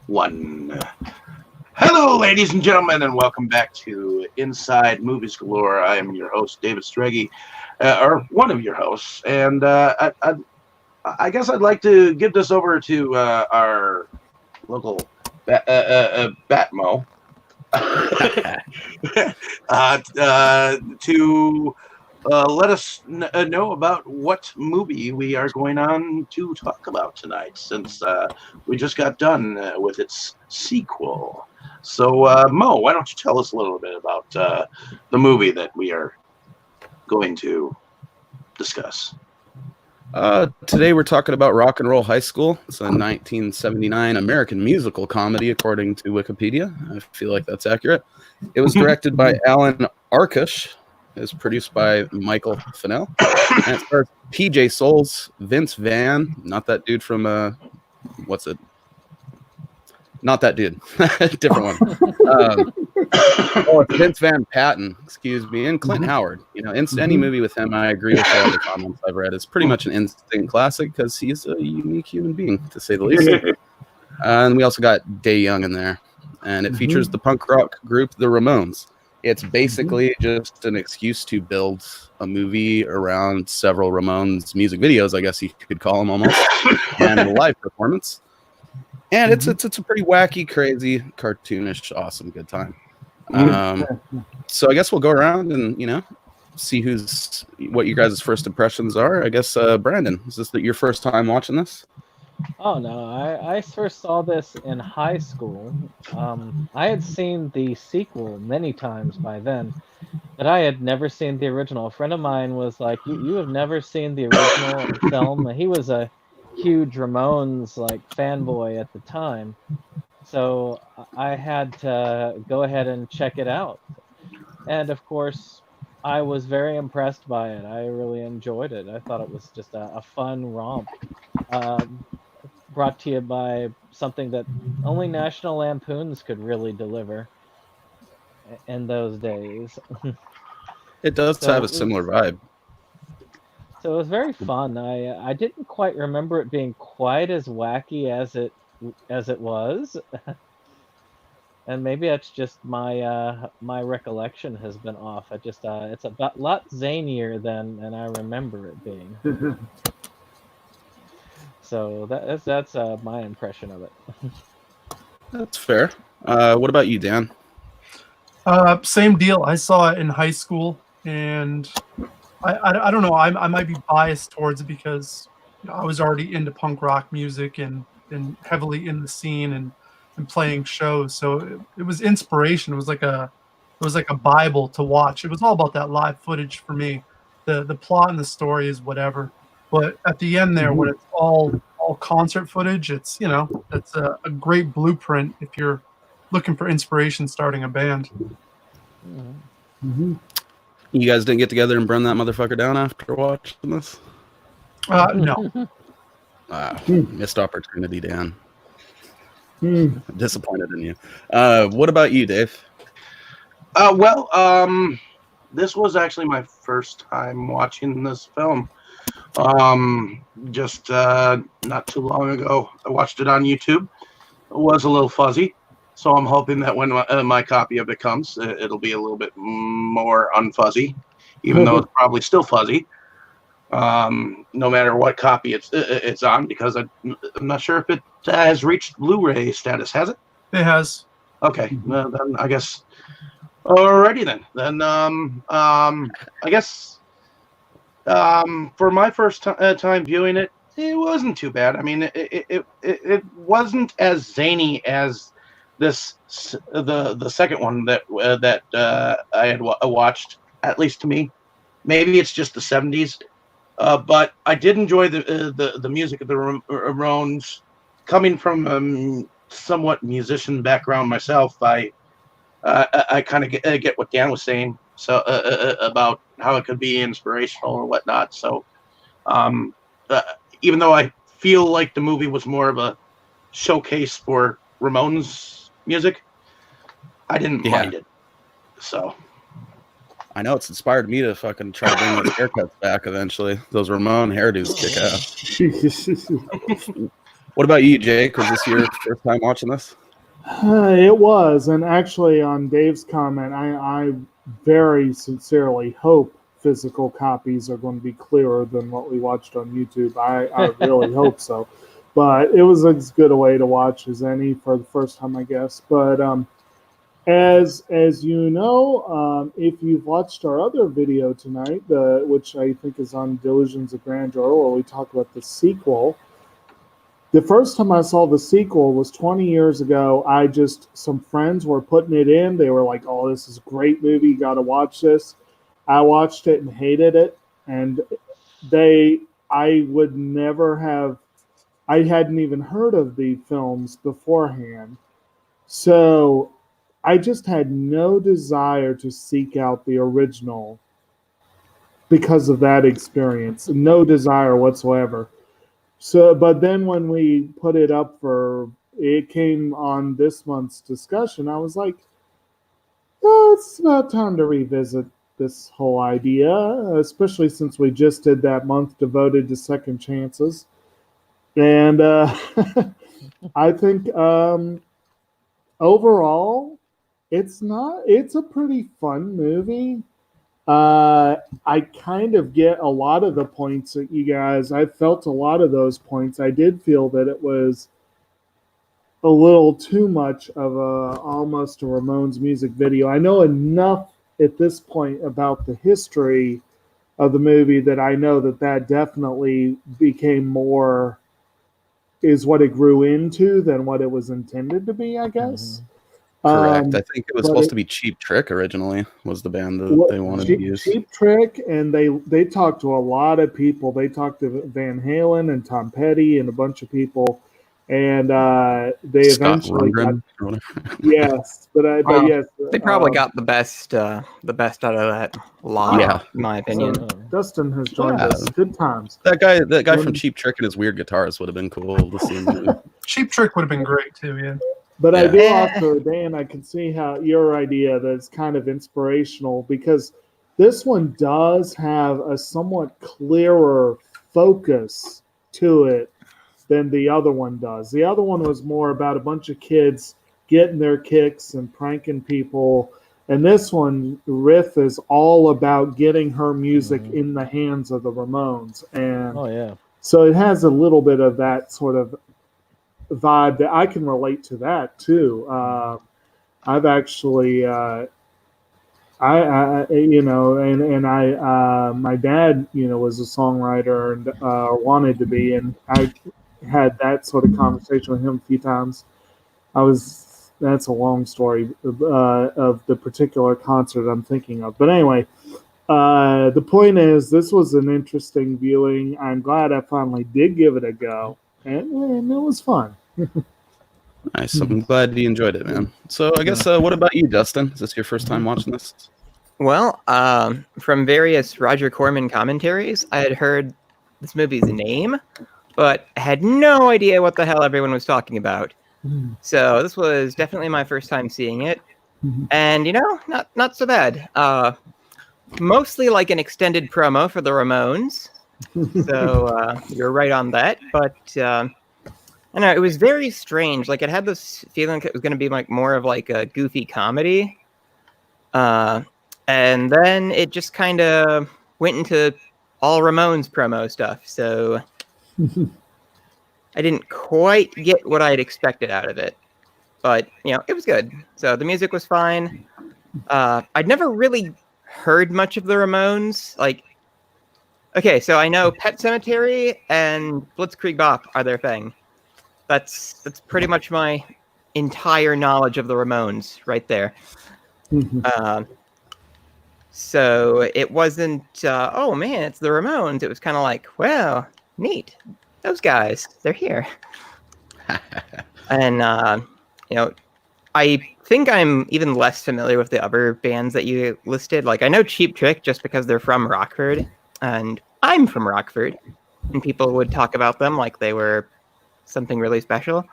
One. Hello, ladies and gentlemen, and welcome back to Inside Movies Galore. I am your host, David Strege, or one of your hosts, and I guess I'd like to give this over to our local Batmo to let us know about what movie we are going on to talk about tonight, since we just got done with its sequel. So, Mo, why don't you tell us a little bit about the movie that we are going to discuss? Today we're talking about Rock and Roll High School. It's a 1979 American musical comedy, according to Wikipedia. I feel like that's accurate. It was directed by Allan Arkush. It was produced by Michael Fennell. And it stars PJ Souls, Vince Vaughn, not that dude from, what's it? Not that dude. Different one. It's Vince Van Patten, excuse me, and Clint Howard. You know, any movie with him, I agree with all the comments I've read. It's pretty much an instant classic because he's a unique human being, to say the least. And we also got Day Young in there. And it features the punk rock group The Ramones. It's basically just an excuse to build a movie around several Ramones music videos, I guess you could call them almost, and a live performance. And it's a pretty wacky, crazy, cartoonish, awesome, good time. So I guess we'll go around and, see what you guys' first impressions are. I guess, Brandon, is this your first time watching this? Oh, no. I first saw this in high school. I had seen the sequel many times by then, but I had never seen the original. A friend of mine was like, you have never seen the original film? He was a huge Ramones fanboy at the time, so I had to go ahead and check it out, and of course I was very impressed by it. I really enjoyed it. I thought it was just a fun romp, brought to you by something that only National Lampoons could really deliver in those days. It does have a similar vibe. So it was very fun. I didn't quite remember it being quite as wacky as it was, and maybe that's just my recollection has been off. It's a lot zanier than I remember it being. So that's my impression of it. That's fair. What about you, Dan? Same deal. I saw it in high school, and I don't know. I might be biased towards it because I was already into punk rock music and heavily in the scene and playing shows. So it was inspiration. It was like a Bible to watch. It was all about that live footage for me. The plot and the story is whatever, but at the end there, when it's all concert footage, it's that's a great blueprint if you're looking for inspiration starting a band. You guys didn't get together and burn that motherfucker down after watching this? No. Missed opportunity, Dan. Disappointed in you. What about you, Dave? This was actually my first time watching this film. Just not too long ago, I watched it on YouTube. It was a little fuzzy. So I'm hoping that when my copy of it comes, it'll be a little bit more unfuzzy, even though it's probably still fuzzy. No matter what copy it's on, because I'm not sure if it has reached Blu-ray status. Has it? It has. Okay, then I guess. Alrighty then. Then I guess for my first time viewing it, it wasn't too bad. I mean, it wasn't as zany as the second one that I had watched, at least to me. Maybe it's just the 70s, but I did enjoy the music of the Ramones. Coming from a somewhat musician background myself, I kind of get what Dan was saying, so about how it could be inspirational or whatnot. So even though I feel like the movie was more of a showcase for Ramones music, I didn't mind it. So I know it's inspired me to fucking try to bring those haircuts back eventually. Those Ramon hairdos kick ass. What about you, Jake? Was this your first time watching this? It was, and actually, on Dave's comment, I very sincerely hope physical copies are going to be clearer than what we watched on YouTube. I really hope so. But it was as good a way to watch as any for the first time, I guess. But as you know, if you've watched our other video tonight, which I think is on Delusions of Grandeur, where we talk about the sequel. The first time I saw the sequel was 20 years ago. Some friends were putting it in. They were like, "Oh, this is a great movie. You got to watch this." I watched it and hated it. And I would never have, I hadn't even heard of the films beforehand. So I just had no desire to seek out the original because of that experience. No desire whatsoever. So, but then when we put it up it came on this month's discussion, I was like, oh, it's about time to revisit this whole idea, especially since we just did that month devoted to second chances. And I think overall, it's a pretty fun movie. I kind of get a lot of the points that you guys, I felt a lot of those points. I did feel that it was a little too much of almost a Ramones music video. I know enough at this point about the history of the movie that I know that definitely became more is what it grew into than what it was intended to be, I guess. Mm-hmm. Correct. I think it was supposed to be Cheap Trick originally, was the band that they wanted to use. Cheap Trick, and they talked to a lot of people. They talked to Van Halen and Tom Petty and a bunch of people, and they Scott eventually got, Rundgren. yes, but yes, they probably got the best out of that lot, in my opinion. So, Dustin has joined us. Good times. That guy from Cheap Trick and his weird guitars would have been cool to see. Cheap Trick would have been great too, yeah. But I do also, Dan, I can see how your idea that it's kind of inspirational, because this one does have a somewhat clearer focus to it than the other one does. The other one was more about a bunch of kids getting their kicks and pranking people. And this one, Riff is all about getting her music in the hands of the Ramones. And so it has a little bit of that sort of vibe that I can relate to that too. I've actually, my dad, was a songwriter and wanted to be, and I had that sort of conversation with him a few times. That's a long story of the particular concert I'm thinking of. But anyway, the point is, this was an interesting viewing. I'm glad I finally did give it a go, and it was fun. Nice. I'm glad you enjoyed it, man. So I guess, what about you, Dustin? Is this your first time watching this? Well, from various Roger Corman commentaries, I had heard this movie's name, but had no idea what the hell everyone was talking about. So this was definitely my first time seeing it, and not so bad. Mostly like an extended promo for the Ramones. So you're right on that, but I know it was very strange. Like, it had this feeling like it was going to be like more of like a goofy comedy, and then it just kind of went into all Ramones promo stuff. So I didn't quite get what I had expected out of it, but it was good. So the music was fine. I'd never really heard much of the Ramones. Like, okay, so I know Pet Sematary and Blitzkrieg Bop are their thing. That's pretty much my entire knowledge of the Ramones right there. So it wasn't, oh man, it's the Ramones. It was kind of like, well, neat. Those guys, they're here. And, I think I'm even less familiar with the other bands that you listed. Like, I know Cheap Trick just because they're from Rockford, and I'm from Rockford, and people would talk about them like they were something really special.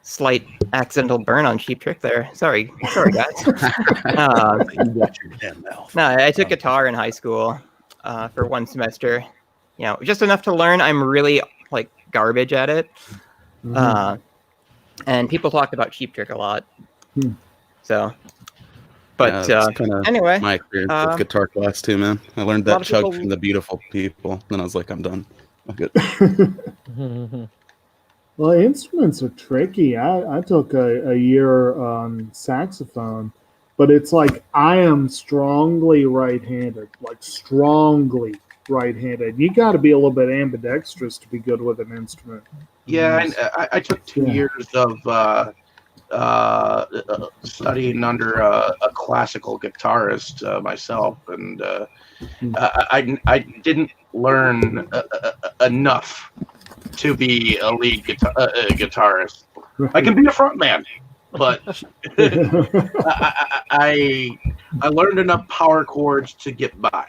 Slight accidental burn on Cheap Trick there. Sorry guys. No, I took guitar in high school for one semester, just enough to learn. I'm really like garbage at it. And people talk about Cheap Trick a lot. So, but anyway, my experience with guitar class too, man. I learned that chug from the beautiful people. Then I was like, I'm done. I'm good. Well, instruments are tricky. I took a year on saxophone, but it's like I am strongly right-handed, like strongly right-handed. You got to be a little bit ambidextrous to be good with an instrument. Yeah, and I took 2 years of studying under a classical guitarist myself, and I didn't learn enough to be a lead guitarist. I can be a front man, but I learned enough power chords to get by.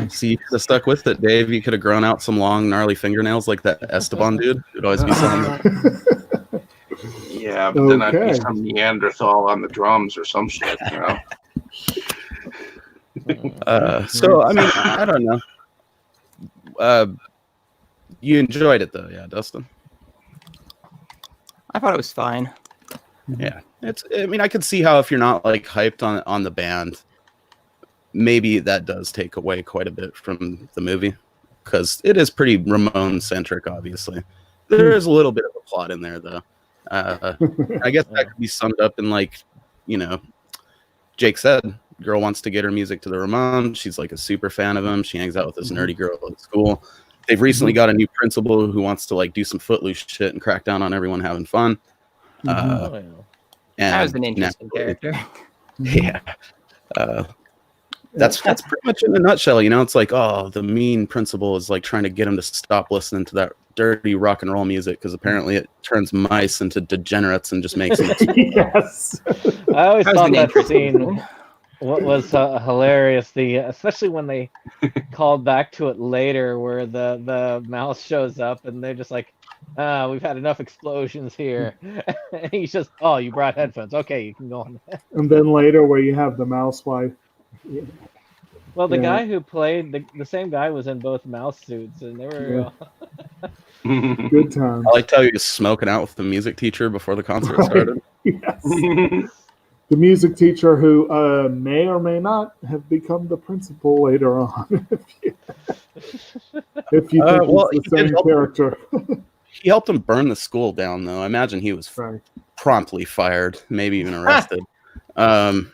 See, you could have stuck with it, Dave. You could have grown out some long, gnarly fingernails like that Esteban dude. Who'd always be selling that. Yeah, but then I'd be some Neanderthal on the drums or some shit, you know. So, I mean, I don't know. You enjoyed it, though, yeah, Dustin? I thought it was fine. Yeah. I mean, I could see how if you're not, like, hyped on the band, maybe that does take away quite a bit from the movie, because it is pretty Ramone-centric, obviously. There is a little bit of a plot in there, though. I guess that could be summed up in, like, Jake said, girl wants to get her music to the Ramones. She's, like, a super fan of him. She hangs out with this nerdy girl at school. They've recently got a new principal who wants to, like, do some footloose shit and crack down on everyone having fun. And that was an interesting character. Yeah. That's pretty much in a nutshell, It's like, oh, the mean principal is like trying to get him to stop listening to that dirty rock and roll music because apparently it turns mice into degenerates and just makes them. Yes. I always thought that scene was hilarious. Especially when they called back to it later, where the mouse shows up and they're just like, we've had enough explosions here. And he's just, oh, you brought headphones. Okay, you can go on. And then later, where you have the mouse wife. Yeah. Well, the guy who played the same guy was in both mouse suits, and they were good times. I like how he was smoking out with the music teacher before the concert started. Yes. The music teacher who may or may not have become the principal later on. If you think he's the same character. He helped him burn the school down, though. I imagine he was promptly fired, maybe even arrested. But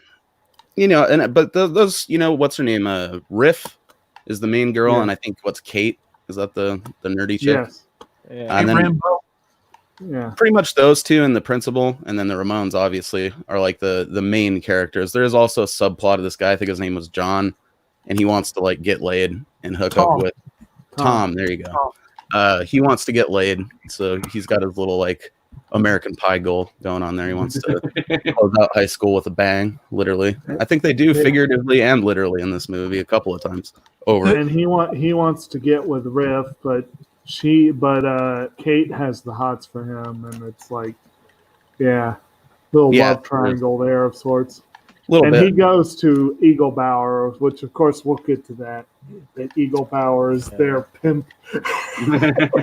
those, what's her name? Riff is the main girl, and I think Kate? Is that the nerdy chick? Yes. Yeah. And then Rambo. Yeah. pretty much those two and the principal, and then the Ramones obviously are like the main characters. There is also a subplot of this guy. I think his name was John, and he wants to like get laid and hook up with Tom. There you go. He wants to get laid, so he's got his little like American Pie goal going on there. He wants to close out high school with a bang, literally. I think they do figuratively and literally in this movie a couple of times over. And he wants to get with Riff, but Kate has the hots for him, and it's like, little love triangle there of sorts. He goes to Eagle Bauer, which of course we'll get to that. That Eagle Bauer is their pimp.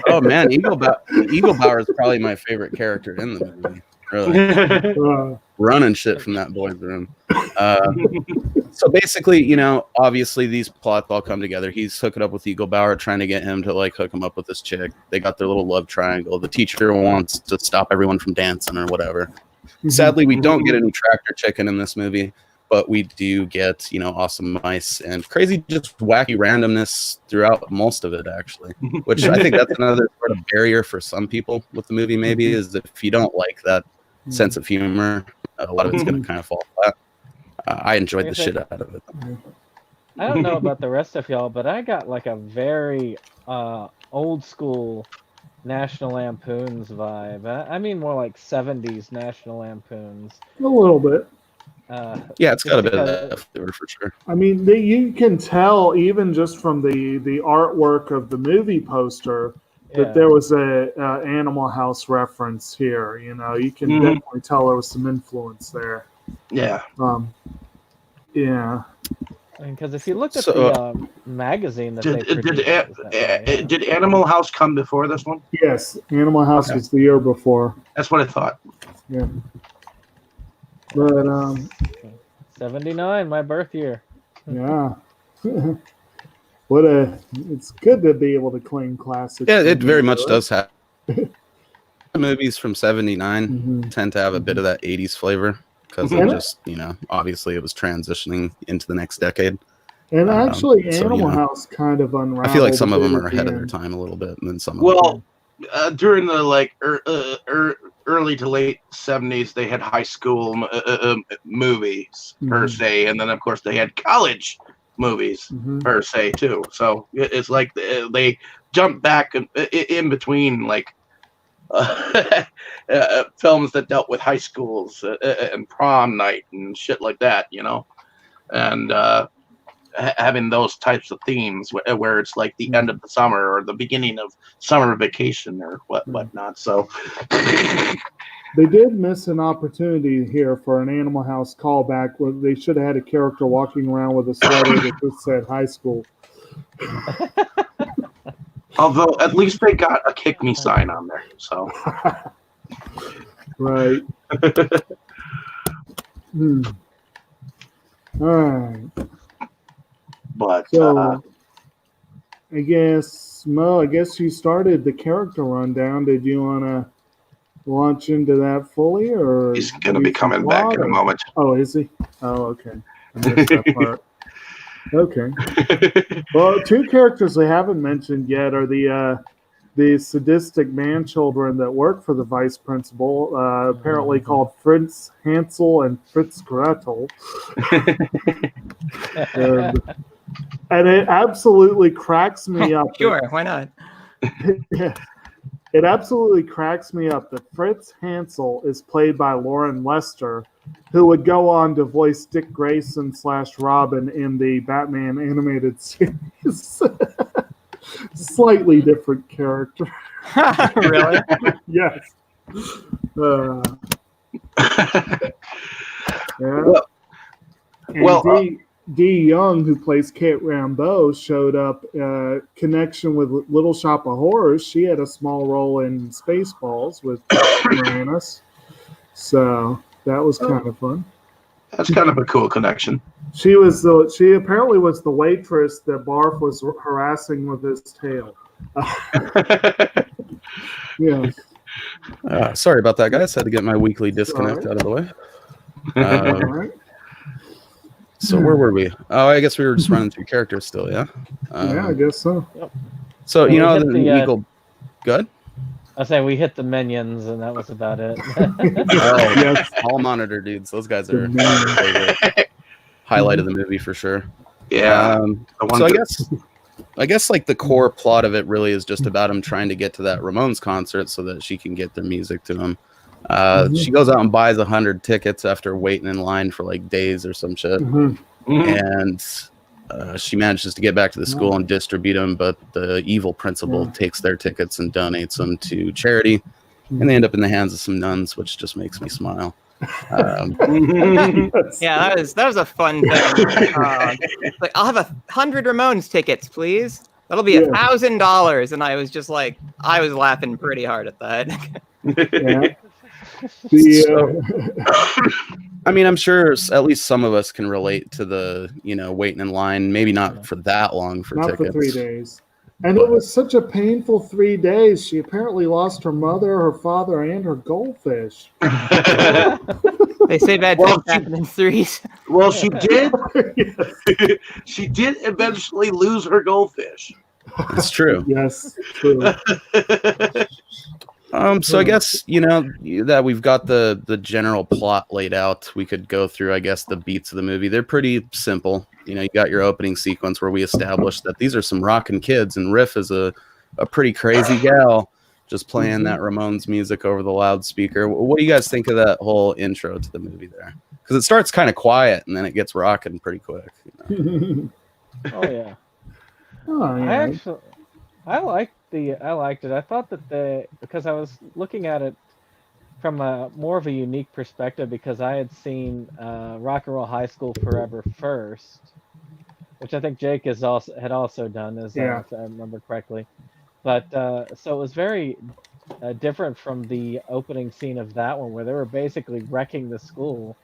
Oh man, Eagle Bauer is probably my favorite character in the movie. Really, running shit from that boy's room. So basically, obviously these plots all come together. He's hooking up with Eagle Bauer, trying to get him to like hook him up with this chick. They got their little love triangle. The teacher wants to stop everyone from dancing or whatever. Sadly, we don't get any tractor chicken in this movie, but we do get, awesome mice and crazy, just wacky randomness throughout most of it, actually, which I think that's another sort of barrier for some people with the movie, maybe, is that if you don't like that sense of humor, a lot of it's going to kind of fall flat. I enjoyed the shit out of it. I don't know about the rest of y'all, but I got like a very old school National Lampoons vibe. I mean more like 70s National Lampoons. A little bit. It's got a bit of that flavor for sure. I mean, you can tell even just from the artwork of the movie poster that there was a Animal House reference here. You can definitely tell there was some influence there. Yeah. Yeah. Because if you look at So, the magazine that they produced, it was that way, yeah. did Animal House come before this one? Yes, Animal House Okay. was the year before. That's what I thought. Yeah. But 79, my birth year. yeah. It's good to be able to claim classics. Yeah, it from very the much era. does have. Movies from '79 Mhm. tend to have a bit of that '80s flavor because Mhm. it just, obviously it was transitioning into the next decade. And actually, so, Animal House kind of unraveled. I feel like some a of bit them at are the ahead of their end. time a little bit, and then some. Of Well, during the early to late '70s, they had high school movies per Mhm. se, and then of course they had college movies Mhm. per se too. So it's like they jumped back in between films that dealt with high schools and prom night and shit like that, and having those types of themes where it's like the end of the summer or the beginning of summer vacation or whatnot. So They did miss an opportunity here for an Animal House callback where they should have had a character walking around with a sweater that just said high school. although at least they got a kick me sign on there. So Right. Hmm. All right. but So I guess, Mo, you started the character rundown. Did you want to launch into that fully, or he's gonna do be some coming back plot, in a or- moment. Oh, is he? Oh, okay. I missed that part. Okay. Well, two characters they haven't mentioned yet are the sadistic man children that work for the vice principal, apparently called Fritz Hansel and Fritz Gretel. And it absolutely cracks me up. Sure, why not? It absolutely cracks me up that Fritz Hansel is played by Lauren Lester, who would go on to voice Dick Grayson / Robin in the Batman animated series. Slightly different character. Really? Yes. Yeah. Well- And well, Dee Young, who plays Kate Rambeau, showed up connection with Little Shop of Horrors. She had a small role in Spaceballs with Moranis. So that was kind of fun. That's kind of a cool connection. She apparently was the waitress that Barf was harassing with his tail. Yes. sorry about that, guys. Had to get my weekly disconnect out of the way. All right. So where were we? Oh, I guess we were just running through characters still, yeah? Yeah, I guess so. So, We hit the the, Eagle... Good? I say we hit the minions, and that was about it. Oh, Yes. Hall monitor dudes. Those guys The are minions. favorite highlight of the movie for sure. Yeah. So the ones I that- guess like the core plot of it really is just about him trying to get to that Ramones concert so that she can get their music to him. She goes out and buys 100 tickets after waiting in line for like days or some shit, Mhm. and she manages to get back to the school and distribute them. But the evil principal takes their tickets and donates them to charity, and they end up in the hands of some nuns, which just makes me smile. Yeah, that was a fun thing. Like, I'll have 100 Ramones tickets, please. That'll be Yeah. $1,000, and I was just like, I was laughing pretty hard at that. Yeah. I mean, I'm sure at least some of us can relate to the, waiting in line, maybe not for that long for Not tickets. for 3 days. And it was such a painful 3 days. She apparently lost her mother, her father, and her goldfish. They say bad Well, things happen in threes. Well, she did. Yes. She did eventually lose her goldfish. It's true. Yes, true. So I guess, that we've got the general plot laid out. We could go through, I guess, the beats of the movie. They're pretty simple. You got your opening sequence where we establish that these are some rockin' kids, and Riff is a pretty crazy gal just playing that Ramones music over the loudspeaker. What do you guys think of that whole intro to the movie there? Because it starts kind of quiet and then it gets rocking pretty quick. Oh yeah. Oh, yeah. I liked it. I thought that because I was looking at it from a more of a unique perspective because I had seen Rock and Roll High School Forever first, which I think Jake had also done, if I remember correctly. But so it was very different from the opening scene of that one, where they were basically wrecking the school.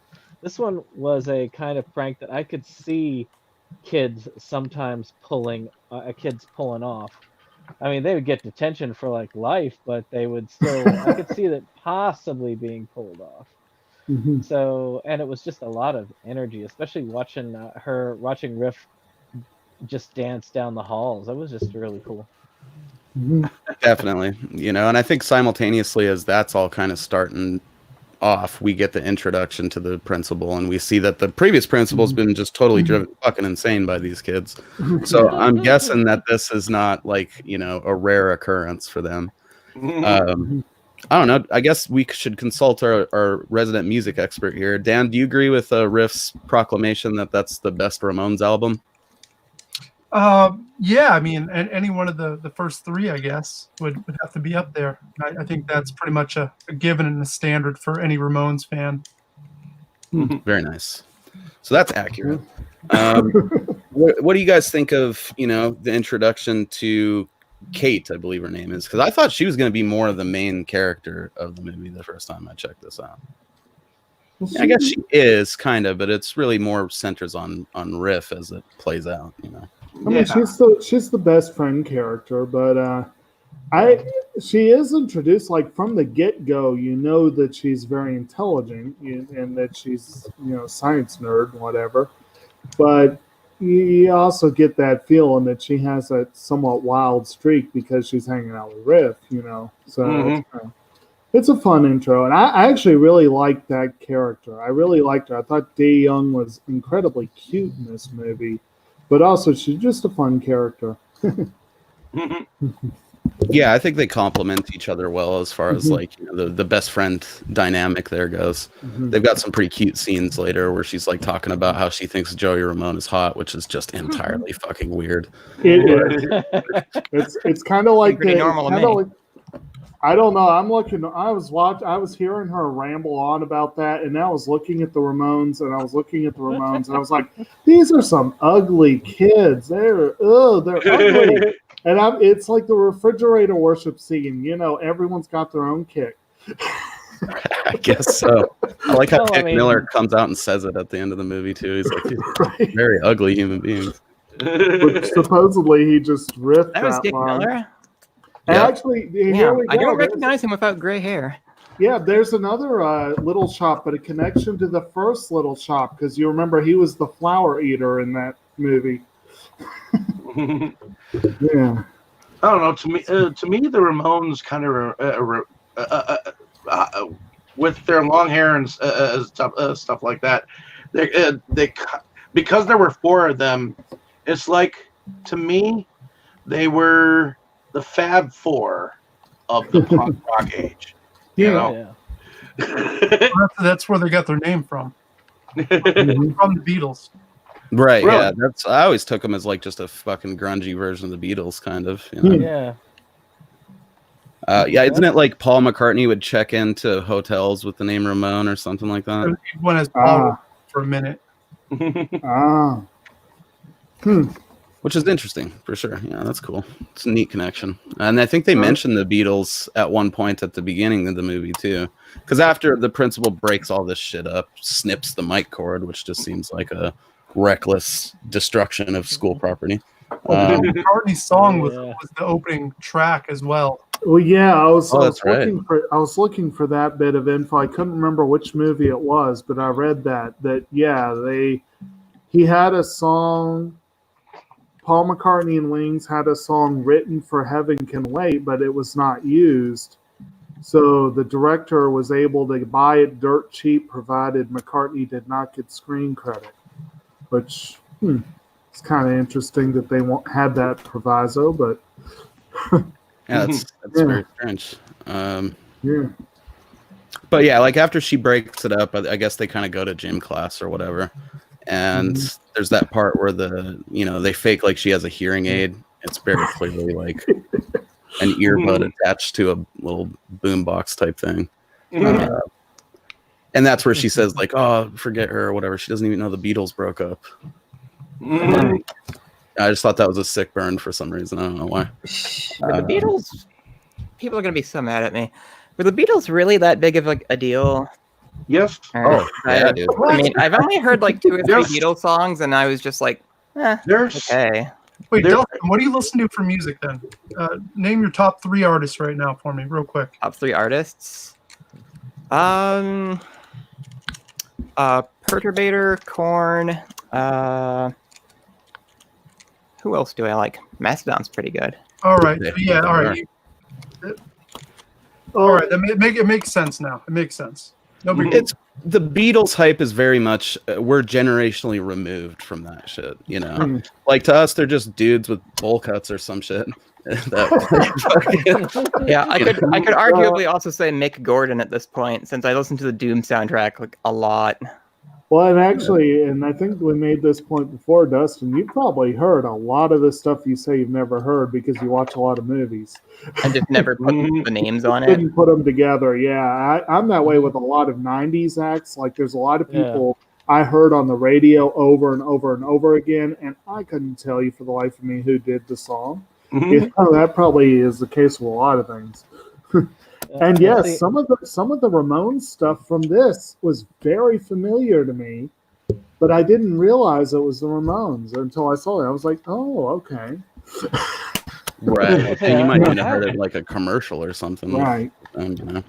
This one was a kind of prank that I could see kids sometimes pulling off. I mean, they would get detention for like life, but they would still. I could see that possibly being pulled off. Mhm. So, and it was just a lot of energy, especially watching Riff just dance down the halls. That was just really cool. Mhm. Definitely, and I think simultaneously as that's all kind of starting off, we get the introduction to the principal, and we see that the previous principal's been just totally driven fucking insane by these kids. So I'm guessing that this is not like, a rare occurrence for them. I don't know. I guess we should consult our resident music expert here. Dan, do you agree with Riff's proclamation that that's the best Ramones album? Yeah, I mean, any one of the first three, I guess, would have to be up there. I think that's pretty much a given and a standard for any Ramones fan. Very nice. So that's accurate. What do you guys think of, the introduction to Kate, I believe her name is? Because I thought she was going to be more of the main character of the movie the first time I checked this out. Yeah, I guess she is kind of, but it's really more centers on Riff as it plays out. I mean, she's the best friend character, but she is introduced like from the get-go. That she's very intelligent and that she's science nerd, whatever. But you also get that feeling that she has a somewhat wild streak because she's hanging out with Riff. So it's a fun intro, and I actually really liked that character. I really liked her. I thought Dee Young was incredibly cute in this movie. But also, she's just a fun character. Yeah, I think they complement each other well as far as like the best friend dynamic there goes. They've got some pretty cute scenes later where she's like talking about how she thinks Joey Ramone is hot, which is just entirely fucking weird. It's kind of like pretty normal to me. I don't know. I was hearing her ramble on about that, and I was looking at the Ramones, and I was like, these are some ugly kids. They're ugly. And it's like the refrigerator worship scene. Everyone's got their own kick. I guess so. I like how Dick Miller comes out and says it at the end of the movie too. He's like, these very ugly human beings. But supposedly he just riffed that was Dick Miller. Yeah. Actually, here we go. I don't recognize him without gray hair. Yeah, there's another little shop, but a connection to the first little shop, because you remember he was the flower eater in that movie. Yeah. I don't know. To me, the Ramones kind of with their long hair and stuff like that. They because there were four of them. It's like, to me, they were the Fab Four of the punk rock age. Yeah. That's where they got their name from. From the Beatles. Right, really? Yeah. I always took them as like just a fucking grungy version of the Beatles, kind of. Yeah. Isn't it like Paul McCartney would check into hotels with the name Ramon or something like that? He went as Paul for a minute. Which is interesting, for sure. Yeah, that's cool. It's a neat connection. And I think they mentioned the Beatles at one point at the beginning of the movie, too. Because after the principal breaks all this shit up, snips the mic cord, which just seems like a reckless destruction of school property. McCartney's song was the opening track as well. Well, yeah, I was looking for that bit of info. I couldn't remember which movie it was, but I read that he had a song. Paul McCartney and Wings had a song written for Heaven Can Wait, but it was not used. So the director was able to buy it dirt cheap, provided McCartney did not get screen credit, which it's kind of interesting that they had that proviso, but that's very strange. But yeah, like after she breaks it up, I guess they kind of go to gym class or whatever. And there's that part where they fake like she has a hearing aid. It's very clearly like an earbud attached to a little boombox type thing. And that's where she says like, "Oh, forget her," or whatever. She doesn't even know the Beatles broke up. Mhm. I just thought that was a sick burn for some reason. I don't know why. Were the Beatles? People are gonna be so mad at me. Were the Beatles really that big of a deal? Yes. Or- Yeah, dude. I mean, I've only heard like 2 or 3 Yes. Beatles songs, and I was just like, There's okay. Wait, There- Dustin, what do you listen to for music then? Name your top 3 artists right now for me, real quick. Top 3 artists. Perturbator, Korn. Who else do I like? Mastodon's pretty good. All right, Yeah. yeah, all right. All right, it makes sense now. It makes sense. No big deal. It's the Beatles hype is very much we're generationally removed from that shit. You know, Mm. like to us, they're just dudes with bowl cuts or some shit. That- Yeah, I could arguably also say Mick Gordon at this point, since I listen to the Doom soundtrack like a lot. Well, and actually, and I think we made this point before, Dustin, you've probably heard a lot of the stuff you say you've never heard because you watch a lot of movies. I just never put the names on it. Couldn't put them together. Yeah, I'm that way with a lot of 90s acts. Like, there's a lot of people I heard on the radio over and over and over again, and I couldn't tell you for the life of me who did the song. Mhm. You know, that probably is the case with a lot of things. And yes, some of the Ramones stuff from this was very familiar to me, but I didn't realize it was the Ramones until I saw it. I was like, "Oh, okay, right. And you might even have heard it like a commercial or something. right." You know.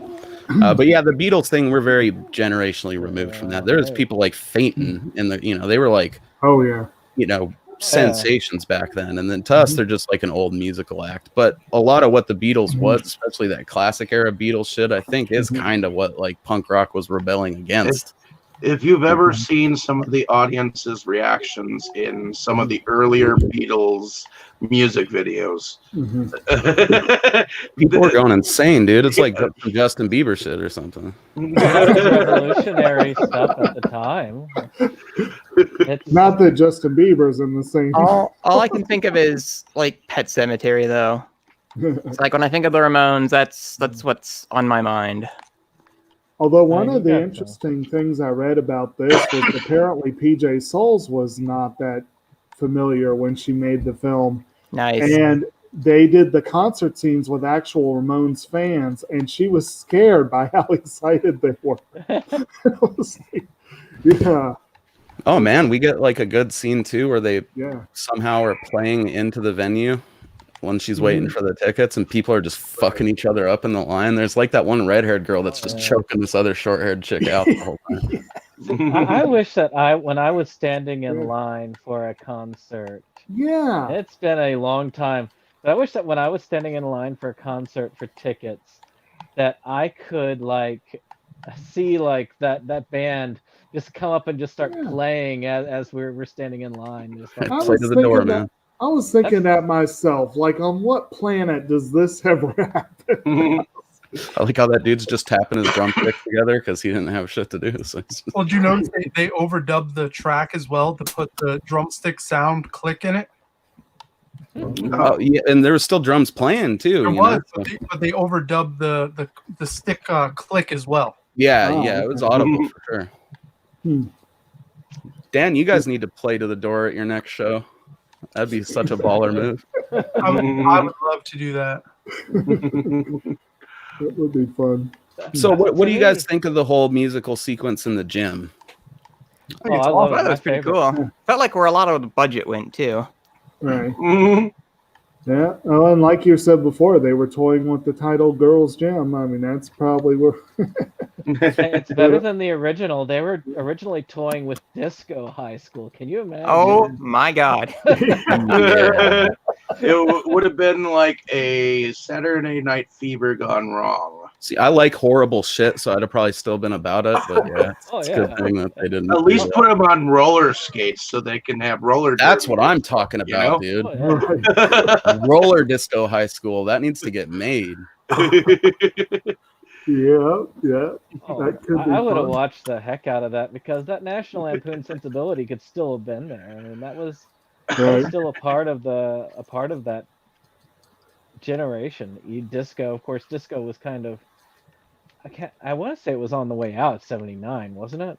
But yeah, the Beatles thing, we're very generationally removed from that. There's people like fainting in the, you know, they were like, Oh yeah, you know, sensations back then, and then to us they're just like an old musical act. But a lot of what the Beatles was, especially that classic era Beatles shit, I think is kind of what like punk rock was rebelling against. If you've ever seen some of the audience's reactions in some of the earlier Beatles music videos, People were going insane, dude. It's like Justin Bieber shit or something. That was revolutionary stuff at the time. It's, not that Justin Bieber's in the same. All I can think of is like Pet Cemetery, though. It's like when I think of the Ramones, that's what's on my mind. Although one you of the got interesting things I read about this was apparently PJ Souls was not that familiar when she made the film. Nice. And they did the concert scenes with actual Ramones fans, and she was scared by how excited they were. I was like, yeah, Oh man, we get like a good scene too where they yeah. somehow are playing into the venue when she's waiting for the tickets, and people are just fucking each other up in the line. There's like that one red-haired girl that's just choking this other short-haired chick out the whole time. I wish that when I was standing in line for a concert, Yeah. it's been a long time, but I wish that when I was standing in line for a concert for tickets, that I could like see like that band just come up and just start playing as we're standing in line. Just like, I Play was to the door, thinking man. I was thinking that myself. Like, on what planet does this ever happen? I like how that dude's just tapping his drumsticks together because he didn't have shit to do. So he's just- Well, did you notice they overdubbed the track as well to put the drumstick sound click in it? Oh yeah, and there was still drums playing too. There you was, know, so- but they overdubbed the stick click as well. Yeah, Oh, yeah, it was okay. audible for sure. Hmm. Dan, you guys need to play to the door at your next show. That'd be such a baller move. I would love to do that. That would be fun. So, what do you guys think of the whole musical sequence in the gym? Oh, I love it. That My was pretty favorite. cool. Felt like where a lot of the budget went too. Right. Mhm. Yeah. Oh, and like you said before, they were toying with the title Girls Gym. I mean, that's probably where. It's better than the original. They were originally toying with Disco High School. Can you imagine? Oh my god. Yeah. It would have been like a Saturday Night Fever gone wrong. See, I like horrible shit, so I'd have probably still been about it. But yeah, Oh, it's a yeah. good thing that they didn't. At do least that. put them on roller skates so they can have roller. That's derby. what I'm talking You about, know? dude. Oh, yeah. Roller Disco High School. That needs to get made. Yeah. Yeah. Oh, That could be I would have fun. watched the heck out of that because that National Lampoon sensibility could still have been there. I mean, that was Right. still a part of that generation. Disco, of course, disco was kind of. I want to say it was on the way out. '79, wasn't it?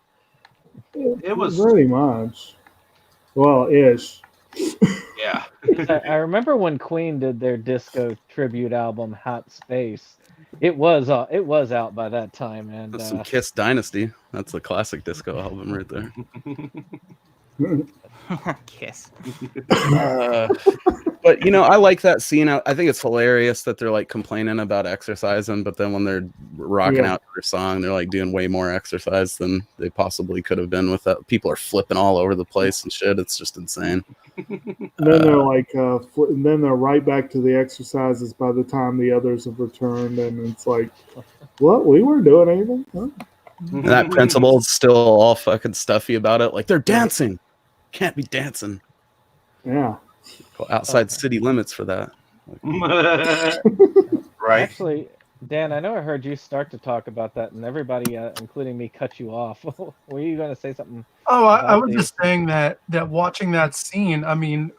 It was. Very much. Well, ish. Yeah. I remember when Queen did their disco tribute album Hot Space. It was out by that time, and That's some Kiss Dynasty. That's a classic disco album right there. Kiss. But I like that scene. I think it's hilarious that they're like complaining about exercising, but then when they're rocking out to their song, they're like doing way more exercise than they possibly could have been with that. People are flipping all over the place and shit. It's just insane. And then they're like, and then they're right back to the exercises by the time the others have returned, and it's like, what? We weren't doing anything. Huh? And that principal's still all fucking stuffy about it. Like, they're dancing. Can't be dancing. Yeah. Go outside city limits for that. Right. actually, Dan, I know I heard you start to talk about that, and everybody, including me, cut you off. Were you going to say something? Oh, I about was the- just saying that watching that scene. I mean,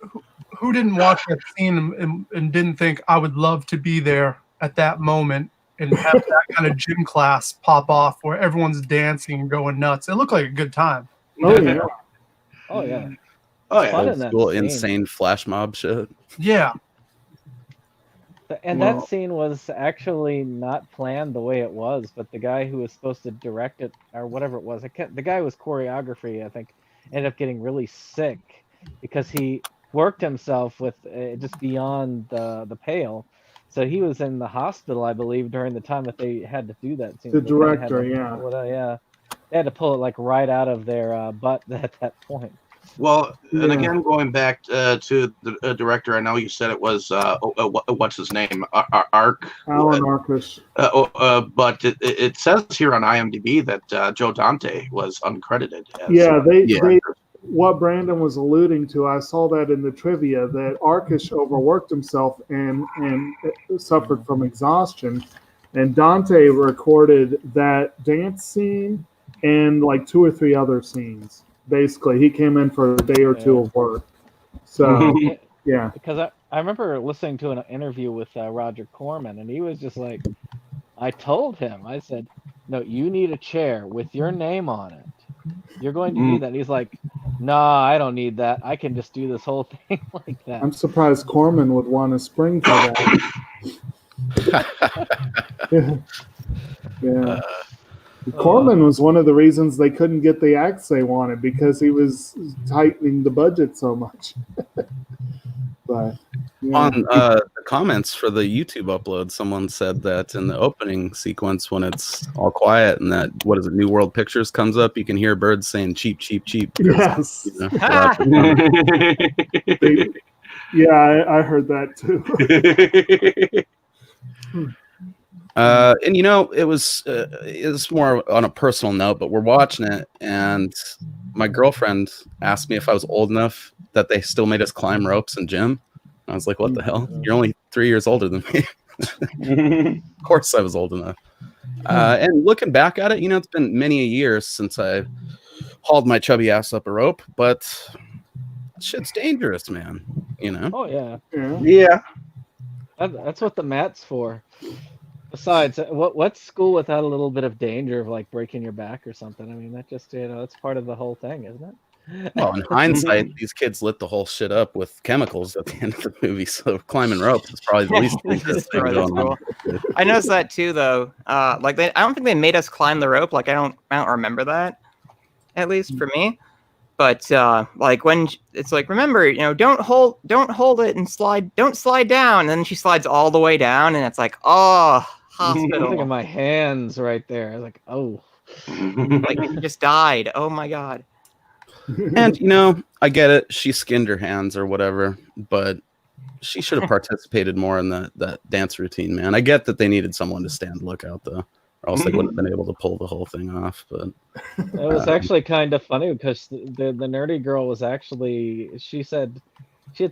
who didn't watch that scene and didn't think I would love to be there at that moment and have that kind of gym class pop off where everyone's dancing and going nuts? It looked like a good time. Oh yeah. Oh yeah. Oh yeah. Fun Old in that school scene. insane flash mob shit. Yeah. And Well- that scene was actually not planned the way it was, but the guy who was supposed to direct it or whatever it was, the guy who was choreography, I think, ended up getting really sick because he worked himself with just beyond the pale. So he was in the hospital, I believe, during the time that they had to do that scene. The They kinda had director, to yeah. pull it out, they had to pull it like right out of their butt at that point. Well, and Yeah. again, going back to the director, I know you said it was what's his name, Ark. Allan Arkush. But it says here on IMDb that Joe Dante was uncredited. As, Yeah, they director. what Brandon was alluding to, I saw that in the trivia that Arkush overworked himself and suffered from exhaustion, and Dante recorded that dance scene and like 2 or 3 other scenes. Basically, he came in for a day or two of work. So yeah, Because I remember listening to an interview with Roger Corman, and he was just like, I told him, I said, no, you need a chair with your name on it. You're going to need that. And he's like, nah, I don't need that. I can just do this whole thing like that. I'm surprised Corman would want to spring for that. Yeah. Corman was one of the reasons they couldn't get the acts they wanted because he was tightening the budget so much. But yeah. On the comments for the YouTube upload, someone said that in the opening sequence, when it's all quiet and that New World Pictures comes up, you can hear birds saying "cheap, cheap, cheap." Yes. Yeah, I heard that too. And it was more on a personal note, but we're watching it, and my girlfriend asked me if I was old enough that they still made us climb ropes in gym. I was like, "What the hell? You're only 3 years older than me." Of course, I was old enough. And looking back at it, it's been many a years since I hauled my chubby ass up a rope, but shit's dangerous, man. Oh, yeah. Yeah. That's what the mat's for. Besides, what's school without a little bit of danger of like breaking your back or something? I mean, that just that's part of the whole thing, isn't it? Well, in hindsight, these kids lit the whole shit up with chemicals at the end of the movie, so climbing ropes is probably the least dangerous thing Destroy the going on. I noticed that too, though. I don't think they made us climb the rope. Like I don't remember that, at least for me. But like when it's like, remember, don't hold it and don't slide down. And then she slides all the way down, and it's like, oh, I think of hospital. my hands right there. I was like, oh. Like she just died. Oh my god. And I get it. She skinned her hands or whatever, but she should have participated more in that dance routine, man. I get that they needed someone to stand lookout, though, or else they wouldn't have been able to pull the whole thing off. But It was actually kind of funny because the nerdy girl was actually she had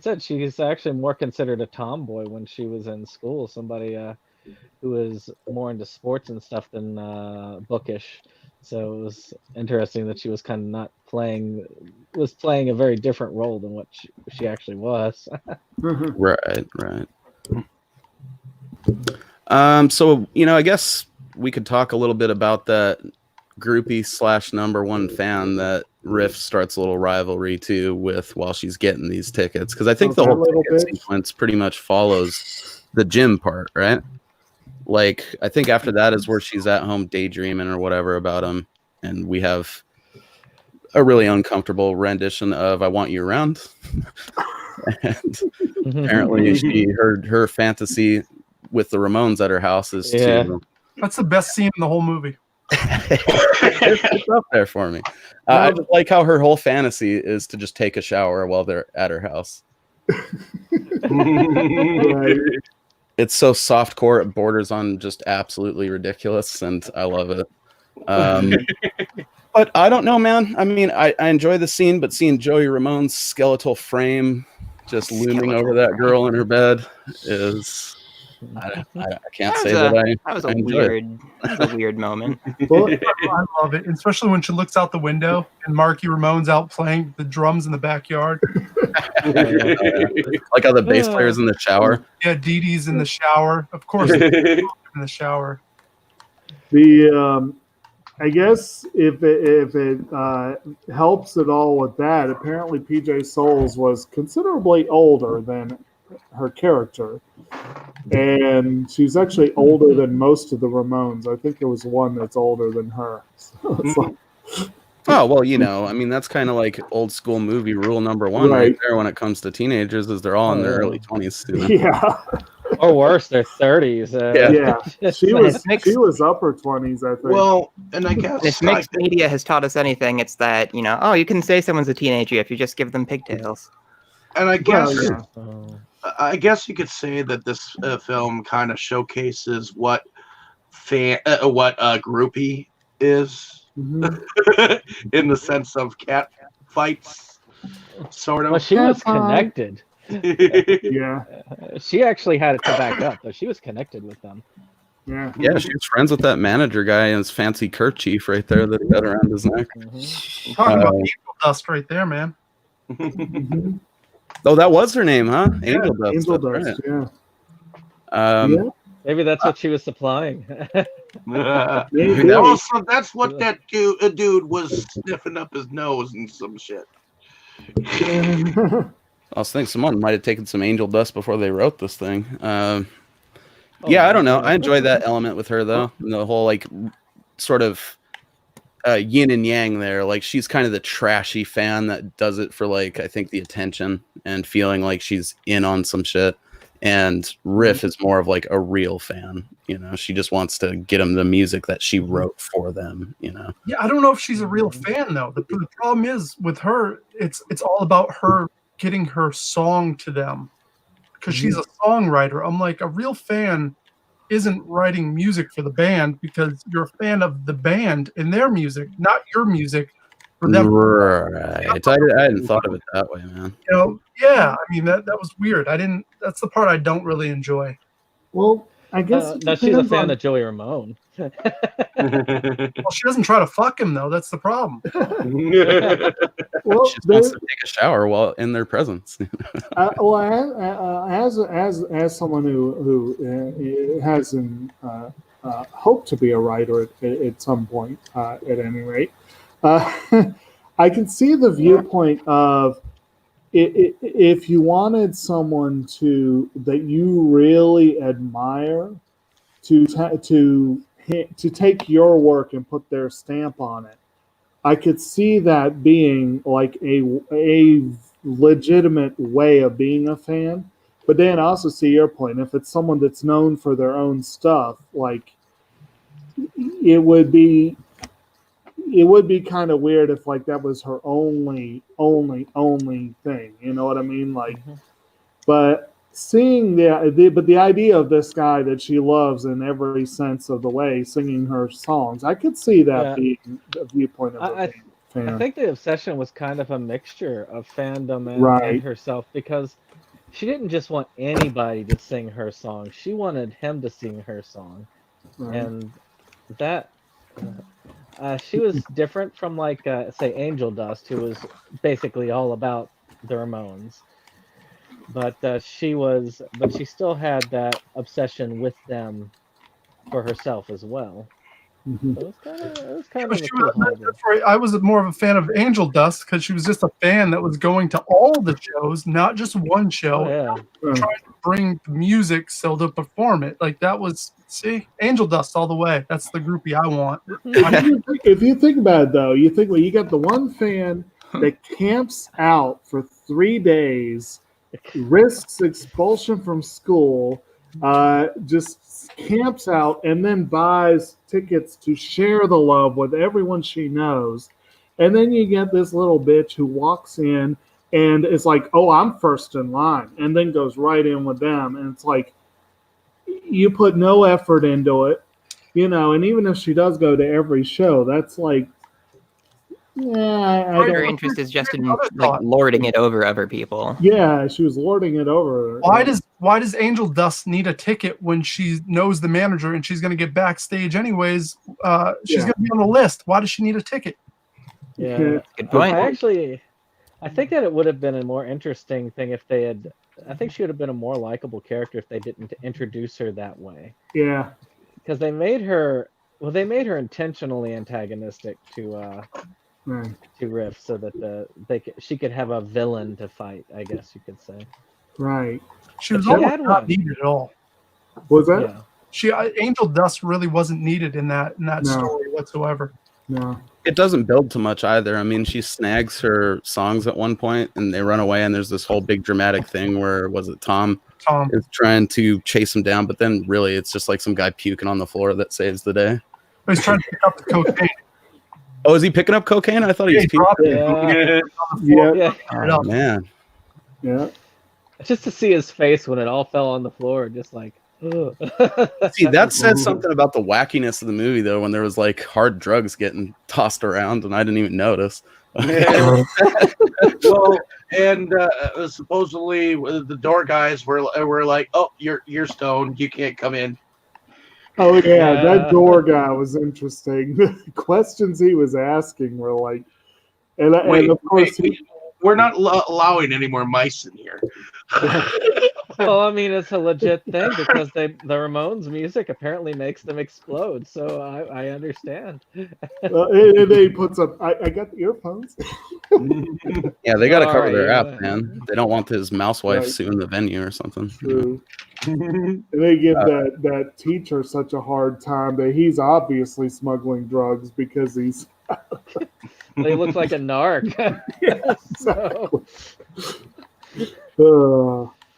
said she's actually more considered a tomboy when she was in school. Somebody who was more into sports and stuff than bookish. So it was interesting that she was kind of not playing a very different role than what she actually was. right. So I guess we could talk a little bit about that groupie / number one fan that Riff starts a little rivalry too with while she's getting these tickets, because I think the that whole little ticket bitch? sequence pretty much follows the gym part, right? Like, I think after that is where she's at home daydreaming or whatever about him, and we have a really uncomfortable rendition of "I Want You Around." And apparently, her fantasy with the Ramones at her house is Yeah. to. That's the best scene in the whole movie. It's up there for me. I just like how her whole fantasy is to just take a shower while they're at her house. Right. It's so softcore, it borders on just absolutely ridiculous, and I love it. But I don't know, man. I mean, I enjoy the scene, but seeing Joey Ramone's skeletal frame just looming over that girl in her bed is... I can't say that That was I a enjoy it. weird moment. Well, I love it, especially when she looks out the window and Marky Ramone's out playing the drums in the backyard. Like how the bass player's in the shower. Yeah, Dee Dee's in the shower. Of course, in the shower. the I guess if it helps at all with that, apparently PJ Souls was considerably older than her character, and she's actually older than most of the Ramones. I think there was one that's older than her. So it's like, Oh, well, you know, I mean, that's kind of like old school movie rule number one right there when it comes to teenagers, is they're all in their early 20s. You know? yeah, Or worse, their 30s. yeah. She was upper 20s, I think. Well, and I guess If mixed media has taught us anything, it's that, you know, oh, you can say someone's a teenager if you just give them pigtails. and I guess Well, yeah. I guess you could say that this film kind of showcases what groupie is Mhm. in the sense of cat fights, sort of. Well, she was connected. Yeah, She actually had it to back up, though. She was connected with them. yeah. Yeah, she was friends with that manager guy and his fancy kerchief right there that he had around his neck. Talking about angel dust right there, man. Mhm. Oh, that was her name, huh? Angel Dust. Angel that's Dust, right. yeah. Um, Yeah. Maybe that's what she was supplying. Maybe. Also, that's what that dude was sniffing up his nose and some shit. I was thinking someone might have taken some angel dust before they wrote this thing. Yeah, I don't know. I enjoy that element with her though. And the whole like sort of yin and yang there. Like she's kind of the trashy fan that does it for like I think the attention and feeling like she's in on some shit. And Riff is more of like a real fan. You know, she just wants to get them the music that she wrote for them. You know. Yeah, I don't know if she's a real fan though. The problem is with her, it's all about her getting her song to them because she's a songwriter. I'm like, a real fan isn't writing music for the band because you're a fan of the band and their music, not your music for them. Right. I hadn't thought of it that way, man. You know, yeah. I mean, that was weird. That's the part I don't really enjoy. Well, I guess it No, she's a depends fan on- of Joey Ramone. Well, she doesn't try to fuck him though. That's the problem. Well, She just wants to take a shower while in their presence. as someone who has an hope to be a writer at some point, at any rate, I can see the viewpoint of if you wanted someone that you really admire to take your work and put their stamp on it. I could see that being like a legitimate way of being a fan. But then I also see your point. If it's someone that's known for their own stuff, like it would be kind of weird if like that was her only thing. You know what I mean? Like, but seeing the idea of this guy that she loves in every sense of the way, singing her songs, I could see that being a viewpoint of a fan. I think the obsession was kind of a mixture of fandom and herself, because she didn't just want anybody to sing her song. She wanted him to sing her song. Right. And that she was different from like say Angel Dust, who was basically all about the Ramones. But she still had that obsession with them for herself as well. Mhm. It was Yeah, kind but of a she cool was, holiday. that's right. I was more of a fan of Angel Dust because she was just a fan that was going to all the shows, not just one show, Oh yeah. trying to bring the music so to perform it. Like that was, see, Angel Dust all the way. That's the groupie I want. If you think about it, though, you think, well, you got the one fan that camps out for 3 days, risks expulsion from school, just camps out, and then buys tickets to share the love with everyone she knows. And then you get this little bitch who walks in and is like, oh, I'm first in line, and then goes right in with them. And it's like, you put no effort into it, and even if she does go to every show, that's like, I Her don't. interest is just in Another like thought. lording it over other people. Yeah, she was lording it over. Why does Angel Dust need a ticket when she knows the manager and she's going to get backstage anyways? She's Yeah. going to be on the list. Why does she need a ticket? Yeah. Good point. I think that it would have been a more interesting thing if they had. I think she would have been a more likable character if they didn't introduce her that way. Yeah. Because they made her. Well, they made her intentionally antagonistic to Right. Riff, so that she could have a villain to fight. I guess you could say. Right. She was But she almost had not one. needed at all. Was that? Yeah. Angel Dust really wasn't needed in that No. story whatsoever. No. It doesn't build too much either. I mean, she snags her songs at one point and they run away, and there's this whole big dramatic thing where, was it Tom is trying to chase him down, but then really it's just like some guy puking on the floor that saves the day. He's trying to pick up the cocaine. Oh, is he picking up cocaine? I thought he was puking. dropped it. Yeah. Yeah. Oh, man. Yeah. Just to see his face when it all fell on the floor, just like. Ugh. See, that says something about the wackiness of the movie, though, when there was like hard drugs getting tossed around, and I didn't even notice. Well, and supposedly the door guys were like, "Oh, you're stoned. You can't come in." Oh yeah, Yeah. that door guy was interesting. The questions he was asking were like, and of course We're not allowing any more mice in here. Well, I mean, it's a legit thing because the Ramones music apparently makes them explode. So I understand. and he puts up. I got the earphones. Yeah, they got to cover Sorry, their yeah. app, man. They don't want his mouse wife Right. suing the venue or something. True. And they give that teacher such a hard time that he's obviously smuggling drugs because he's. They look like a narc. Yeah, So,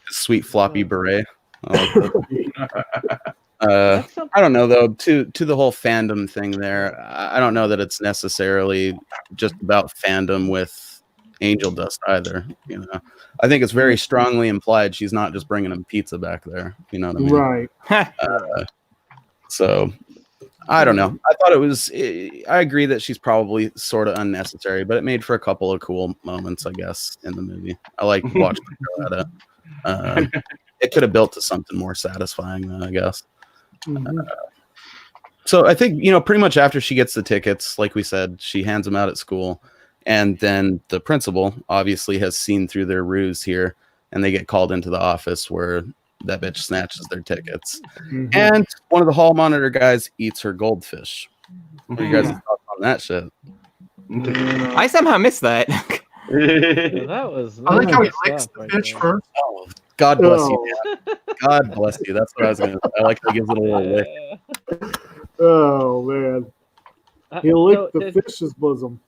Sweet floppy beret. that's something. I don't know though. To the whole fandom thing there, I don't know that it's necessarily just about fandom with Angel Dust either. I think it's very strongly implied she's not just bringing him pizza back there. You know what I mean? Right. So I don't know. I thought it was. I agree that she's probably sort of unnecessary, but it made for a couple of cool moments, I guess, in the movie. I like watching her at it. It could have built to something more satisfying, I guess. Mhm. So I think, pretty much after she gets the tickets, like we said, she hands them out at school. And then the principal obviously has seen through their ruse here, and they get called into the office where that bitch snatches their tickets. Mhm. And one of the hall monitor guys eats her goldfish. What are you guys' thoughts on that shit? I somehow missed that. Yeah, that was. I like how he good licks stuff the right fish there. first. Oh, God bless Oh. you. Man. God bless you. That's what I was going to say. I like how he gives it a little lick. Oh man, he licked the fish's bosom.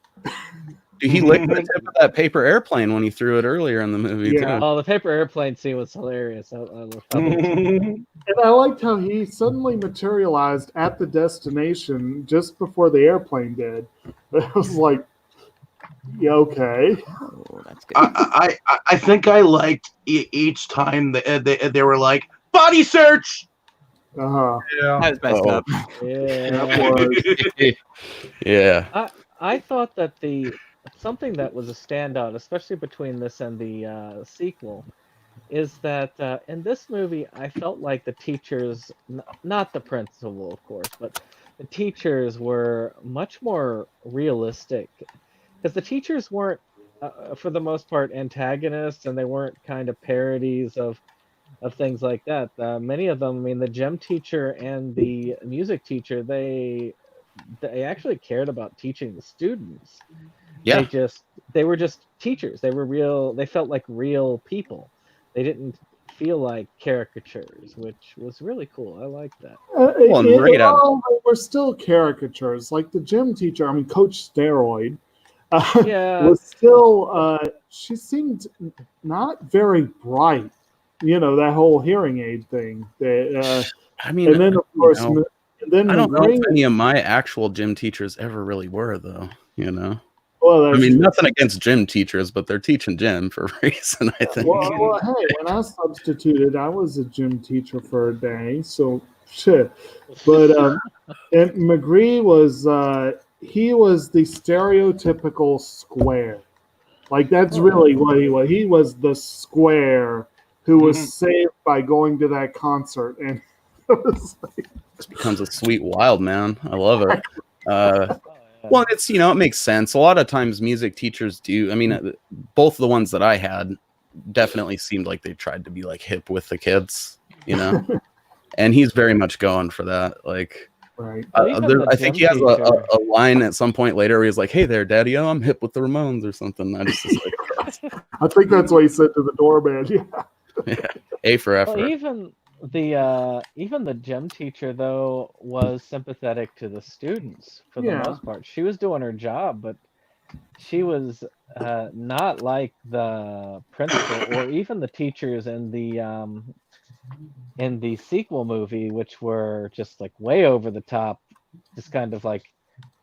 Dude, he licked the tip of that paper airplane when he threw it earlier in the movie, Yeah. too. Oh, the paper airplane scene was hilarious. I loved it. And I liked how he suddenly materialized at the destination just before the airplane did. I was like, yeah, okay. Oh, that's good. I think I liked each time they were like, "Body search." Uh-huh. Yeah. That was messed up. Yeah. That was. Yeah. I thought that something that was a standout, especially between this and the sequel, is that in this movie I felt like the teachers, not the principal, of course, but the teachers were much more realistic, because the teachers weren't, for the most part, antagonists, and they weren't kind of parodies of things like that. Many of them, I mean, the gem teacher and the music teacher, they they actually cared about teaching the students. Yeah. They were just teachers. They were real. They felt like real people. They didn't feel like caricatures, which was really cool. I like that. Well, and right out. They were still caricatures. Like the gym teacher, I mean, Coach Steroid, Yeah. was still. She seemed not very bright. You know, that whole hearing aid thing. I mean, and then of course, you know, and then I don't know if any of my actual gym teachers ever really were, though. You know. Well, I mean, nothing against gym teachers, but they're teaching gym for a reason, I think. Well, hey, when I substituted, I was a gym teacher for a day, so shit. But and McGree was he was the stereotypical square. Like that's really what he was. He was the square who was saved by going to that concert, and it was like, This becomes a sweet wild man. I love it. Well, it's, you know, it makes sense. A lot of times music teachers do. I mean, both the ones that I had definitely seemed like they tried to be like hip with the kids, you know, and he's very much going for that. Like, right. I think he has a line at some point later where he's like, "Hey there, Daddy, I'm hip with the Ramones" or something. I just like, I think that's what he said to the doorman. yeah, A for effort. Well, even the gym teacher though was sympathetic to the students for the most part. She was doing her job, but she was not like the principal or even the teachers in the sequel movie, which were just like way over the top, just kind of like,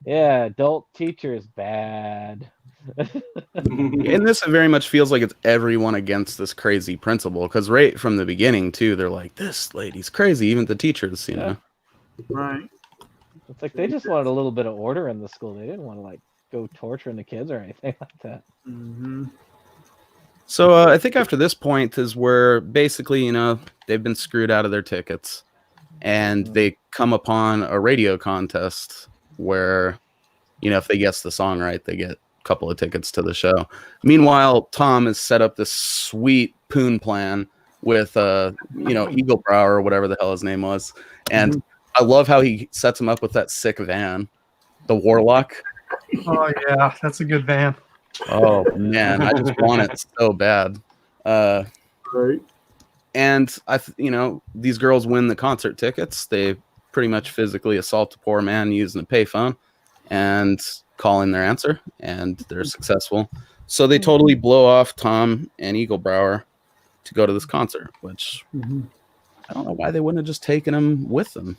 yeah, adult teachers bad. And this very much feels like it's everyone against this crazy principal, because right from the beginning too, they're like, this lady's crazy, even the teachers, you know. Right. It's like they just wanted a little bit of order in the school. They didn't want to like go torturing the kids or anything like that. Mm-hmm. So I think after this point is where basically, you know, they've been screwed out of their tickets, and they come upon a radio contest where, you know, if they guess the song right, they get couple of tickets to the show. Meanwhile, Tom has set up this sweet poon plan with you know, Eaglebrow or whatever the hell his name was. And I love how he sets him up with that sick van, the Warlock. Oh yeah, that's a good van. Oh man, I just want it so bad. Right. And you know, these girls win the concert tickets. They pretty much physically assault a poor man using a payphone and call in their answer, and they're successful. So they totally blow off Tom and Eaglebrower to go to this concert, which I don't know why they wouldn't have just taken him with them.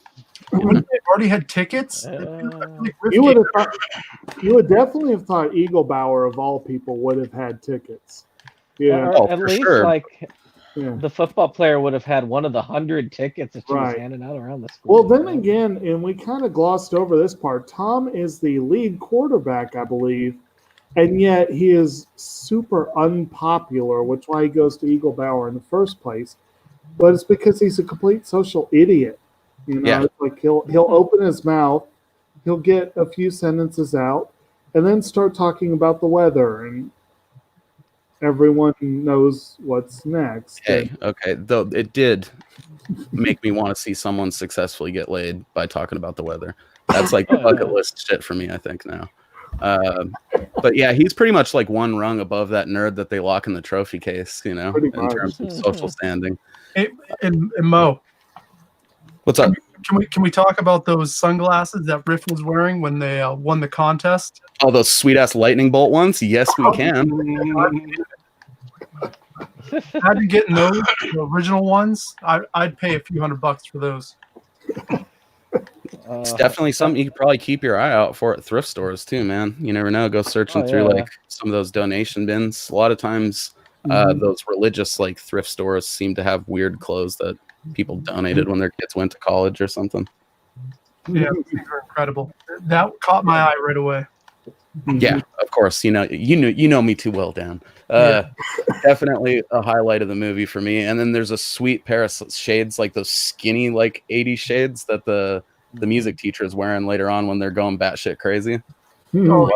They already had tickets. You would definitely have thought Eaglebauer of all people would have had tickets. Yeah, Or at least sure. like the football player would have had one of the 100 tickets that she was Right. handing out around the school. Well, then again, and we kind of glossed over this part, Tom is the lead quarterback, I believe, and yet he is super unpopular, which is why he goes to Eaglebauer in the first place. But it's because he's a complete social idiot. You know, Yeah. It's like he'll open his mouth, he'll get a few sentences out, and then start talking about the weather, and everyone knows what's next. Hey, okay, though it did make me want to see someone successfully get laid by talking about the weather. That's like bucket list shit for me, I think, now. But yeah, he's pretty much like one rung above that nerd that they lock in the trophy case, you know, Pretty in much. terms of social standing. And Mo, What's up? can we talk about those sunglasses that Riff was wearing when they won the contest? Oh, those sweet ass lightning bolt ones? Yes, we can. Imagine getting those, the original ones. I'd pay a few $100 for those. It's definitely something you could probably keep your eye out for at thrift stores too, man. You never know. Go searching through like some of those donation bins. A lot of times, those religious like thrift stores seem to have weird clothes that people donated when their kids went to college or something. Yeah, these are incredible. That caught my eye right away. Yeah, of course. You know me too well, Dan. Definitely a highlight of the movie for me. And then there's a sweet pair of shades, like those skinny like 80s shades that the music teacher is wearing later on when they're going batshit crazy. Oh,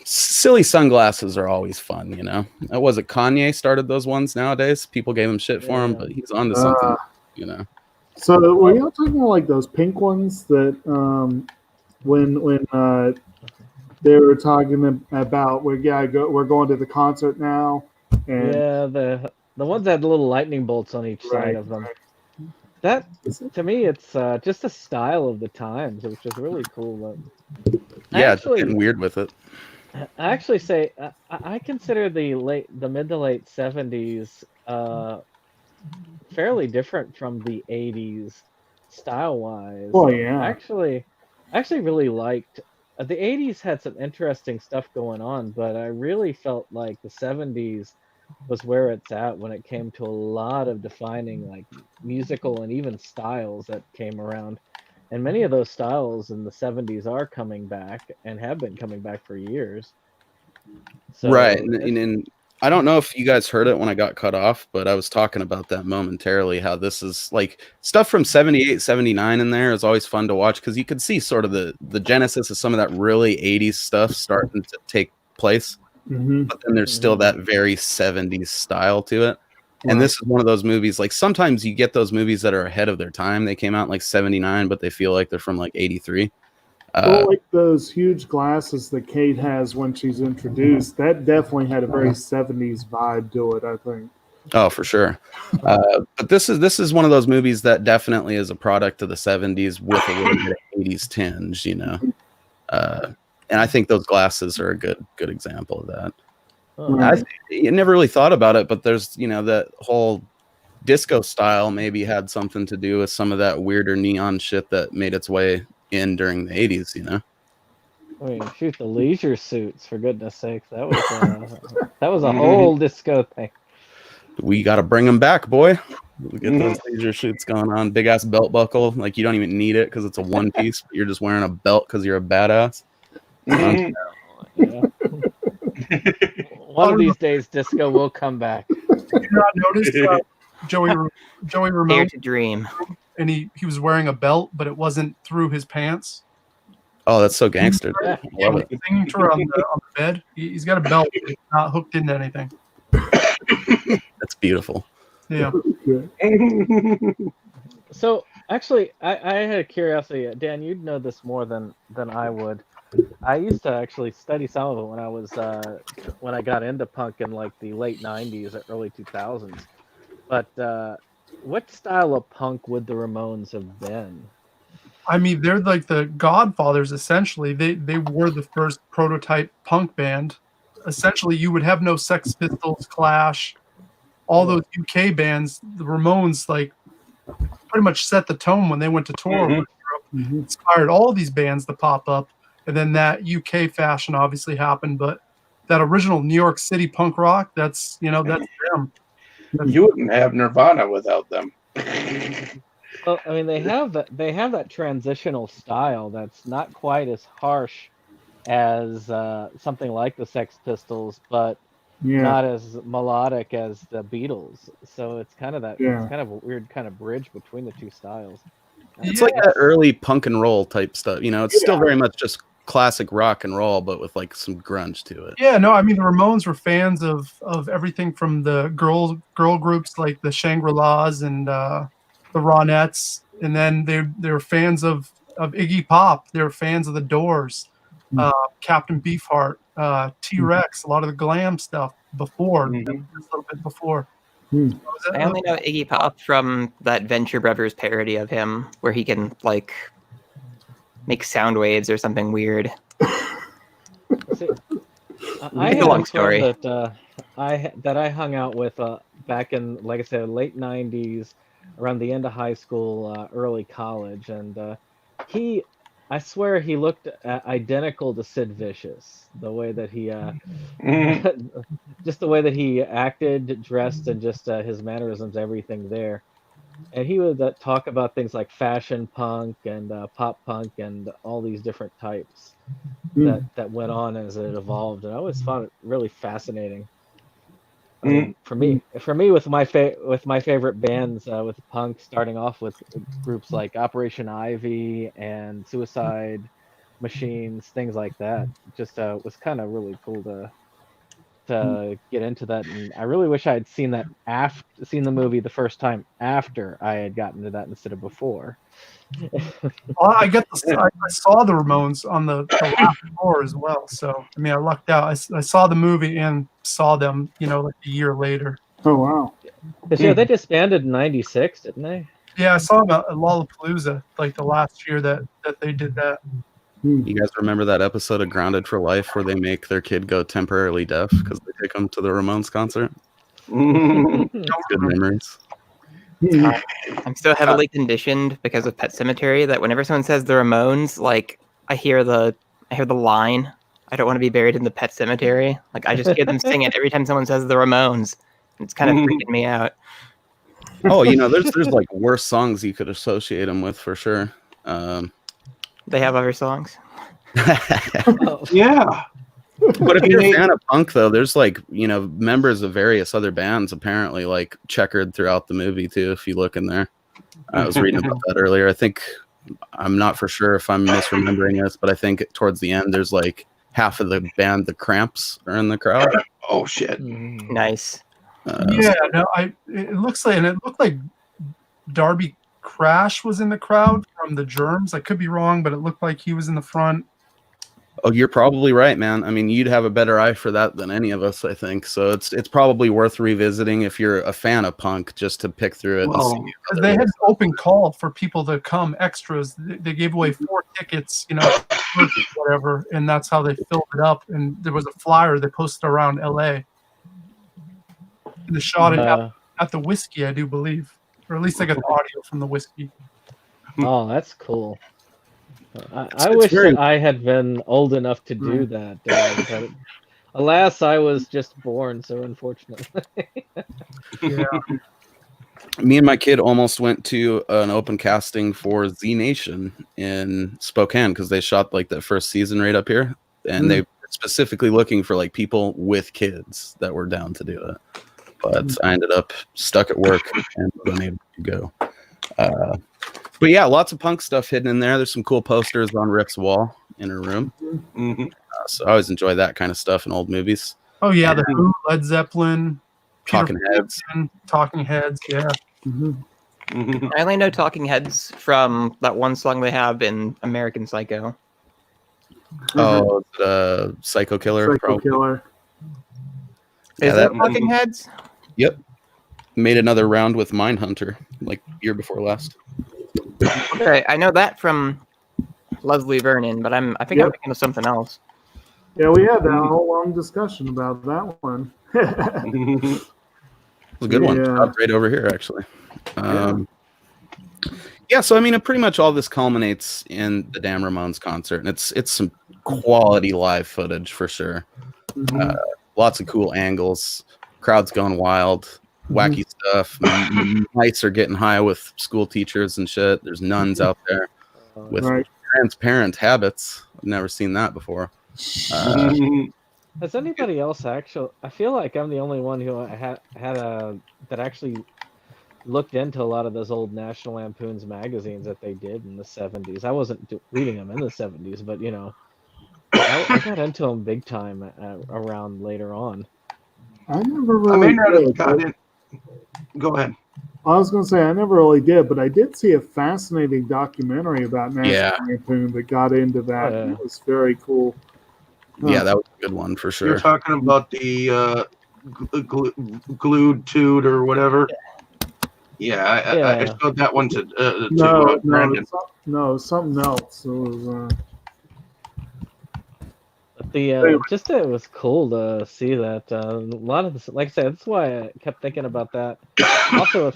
Silly sunglasses are always fun, you know. Was it Kanye started those ones nowadays? People gave him shit for him, but he's onto something, you know. So were y'all talking about like those pink ones that when they were talking about we're going to the concert now and Yeah, the ones that had little lightning bolts on each side right, of them. right. That to me, it's just the style of the times, which is really cool. Yeah, just Actually, getting weird with it. I actually say I consider the mid to late '70s fairly different from the '80s style wise. Well, yeah. Actually really liked the '80s had some interesting stuff going on, but I really felt like the '70s was where it's at when it came to a lot of defining like musical and even styles that came around. And many of those styles in the '70s are coming back and have been coming back for years. Right. So And I don't know if you guys heard it when I got cut off, but I was talking about that momentarily, how this is like stuff from 78, 79 in there is always fun to watch because you could see sort of the genesis of some of that really 80s stuff starting to take place. Mm-hmm. But then there's still that very 70s style to it. And this is one of those movies, like sometimes you get those movies that are ahead of their time. They came out in like 79, but they feel like they're from like 83. Well, like those huge glasses that Kate has when she's introduced, that definitely had a very 70s vibe to it, I think. Oh, for sure. But this is one of those movies that definitely is a product of the 70s with a little bit of 80s tinge, you know. And I think those glasses are a good example of that. I never really thought about it, but there's, you know, that whole disco style maybe had something to do with some of that weirder neon shit that made its way in during the 80s, you know. I mean, shoot, the leisure suits, for goodness sakes, that was a whole disco thing. We got to bring them back, boy. We get those leisure suits going on. Big ass belt buckle, like you don't even need it because it's a one piece, but you're just wearing a belt because you're a badass. Yeah. One of these days, disco will come back. Did you not notice Joey Dare Ramone? to dream. And he was wearing a belt, but it wasn't through his pants. Oh, that's so gangster. Yeah. I love it. Singing to her on the bed. He's got a belt, but it's not hooked into anything. That's beautiful. Yeah. So actually, I had a curiosity. Dan, you'd know this more than I would. I used to actually study some of it when I was when I got into punk in like the late '90s or early 2000s. But what style of punk would the Ramones have been? I mean, they're like the godfathers, essentially. They were the first prototype punk band. Essentially, you would have no Sex Pistols, Clash, all those UK bands. The Ramones, like, pretty much set the tone when they went to tour. Europe, inspired all these bands to pop up. And then that UK fashion obviously happened. But that original New York City punk rock, that's them. You wouldn't have Nirvana without them. Well, I mean, they have that transitional style that's not quite as harsh as something like the Sex Pistols, but not as melodic as the Beatles. So it's kind of it's kind of a weird kind of bridge between the two styles. It's like that early punk and roll type stuff. You know, it's still very much just classic rock and roll, but with like some grunge to it. Yeah, no, I mean the Ramones were fans of everything from the girl groups like the Shangri-Las and the Ronettes, and then they were fans of Iggy Pop. They were fans of the Doors, Captain Beefheart, T-Rex, a lot of the glam stuff before, just a little bit before. I only know Iggy Pop from that Venture Brothers parody of him, where he can like make sound waves or something weird. See, I had a long story that I hung out with back in, like I said, late '90s, around the end of high school, early college, and I swear he looked identical to Sid Vicious, the way that he just the way that he acted, dressed, and just his mannerisms, everything there. And he would talk about things like fashion punk and pop punk and all these different types that went on as it evolved, and I always found it really fascinating. I mean, for me, with my favorite bands, with punk, starting off with groups like Operation Ivy and Suicide Machines, things like that, just was kind of really cool get into that, and I really wish I had seen that seen the movie the first time after I had gotten to that instead of before. Well, I saw the Ramones on the last tour as well. So I mean, I lucked out. I saw the movie and saw them, like a year later. Oh wow. Because they disbanded in '96, didn't they? Yeah, I saw them at Lollapalooza, like the last year that they did that. You guys remember that episode of Grounded for Life where they make their kid go temporarily deaf because they take him to the Ramones concert? Good memories. I'm so heavily conditioned because of Pet Sematary that whenever someone says the Ramones, like I hear the line, "I don't want to be buried in the Pet Cemetery." Like I just hear them sing it every time someone says the Ramones. It's kind of freaking me out. Oh, there's like worse songs you could associate them with for sure. They have other songs. Yeah. But if you're a fan of punk, though, there's like, members of various other bands apparently like checkered throughout the movie too, if you look in there. I was reading about that earlier. I think, I'm not for sure if I'm misremembering this, but I think towards the end there's like half of the band, the Cramps, are in the crowd. Oh shit. Nice. It looked like Darby Crash was in the crowd from the Germs. I could be wrong, but it looked like he was in the front. Oh, you're probably right, man. I mean, you'd have a better eye for that than any of us, I think. So it's probably worth revisiting if you're a fan of punk, just to pick through it. Well, they had an open call for people to come, extras. They gave away 4 tickets, whatever, and that's how they filled it up. And there was a flyer they posted around LA. And they shot it at the Whiskey, I do believe, or at least I got the audio from the Whiskey. Oh, that's cool. I wish that I had been old enough to do that. But alas, I was just born, so unfortunately. Yeah. Me and my kid almost went to an open casting for Z Nation in Spokane because they shot like the first season right up here, and they were specifically looking for like people with kids that were down to do it. But I ended up stuck at work and unable to go. But yeah, lots of punk stuff hidden in there. There's some cool posters on Rick's wall in her room. So I always enjoy that kind of stuff in old movies. Oh yeah, the Who, Led Zeppelin, Talking Heads. Talking Heads, yeah. I only know Talking Heads from that one song they have in American Psycho. Oh, the Psycho Killer. Psycho Killer. Is that Talking Heads? Yep. Made another round with Mindhunter like year before last. Okay, I know that from Leslie Vernon, but I think I'm thinking of something else. Yeah, we had that whole long discussion about that one. It was a good one. Right over here, actually. Yeah, so I mean, pretty much all this culminates in the Damn Ramones concert, and it's some quality live footage for sure. Lots of cool angles, crowds going wild, wacky stuff. Mice are getting high with school teachers and shit. There's nuns out there with transparent habits. I've never seen that before. Has anybody else actually? I feel like I'm the only one who had that actually looked into a lot of those old National Lampoon's magazines that they did in the 70s. I wasn't reading them in the 70s, but I got into them big time around later on. I never really did. Go ahead. I was going to say I never really did, but I did see a fascinating documentary about National Lampoon that got into that. It was very cool. Yeah, that was a good one for sure. You're talking about the glued toot or whatever. Yeah, I showed that one to Brandon. No, something else. It was. It was cool to see that a lot of this, like I said, that's why I kept thinking about that. Also,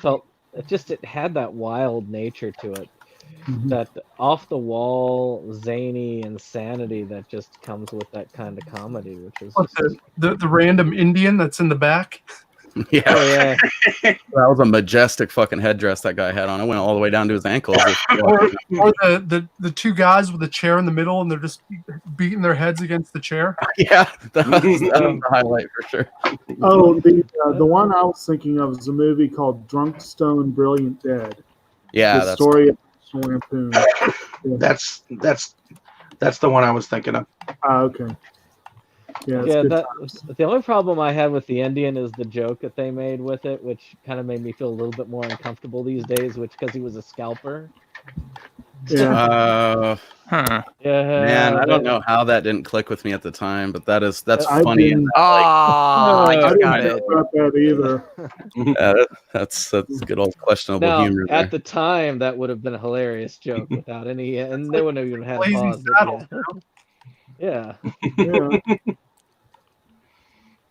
it had that wild nature to it, that off the wall, zany insanity that just comes with that kind of comedy, which is the random Indian that's in the back. Yeah. Oh, yeah. That was a majestic fucking headdress that guy had on. It went all the way down to his ankles. or the two guys with the chair in the middle and they're just beating their heads against the chair. Yeah, that was the highlight for sure. Oh, the one I was thinking of is a movie called Drunk, Stone, Brilliant, Dead. Yeah, the story of National Lampoon. That's the one I was thinking of. Okay. Yeah, it's Yeah, good that times. the only problem I had with the Indian is the joke that they made with it, which kind of made me feel a little bit more uncomfortable these days, which because he was a scalper. Yeah. Huh. Man, Yeah, I don't know how that didn't click with me at the time, but that's I funny. didn't, Oh, I I just didn't got know it. about that either. That's good old questionable Now, humor there. at the time, that would have been a hilarious joke without any, and they wouldn't have even had Blazing pause. But Saddles. yeah, Yeah.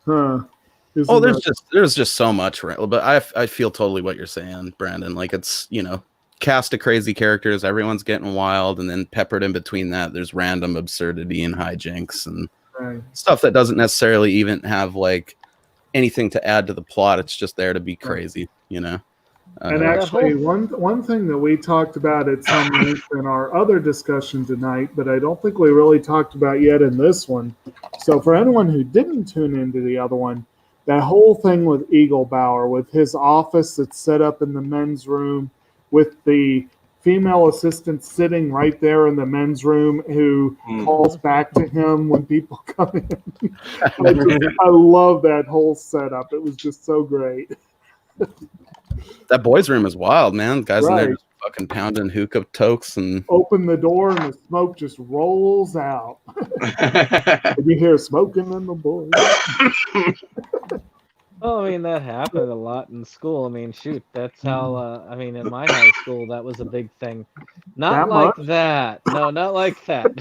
Huh. Oh, Isn't that there's just so much, right? But I feel totally what you're saying, Brandon. Like it's cast of crazy characters, everyone's getting wild, and then peppered in between that, there's random absurdity and hijinks and right? stuff that doesn't necessarily even have like anything to add to the plot. It's just there to be crazy, And that actually, whole- one thing that we talked about at some length in our other discussion tonight, but I don't think we really talked about yet in this one. So for anyone who didn't tune into the other one, that whole thing with Eagle Bauer, with his office that's set up in the men's room, with the female assistant sitting right there in the men's room who calls back to him when people come in. I love that whole setup. It was just so great. that boys' room is wild, man. Guys in there Right. just fucking pounding hookah tokes and Open the door and the smoke just rolls out. And you hear smoking in the boys. well, I mean, that happened a lot in school. I mean, shoot, that's how. I mean, in my high school, that was a big thing. Not That like much? that. No, not like that.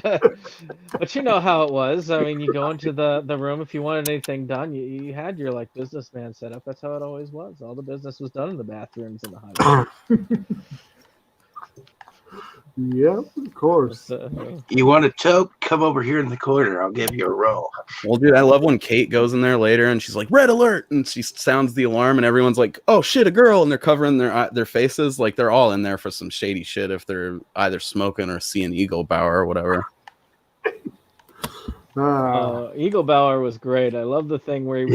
But you know how it was. I mean, you go into the room if you wanted anything done. You had your like businessman set up. That's how it always was. All the business was done in the bathrooms in the high. Yep, of course. You want a toke? Come over here in the corner. I'll give you a roll. well, dude, I love when Kate goes in there later and she's like, "Red alert!" and she sounds the alarm, and everyone's like, "Oh shit, a girl!" and they're covering their faces, like they're all in there for some shady shit if they're either smoking or seeing Eagle Bauer or whatever. Eagle Bauer was great. I love the thing where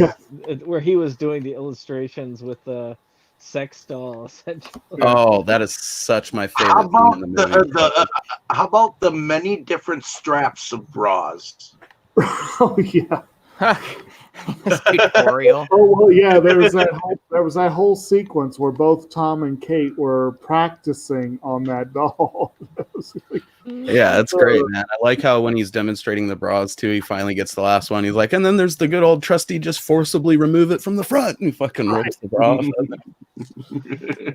he was doing the illustrations with the sex doll. Essentially. Oh, that is such my favorite How about scene in the movie. how about the many different straps of bras? Oh yeah. This tutorial. Oh well, yeah. There was that whole sequence where both Tom and Kate were practicing on that doll. Yeah, it's great, man. I like how when he's demonstrating the bras too, he finally gets the last one. He's like, and then there's the good old trusty just forcibly remove it from the front, and he fucking rips the bra off.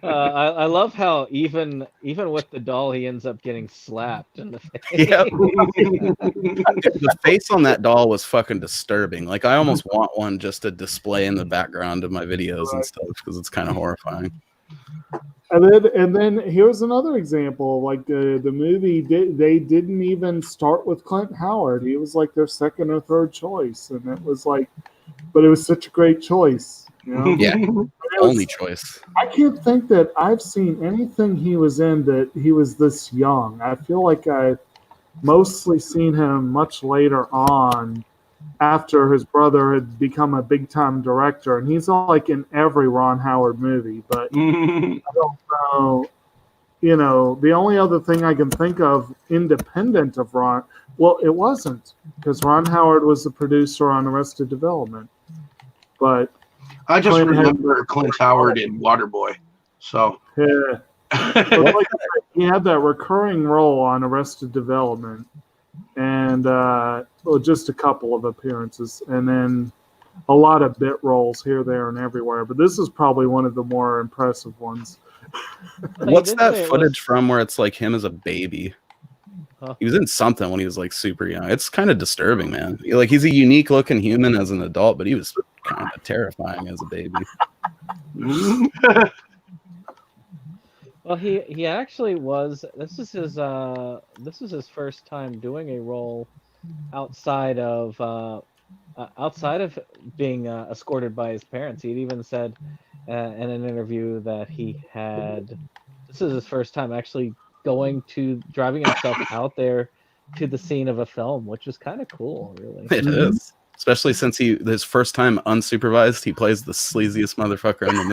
I love how even with the doll, he ends up getting slapped in the face. Yep. The face on that doll was fucking disturbing. Like I almost want one just to display in the background of my videos and stuff because it's kind of horrifying. And then here's another example. Like the movie, they didn't even start with Clint Howard. He was like their second or third choice, and it was like, but it was such a great choice. You know? Yeah, only choice. I can't think that I've seen anything he was in that he was this young. I feel like I've mostly seen him much later on after his brother had become a big-time director. And he's like in every Ron Howard movie. But I don't know. You know, the only other thing I can think of independent of Ron, well, it wasn't, because Ron Howard was the producer on Arrested Development. But I just Clint remember Clint Howard in Waterboy. So yeah. But like I said, he had that recurring role on Arrested Development, and just a couple of appearances, and then a lot of bit roles here, there, and everywhere. But this is probably one of the more impressive ones. What's did that say it footage from where it's like him as a baby? Huh. He was in something when he was like super young. It's kind of disturbing, man. Like he's a unique looking human as an adult, but he was kind of terrifying as a baby. Well, he actually was. This is his first time doing a role outside of being escorted by his parents. He'd even said in an interview that this is his first time actually driving himself out there to the scene of a film, which is kind of cool, really. It is. Especially since his first time unsupervised, he plays the sleaziest motherfucker in the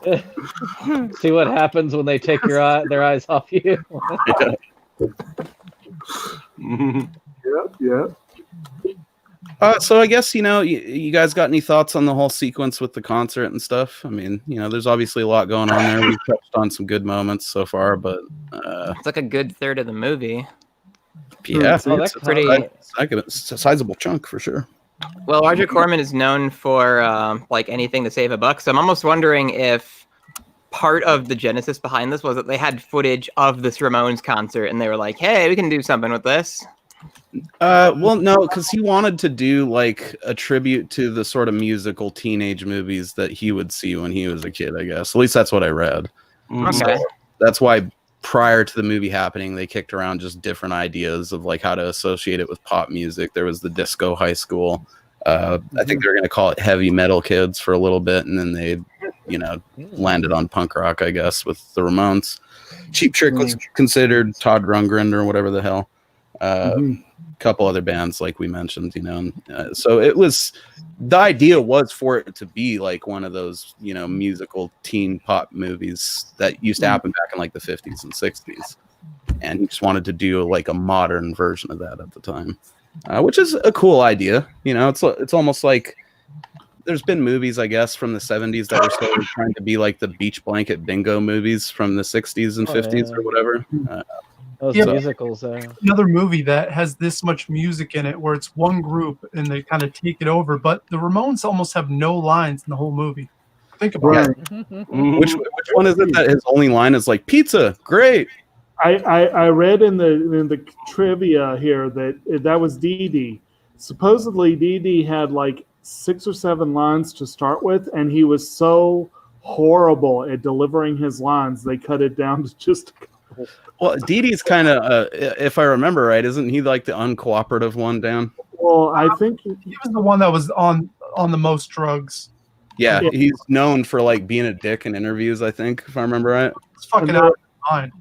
movie. See what happens when they take their eyes off you. Yep. So I guess, you guys got any thoughts on the whole sequence with the concert and stuff? I mean, there's obviously a lot going on there. We've touched on some good moments so far, but It's like a good third of the movie. yeah, Oh, it's that pretty- it's a sizable chunk for sure. Well, Roger Corman is known for like anything to save a buck, so I'm almost wondering if part of the genesis behind this was that they had footage of this Ramones concert, and they were like, "Hey, we can do something with this." Well, no, because he wanted to do like a tribute to the sort of musical teenage movies that he would see when he was a kid, I guess. At least that's what I read. Okay. That's why prior to the movie happening, they kicked around just different ideas of like how to associate it with pop music. There was the disco high school. I think they were going to call it heavy metal kids for a little bit, and then they, landed on punk rock, I guess, with the Ramones. Cheap Trick was considered, Todd Rundgren or whatever the hell. Couple other bands like we mentioned, so it was, the idea was for it to be like one of those musical teen pop movies that used to happen back in like the 50s and 60s, and he just wanted to do like a modern version of that at the time, which is a cool idea. It's almost like there's been movies, I guess, from the 70s that were sort of trying to be like the Beach Blanket Bingo movies from the 60s and 50s or whatever. Those Yeah. musicals. Another movie that has this much music in it, where it's one group and they kind of take it over, but the Ramones almost have no lines in the whole movie. Think about Right. it. Which one is it that his only line is like pizza? Great. I read in the trivia here that was Dee Dee. Supposedly Dee Dee had like 6 or 7 lines to start with, and he was so horrible at delivering his lines they cut it down to just a couple. Well, Dee Dee's kind of, if I remember right, isn't he like the uncooperative one, Dan? Well, I think He was the one that was on the most drugs. Yeah, Yeah. he's known for like being a dick in interviews, I think, if I remember right. It's fucking And out of his mind.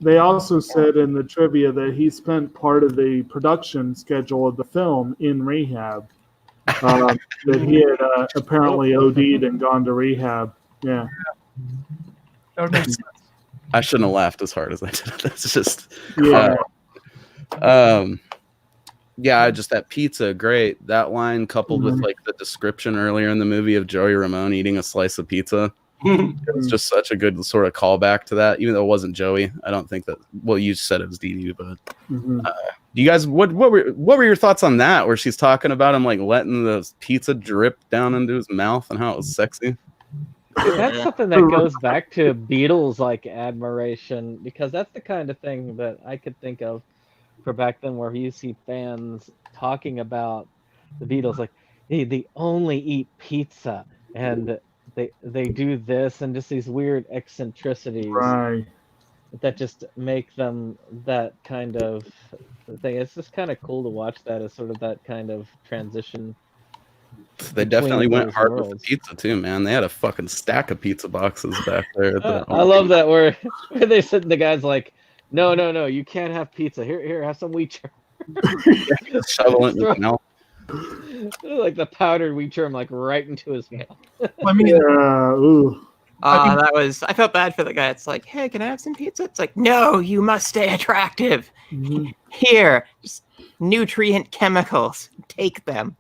they also said in the trivia that he spent part of the production schedule of the film in rehab. That he had apparently OD'd and gone to rehab. Yeah. That would make sense. I shouldn't have laughed as hard as I did. That's just, Yeah. yeah, just that pizza, great. That line coupled with like the description earlier in the movie of Joey Ramone eating a slice of pizza. It was just such a good sort of callback to that, even though it wasn't Joey. I don't think that. Well, you said it was Dee Dee, but do you guys, what were your thoughts on that? Where she's talking about him like letting the pizza drip down into his mouth and how it was sexy. That's something that goes back to Beatles like admiration, because that's the kind of thing that I could think of for back then, where you see fans talking about the Beatles like they only eat pizza and they do this, and just these weird eccentricities Right. that just make them that kind of thing. It's just kind of cool to watch that as sort of that kind of transition. They definitely between went those hard with the worlds. pizza too, man. They had a fucking stack of pizza boxes back there. I love that where they said the guy's like, no, you can't have pizza. Here, have some wheat germ. shovel it in his mouth. Like the powdered wheat germ, like right into his mouth. I mean, Ooh. I felt bad for the guy. It's like, hey, can I have some pizza? It's like, no, you must stay attractive. Here, just nutrient chemicals. Take them.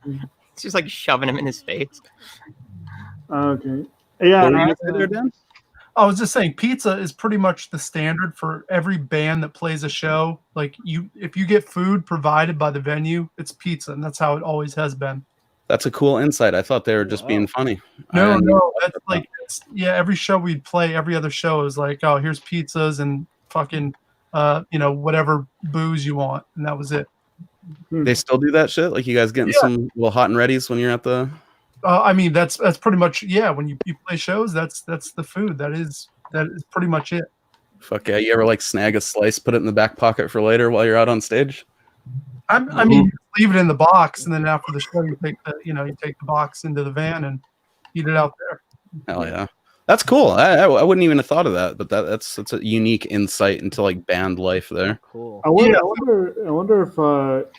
It's just like shoving him in his face. Okay. Yeah. What were you gonna say there, Dan? I was just saying, pizza is pretty much the standard for every band that plays a show. Like if you get food provided by the venue, it's pizza, and that's how it always has been. That's a cool insight. I thought they were just being funny. No, that's like every show we'd play, every other show is like, oh, here's pizzas and fucking whatever booze you want, and that was it. They still do that shit. Like you guys getting some little hot and readies when you're at the. I mean, that's pretty much when you play shows, that's the food. That is pretty much it. Fuck yeah! You ever like snag a slice, put it in the back pocket for later while you're out on stage? I mean, you leave it in the box, and then after the show, you take the box into the van and eat it out there. Hell yeah, that's cool. I wouldn't even have thought of that, but that's a unique insight into like band life there. Cool. I wonder if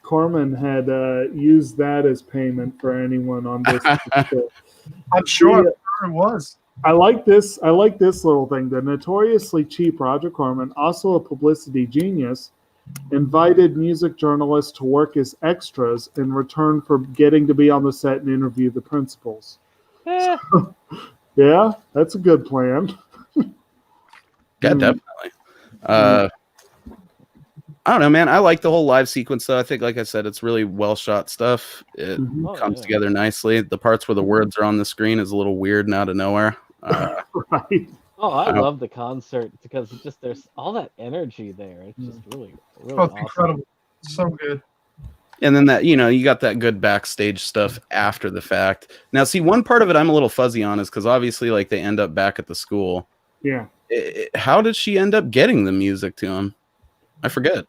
Corman had used that as payment for anyone on this. I'm sure it was. I like this little thing. The notoriously cheap Roger Corman, also a publicity genius, invited music journalists to work as extras in return for getting to be on the set and interview the principals. Eh, Yeah, that's a good plan. Yeah, definitely. I don't know, man. I like the whole live sequence, though. I think, like I said, it's really well shot stuff. It Mhm. Oh, comes yeah. together nicely. The parts where the words are on the screen is a little weird and out of nowhere. Right. Oh, I Wow. love the concert because it just there's all that energy there. It's just really, really Oh, it's awesome. incredible. So good. And then that, you got that good backstage stuff after the fact. Now, see, one part of it I'm a little fuzzy on is because obviously, like, they end up back at the school. Yeah. How did she end up getting the music to him? I forget.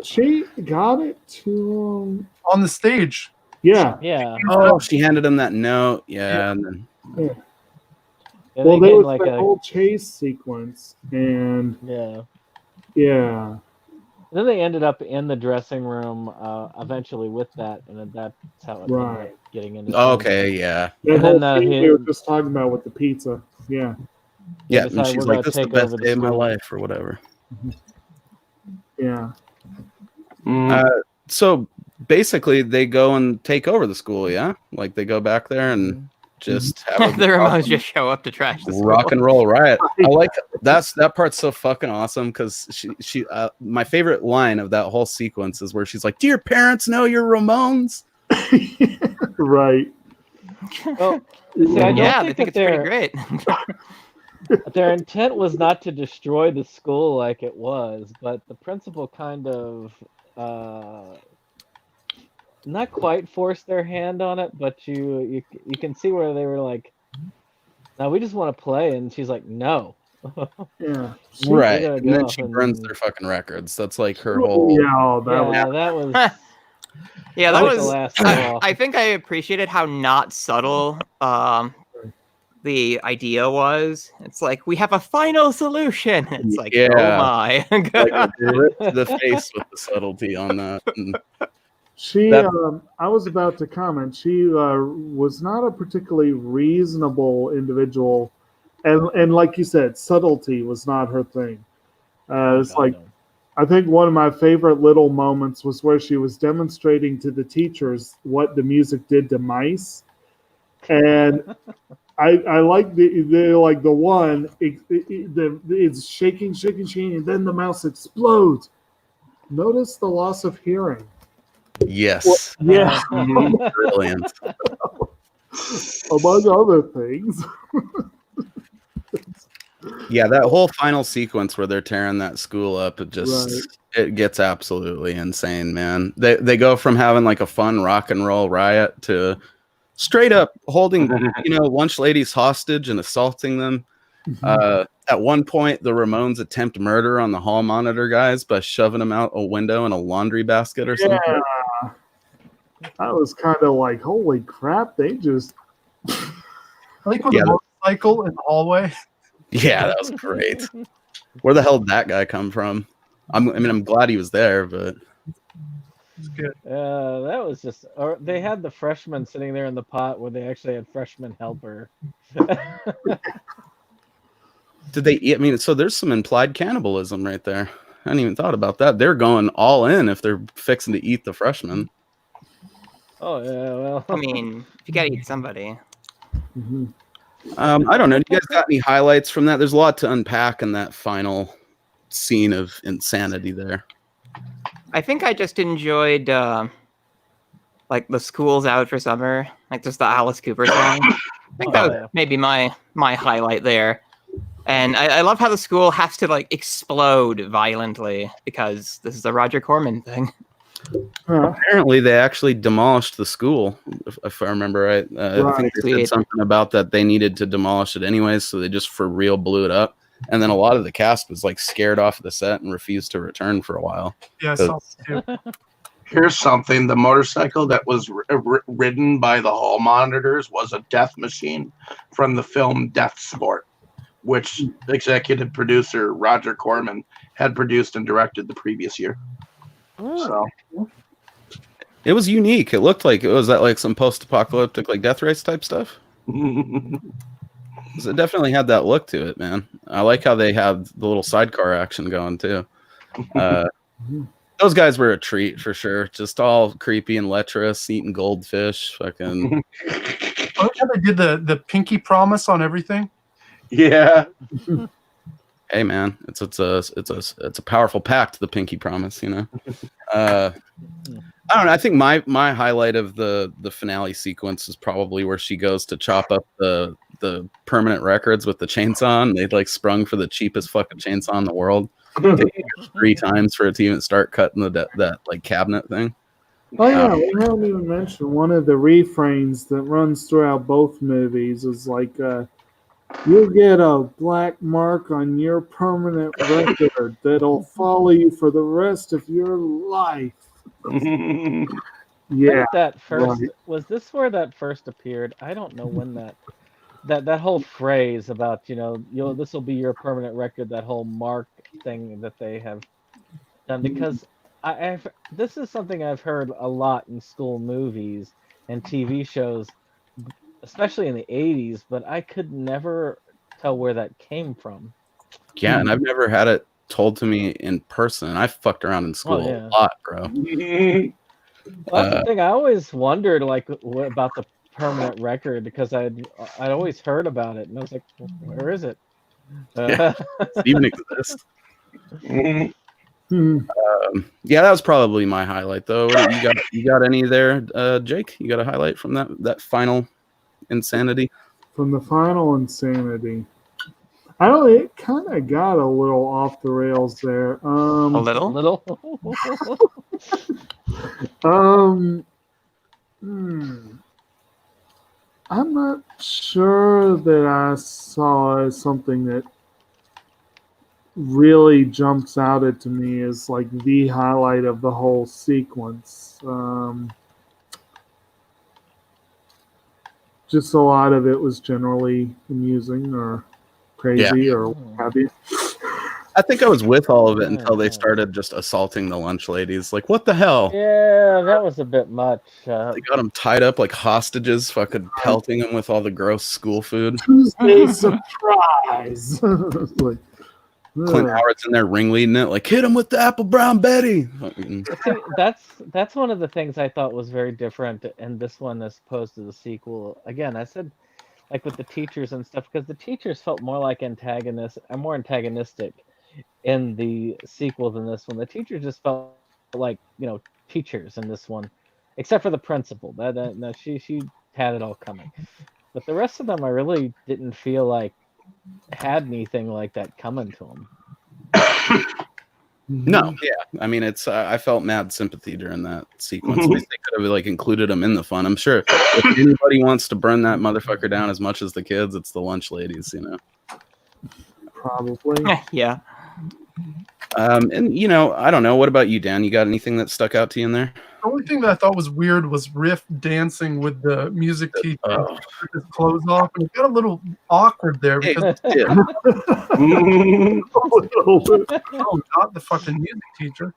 She got it to On the stage. yeah. Yeah. Oh, she handed him that note. Yeah. And then, Yeah, Well, they there get was that whole chase sequence, and yeah. yeah, And then they ended up in the dressing room eventually with that, and then that's how it ended Right. up getting into. okay, yeah. that And whole then, scene he- we were just talking about with the pizza. Yeah, Yeah. decided And she's we're like, gonna this is the take over best the day of my school. life, or whatever. yeah. So basically, they go and take over the school, yeah? Like, they go back there and just have The a Ramones just show up to trash the school. rock and roll riot. I like that part's so fucking awesome because she my favorite line of that whole sequence is where she's like, "Do your parents know you're Ramones?" Right. Well, see, I don't Yeah, they think think that it's pretty great. their intent was not to destroy the school like it was, but the principal kind of not quite forced their hand on it, but you can see where they were like, "No, we just want to play," and she's like, "No." Yeah. Right. gotta And go then off she and burns then- their fucking records. That's like her whole. Yeah, oh, that was Yeah, that was Yeah, that quite the was. last straw. I think I appreciated how not subtle the idea was. It's like we have a final solution. It's like, Yeah. oh my. Like ripped to the face with the subtlety on that. And she. That- I was about to comment. She was not a particularly reasonable individual, and like you said, subtlety was not her thing. It's God, like. no. I think one of my favorite little moments was where she was demonstrating to the teachers what the music did to mice, and I like the one it's shaking, and then the mouse explodes. Notice the loss of hearing. yes. Yeah, Brilliant. among other things. Yeah, that whole final sequence where they're tearing that school up, it just Right. it gets absolutely insane, man. They go from having like a fun rock and roll riot to straight up holding, lunch ladies hostage and assaulting them. At one point, the Ramones attempt murder on the hall monitor guys by shoving them out a window in a laundry basket or something. Yeah, I was kind of like, holy crap! They just I think with Yeah, the motorcycle in the hallway. Yeah, that was great. Where the hell did that guy come from? I'm glad he was there, but It's good. That was just. Or they had the freshmen sitting there in the pot where they actually had freshman helper. did they eat? I mean, so there's some implied cannibalism right there. I hadn't even thought about that. They're going all in if they're fixing to eat the freshmen. Oh yeah, well. I mean, you gotta eat somebody. I don't know. Do you guys got any highlights from that? There's a lot to unpack in that final scene of insanity there. I think I just enjoyed like the school's out for summer, like just the Alice Cooper song. I think that was maybe my highlight there. And I love how the school has to like explode violently because this is a Roger Corman thing. Apparently, they actually demolished the school, if I remember right. I think they said Sweet. something about that they needed to demolish it anyways, so they just for real blew it up. And then a lot of the cast was like scared off the set and refused to return for a while. Yeah, I saw it too. Here's something: the motorcycle that was ridden by the hall monitors was a death machine from the film Death Sport, which executive producer Roger Corman had produced and directed the previous year. So It was unique. It looked like it was that like some post-apocalyptic like death race type stuff. 'Cause it definitely had that look to it, man. I like how they had the little sidecar action going too. Those guys were a treat for sure. Just all creepy and lecherous, eating goldfish. Fucking. Oh, yeah, they did the pinky promise on everything. Yeah. Hey man, it's a powerful pact, the pinky promise, you know. I don't know. I think my highlight of the finale sequence is probably where she goes to chop up the permanent records with the chainsaw. And they like sprung for the cheapest fucking chainsaw in the world. 3 times for it to even start cutting that like cabinet thing. Oh yeah, we haven't even mentioned one of the refrains that runs throughout both movies is like, "You'll get a black mark on your permanent record that'll follow you for the rest of your life." Yeah, That first right. was this where that first appeared? I don't know when that whole phrase about this will be your permanent record, that whole mark thing that they have done, because this is something I've heard a lot in school movies and TV shows, especially in the 80s, but I could never tell where that came from. Yeah, and I've never had it told to me in person. I fucked around in school a lot, bro. Well, that's the thing. I always wondered, like, what about the permanent record, because I'd always heard about it, and I was like, where is it? Does it even exist? Hmm. Yeah, that was probably my highlight, though. You got any there, Jake? You got a highlight from that final insanity? From the final insanity, I don't. It kind of got a little off the rails there. A little. Little. I'm not sure that I saw something that really jumps out at to me as like the highlight of the whole sequence. Just a lot of it was generally amusing or crazy or what have you. I think I was with all of it until they started just assaulting the lunch ladies. Like, what the hell? Yeah, that was a bit much. They got them tied up like hostages, fucking pelting them with all the gross school food. Tuesday surprise. Like, Clint Howard's in there ringleading it, like, hit him with the apple brown Betty. See, that's one of the things I thought was very different in this one as opposed to the sequel. Again, I said, like with the teachers and stuff, because the teachers felt more like antagonists and more antagonistic in the sequel than this one. The teachers just felt like teachers in this one, except for the principal. That she had it all coming, but the rest of them I really didn't feel like had anything like that coming to them. No, yeah. I mean, it's I felt mad sympathy during that sequence. They could have like included them in the fun. I'm sure if anybody wants to burn that motherfucker down as much as the kids, it's the lunch ladies, Probably. Yeah. And I don't know. What about you, Dan? You got anything that stuck out to you in there? The only thing that I thought was weird was Riff dancing with the music teacher with his clothes off, and it got a little awkward there because not the fucking music teacher.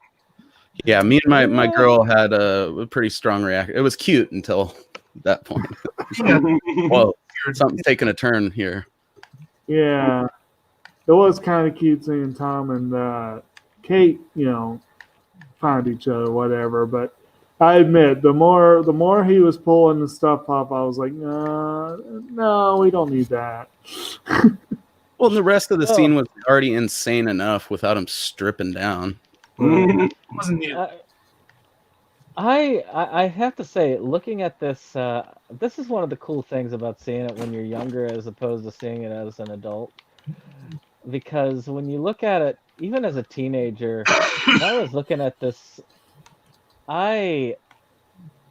Yeah, me and my girl had a pretty strong reaction. It was cute until that point. Well, something's taking a turn here. Yeah, it was kind of cute seeing Tom and Kate, find each other, whatever. But I admit, the more he was pulling the stuff up, I was like, no, we don't need that. Well, the rest of the scene was already insane enough without him stripping down. Wasn't needed. I have to say, looking at this, this is one of the cool things about seeing it when you're younger as opposed to seeing it as an adult. Because when you look at it, even as a teenager, when I was looking at this, I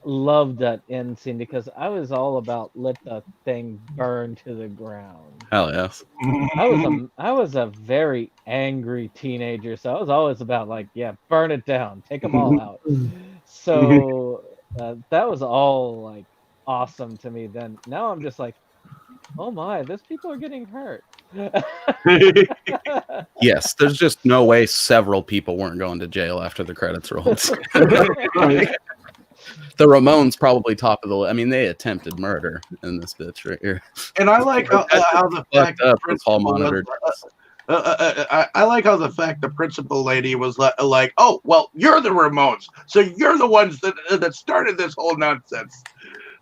loved that end scene because I was all about let the thing burn to the ground. Hell yes. I was a very angry teenager, so I was always about like, yeah, burn it down, take them all out. So that was all like awesome to me then. Now I'm just like, oh my, those people are getting hurt. Yes, there's just no way several people weren't going to jail after the credits rolled. The Ramones probably top of the list. I mean, they attempted murder in this bitch right here. And I like how the fact up and Paul monitored. I like how the principal lady was like, "Oh, well, you're the Ramones, so you're the ones that started this whole nonsense."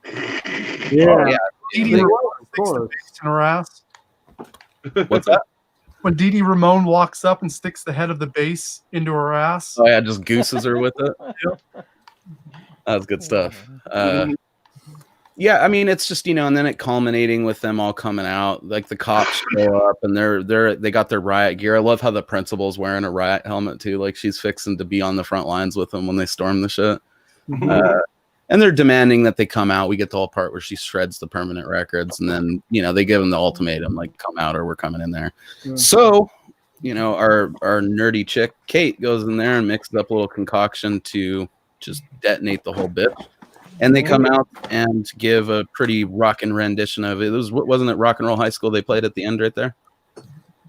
Yeah, Oh, yeah. Dee Dee they Ramone were, of sticks the course. face in her ass. What's that? When Dee Dee Ramone walks up and sticks the head of the bass into her ass. Oh yeah, just gooses her with it. That's good stuff. Yeah, I mean, it's just, and then it culminating with them all coming out, like the cops show up and they got their riot gear. I love how the principal's wearing a riot helmet too, like she's fixing to be on the front lines with them when they storm the shit. And they're demanding that they come out. We get the whole part where she shreds the permanent records, and then they give them the ultimatum, like, come out or we're coming in there. Yeah. So, our nerdy chick Kate goes in there and mixes up a little concoction to just detonate the whole bit. And they come out and give a pretty rockin' rendition of it. Wasn't it Rock and Roll High School they played at the end right there?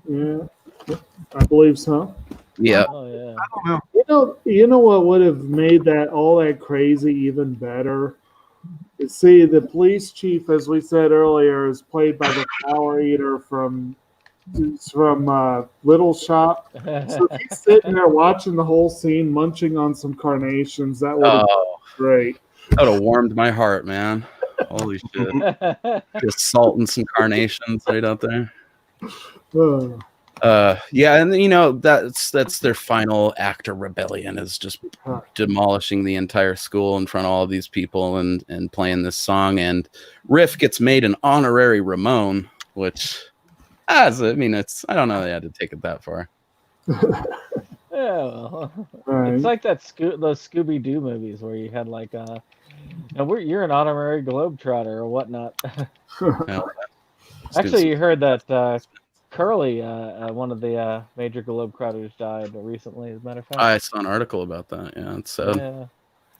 Yeah, I believe so. Yeah. Oh yeah. I don't know. You know what would have made all that crazy even better? See, the police chief, as we said earlier, is played by the flower eater from Little Shop. So if he's sitting there watching the whole scene, munching on some carnations. That would have been great. That would have warmed my heart, man. Holy shit. Just salt and some carnations right out there. Yeah, and that's their final act of rebellion, is just demolishing the entire school in front of all these people and playing this song. And Riff gets made an honorary Ramone, which I don't know they had to take it that far. Yeah, well, Right. it's like those Scooby-Doo movies where you had like you're an honorary globetrotter or whatnot. Actually, you heard that Curly, one of the major globetrotters, died recently. As a matter of fact, I saw an article about that. Yeah, it's sad.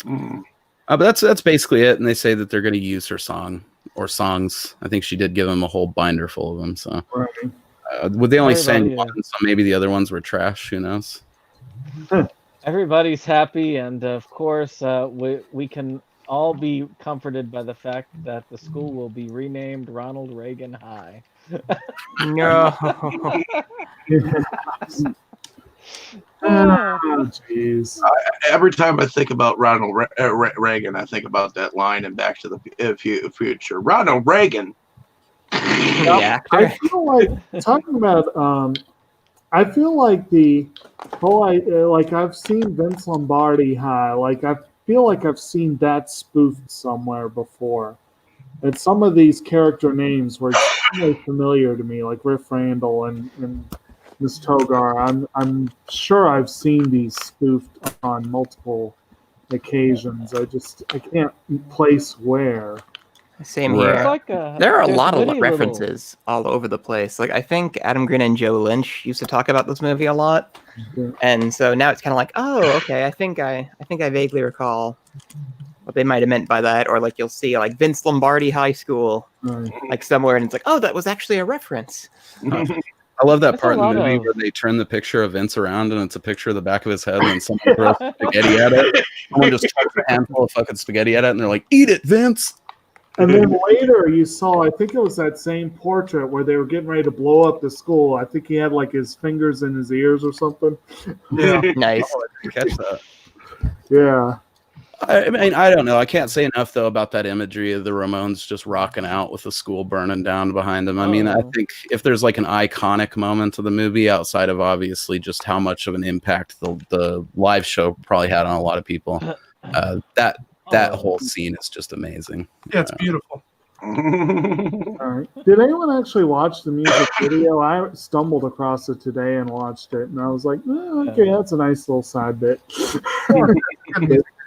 yeah. But that's basically it. And they say that they're going to use her song or songs. I think she did give them a whole binder full of them. So they only sang one, so maybe the other ones were trash. Who knows? Everybody's happy, and of course, we can all be comforted by the fact that the school will be renamed Ronald Reagan High. No. Oh, jeez. Every time I think about Ronald Reagan, I think about that line in Back to the Future. Ronald Reagan. The actor. I feel like talking about. I feel like the whole I've seen Vince Lombardi High. Like I feel like I've seen that spoofed somewhere before. And some of these character names were extremely familiar to me, like Riff Randall and Miss Togar. I'm sure I've seen these spoofed on multiple occasions. I can't place where. Same Right. here. It's like There are a there's lot of witty references all over the place. Like I think Adam Green and Joe Lynch used to talk about this movie a lot, Yeah. and so now it's kind of like, oh, okay, I think I vaguely recall what they might have meant by that, or like you'll see like Vince Lombardi High School, like somewhere, and it's like, oh, that was actually a reference. I love that That's part a in the lot movie of- where they turn the picture of Vince around and it's a picture of the back of his head and then someone throws spaghetti at it. Someone just chucks a handful of fucking spaghetti at it and they're like, eat it, Vince. And then later you saw, I think it was that same portrait where they were getting ready to blow up the school. I think he had like his fingers in his ears or something. Yeah. Nice. Oh, I didn't catch that. Yeah. I mean, I don't know. I can't say enough, though, about that imagery of the Ramones just rocking out with the school burning down behind them. I mean, I think if there's like an iconic moment of the movie outside of obviously just how much of an impact the live show probably had on a lot of people, that whole scene is just amazing. Yeah, it's beautiful. All right. Did anyone actually watch the music video? I stumbled across it today and watched it, and I was like, okay, that's a nice little side bit.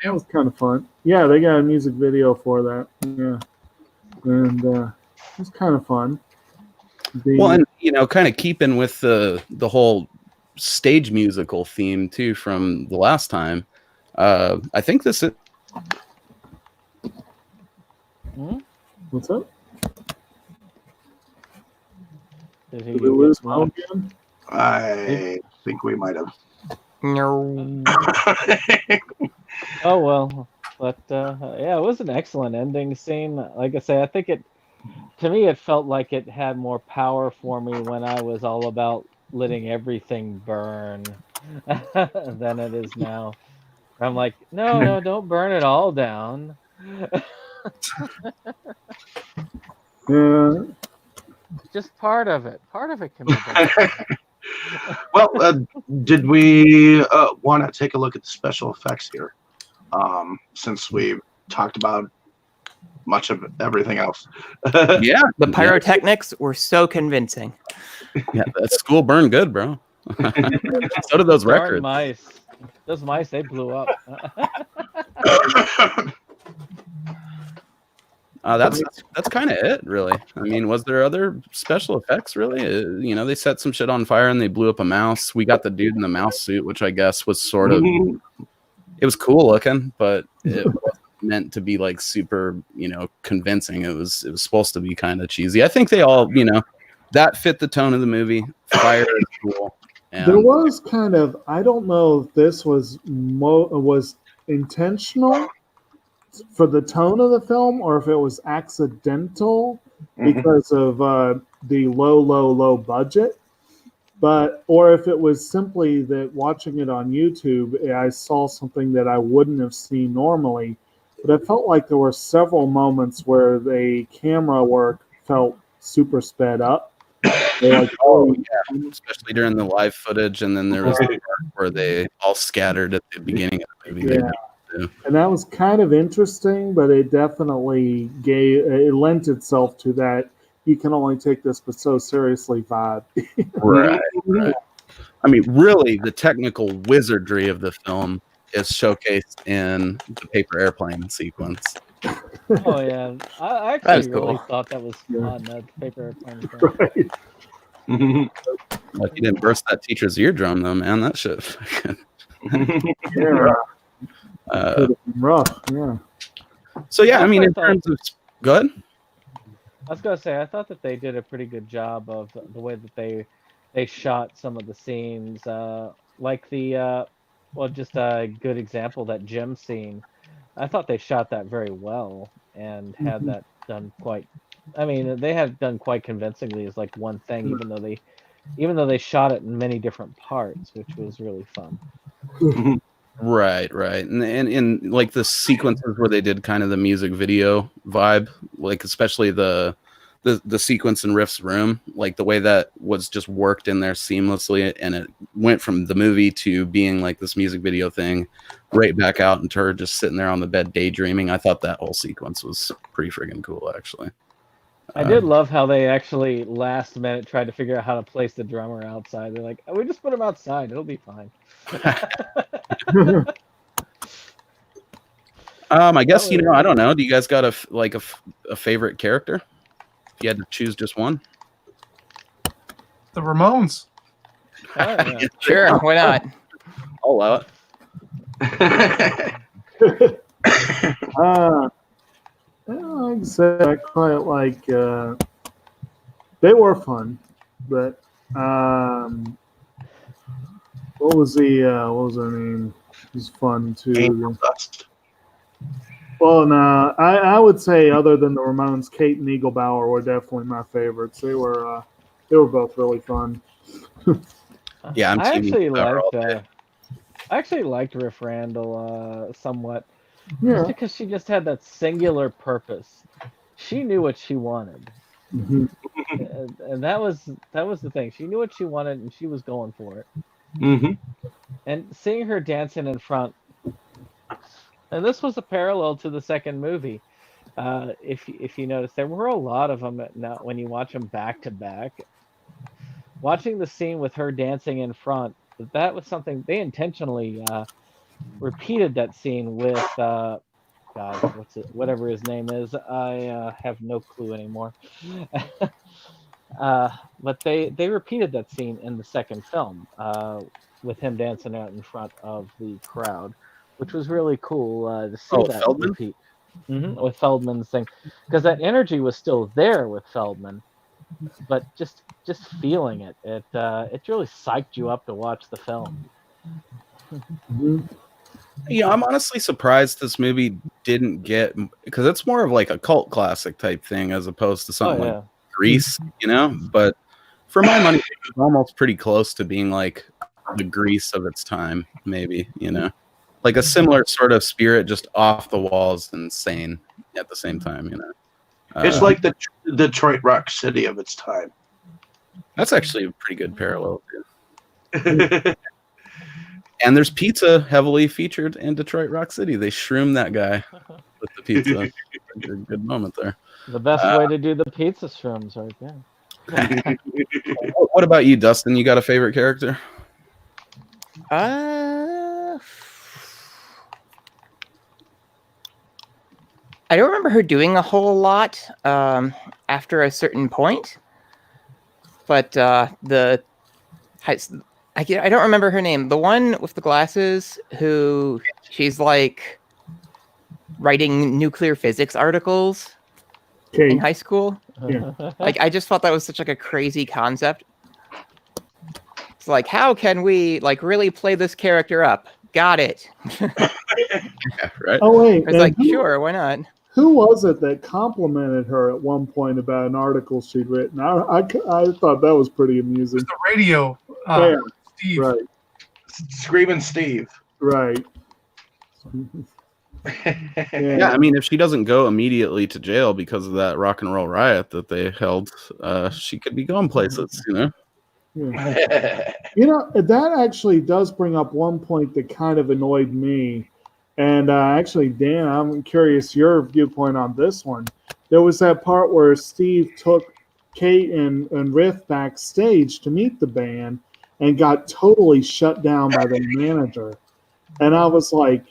It was kind of fun. Yeah, they got a music video for that. Yeah, and it was kind of fun. Well, and kind of keeping with the whole stage musical theme too from the last time. I think this is. What's up? Did Did we lose Mom again? I think we might have. No. Oh well, but yeah, it was an excellent ending scene. Like I say, I think to me, it felt like it had more power for me when I was all about letting everything burn than it is now. I'm like, no, don't burn it all down. Yeah. Just part of it. Part of it can be done. Well, did we want to take a look at the special effects here? Since we talked about much of everything else. Yeah, The pyrotechnics were so convincing. yeah, that school burned good, bro. So did those Darn records. mice. Those mice, they blew up. That's kind of it, really. I mean, was there other special effects, really? They set some shit on fire and they blew up a mouse. We got the dude in the mouse suit, which I guess was sort of, it was cool looking, but it wasn't meant to be like super, convincing. It was supposed to be kind of cheesy. I think they all, that fit the tone of the movie. Fire is cool. And There was kind of, I don't know if this was intentional for the tone of the film or if it was accidental because of the low budget, or if it was simply that watching it on YouTube, I saw something that I wouldn't have seen normally. But I felt like there were several moments where the camera work felt super sped up. like, oh yeah, especially during the live footage, and then there was the part where they all scattered at the beginning of the movie. Yeah. And that was kind of interesting, but it definitely lent itself to that you can only take this but so seriously vibe. Right. I mean, really, the technical wizardry of the film is showcased in the paper airplane sequence. Oh yeah, I actually really thought that was fun. That paper airplane thing. Right. Like you didn't burst that teacher's eardrum, though, man. That shit. Yeah. Rough. Yeah. So yeah, I mean, in terms of good. I was gonna say I thought that they did a pretty good job of the way that they shot some of the scenes, like the just a good example, that gym scene. I thought they shot that very well and had that done quite. I mean, they had done quite convincingly as like one thing, even though they shot it in many different parts, which was really fun. Right, and like the sequences where they did kind of the music video vibe, like especially the sequence in Riff's room, like the way that was just worked in there seamlessly, and it went from the movie to being like this music video thing, right back out into her just sitting there on the bed daydreaming. I thought that whole sequence was pretty friggin' cool, actually. I did love how they actually last minute tried to figure out how to place the drummer outside. They're like, we just put him outside; it'll be fine. I guess I don't know. Do you guys got a favorite character? If you had to choose just one, The Ramones. Oh, yeah. Sure, why not? I'll allow it. Like I said, I quite like. They were fun, but what was her name? It was fun too. Well, no, I would say other than the Ramones, Kate and Eaglebauer were definitely my favorites. They were both really fun. Yeah, I actually liked Riff Randall somewhat. Yeah. Just because she just had that singular purpose. She knew what she wanted. Mm-hmm. And that was the thing. She knew what she wanted and she was going for it. Mm-hmm. And seeing her dancing in front, and this was a parallel to the second movie. If you notice, there were a lot of them now when you watch them back to back. Watching the scene with her dancing in front, that was something they intentionally repeated that scene with whatever his name is. I have no clue anymore. But they repeated that scene in the second film with him dancing out in front of the crowd, which was really cool to see that Feldman? repeat. With Feldman's thing, because that energy was still there with Feldman, but just feeling it really psyched you up to watch the film. Yeah, I'm honestly surprised this movie didn't get, because it's more of like a cult classic type thing as opposed to something like Grease, But for my money, it's almost pretty close to being like the Grease of its time, maybe, like a similar sort of spirit, just off the walls, insane at the same time, It's like the Detroit Rock City of its time. That's actually a pretty good parallel. And there's pizza heavily featured in Detroit Rock City. They shroom that guy with the pizza. A good moment there. The best way to do the pizza shrooms right there. What about you, Dustin? You got a favorite character? I don't remember her doing a whole lot after a certain point, but I don't remember her name. The one with the glasses, who she's like writing nuclear physics articles in high school. Yeah. Like, I just thought that was such like a crazy concept. It's like, how can we like really play this character up? Got it. Yeah, right. Oh wait, I was like, sure, why not? Who was it that complimented her at one point about an article she'd written? I thought that was pretty amusing. The radio. Yeah, Steve. right, Screaming Steve. right. Yeah, I mean, if she doesn't go immediately to jail because of that rock and roll riot that they held, she could be going places, Yeah. That actually does bring up one point that kind of annoyed me. And actually, Dan, I'm curious your viewpoint on this one. There was that part where Steve took Kate and Riff backstage to meet the band and got totally shut down by the manager. And I was like,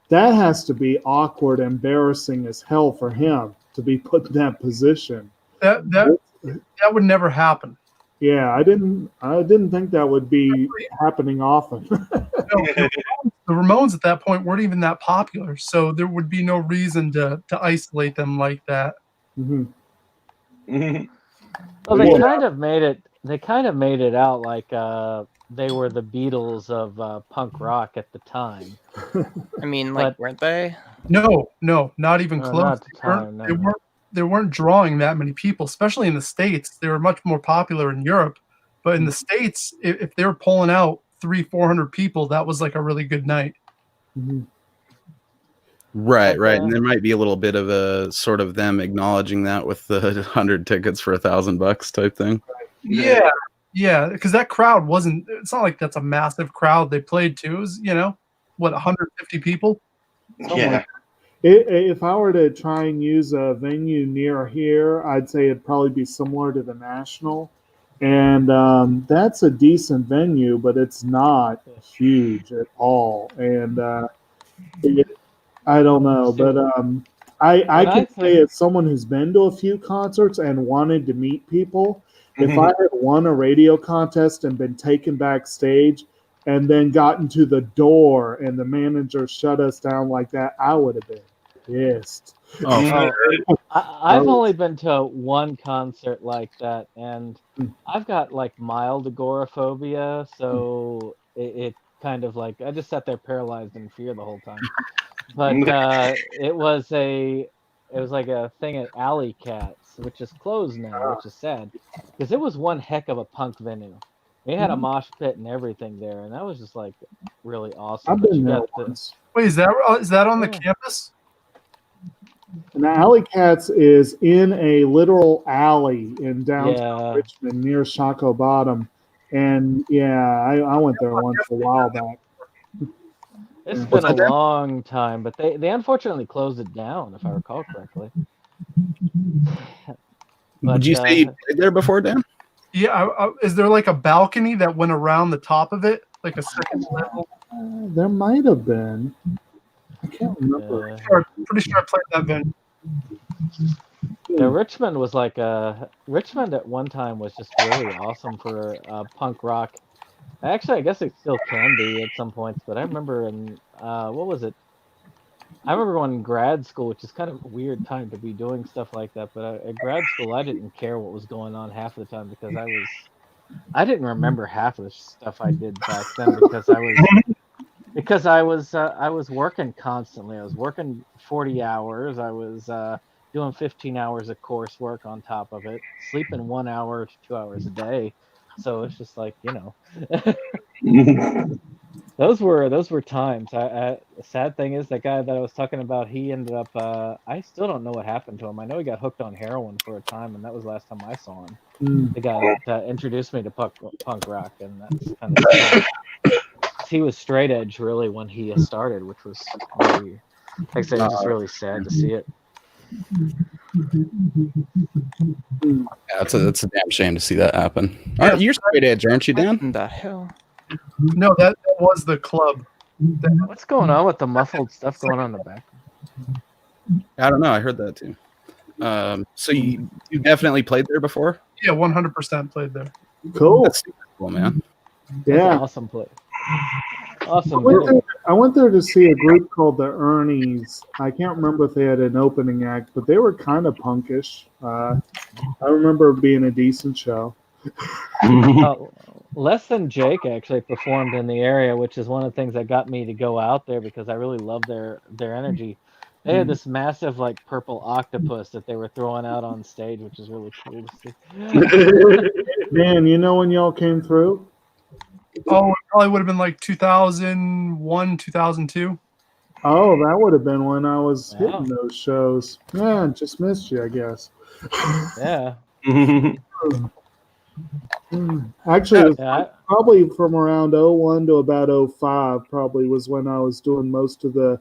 that has to be awkward, embarrassing as hell for him to be put in that position. That would never happen. Yeah, I didn't think that would be happening often. The Ramones at that point weren't even that popular, so there would be no reason to isolate them like that. Mm-hmm. Well, they kind of made it. They kind of made it out like they were the Beatles of punk rock at the time. I mean, like, weren't they? No, not even close. Not at the time, no. They weren't drawing that many people, especially in the States. They were much more popular in Europe, but in the States, if they were pulling out 300-400 people, that was like a really good night. Mm-hmm. Right. And there might be a little bit of a sort of them acknowledging that with the 100 tickets for $1,000 type thing. Yeah, because that crowd wasn't. It's not like that's a massive crowd they played to. It was, 150 people. Yeah. If I were to try and use a venue near here, I'd say it'd probably be similar to the National. And that's a decent venue, but it's not huge at all. And I don't know, but I can say as someone who's been to a few concerts and wanted to meet people, if I had won a radio contest and been taken backstage and then gotten to the door and the manager shut us down like that, I would have been pissed. I've only been to one concert like that, and I've got like mild agoraphobia, so it kind of like I just sat there paralyzed in fear the whole time. But it was like a thing at Alley Cats, which is closed now, which is sad, because it was one heck of a punk venue. They had a mosh pit and everything there, and that was just like really awesome. I've been there once. Wait, is that on the campus? And the Alley Cats is in a literal alley in downtown Richmond near Shockoe Bottom. And I went there once a while back. It's been a long time, but they unfortunately closed it down, if I recall correctly. Did you say you played there before, Dan? Yeah, is there like a balcony that went around the top of it, like a second level? There might have been. I can't remember. Pretty sure I played that venue. Yeah, Richmond was like Richmond at one time was just really awesome for punk rock. Actually, I guess it still can be at some points, but I remember in what was it? I remember going in grad school, which is kind of a weird time to be doing stuff like that. But at grad school, I didn't care what was going on half of the time because I didn't remember half of the stuff I did back then because I was working constantly. I was working 40 hours. I was doing 15 hours of coursework on top of it, sleeping 1 hour to 2 hours a day. So it's just like, those were times. The sad thing is that guy that I was talking about, he ended up. I still don't know what happened to him. I know he got hooked on heroin for a time, and that was the last time I saw him. Mm. The guy that introduced me to punk rock, and that's kind of sad. He was straight edge really when he started, which was really, like I said, it's just really sad to see it. Yeah, it's a damn shame to see that happen. All right, you're straight edge, aren't you, Dan? What the hell? No, that was the club. What's going on with the muffled stuff going on in the back? I don't know. I heard that too. So you definitely played there before? Yeah, 100% played there. Cool. That's super cool, man. That's an Yeah. awesome play. Awesome. I went there to see a group called the Ernies. I can't remember if they had an opening act, but they were kind of punkish. I remember it being a decent show. Less Than Jake actually performed in the area, which is one of the things that got me to go out there because I really love their energy. They had this massive like purple octopus that they were throwing out on stage, which is really cool to see. Man, you know when y'all came through? Oh, it probably would have been like 2001, 2002. Oh, that would have been when I was Wow. hitting those shows. Yeah, just missed you, I guess. Yeah. Actually, it was Yeah. probably from around 01 to about 05 probably was when I was doing most of the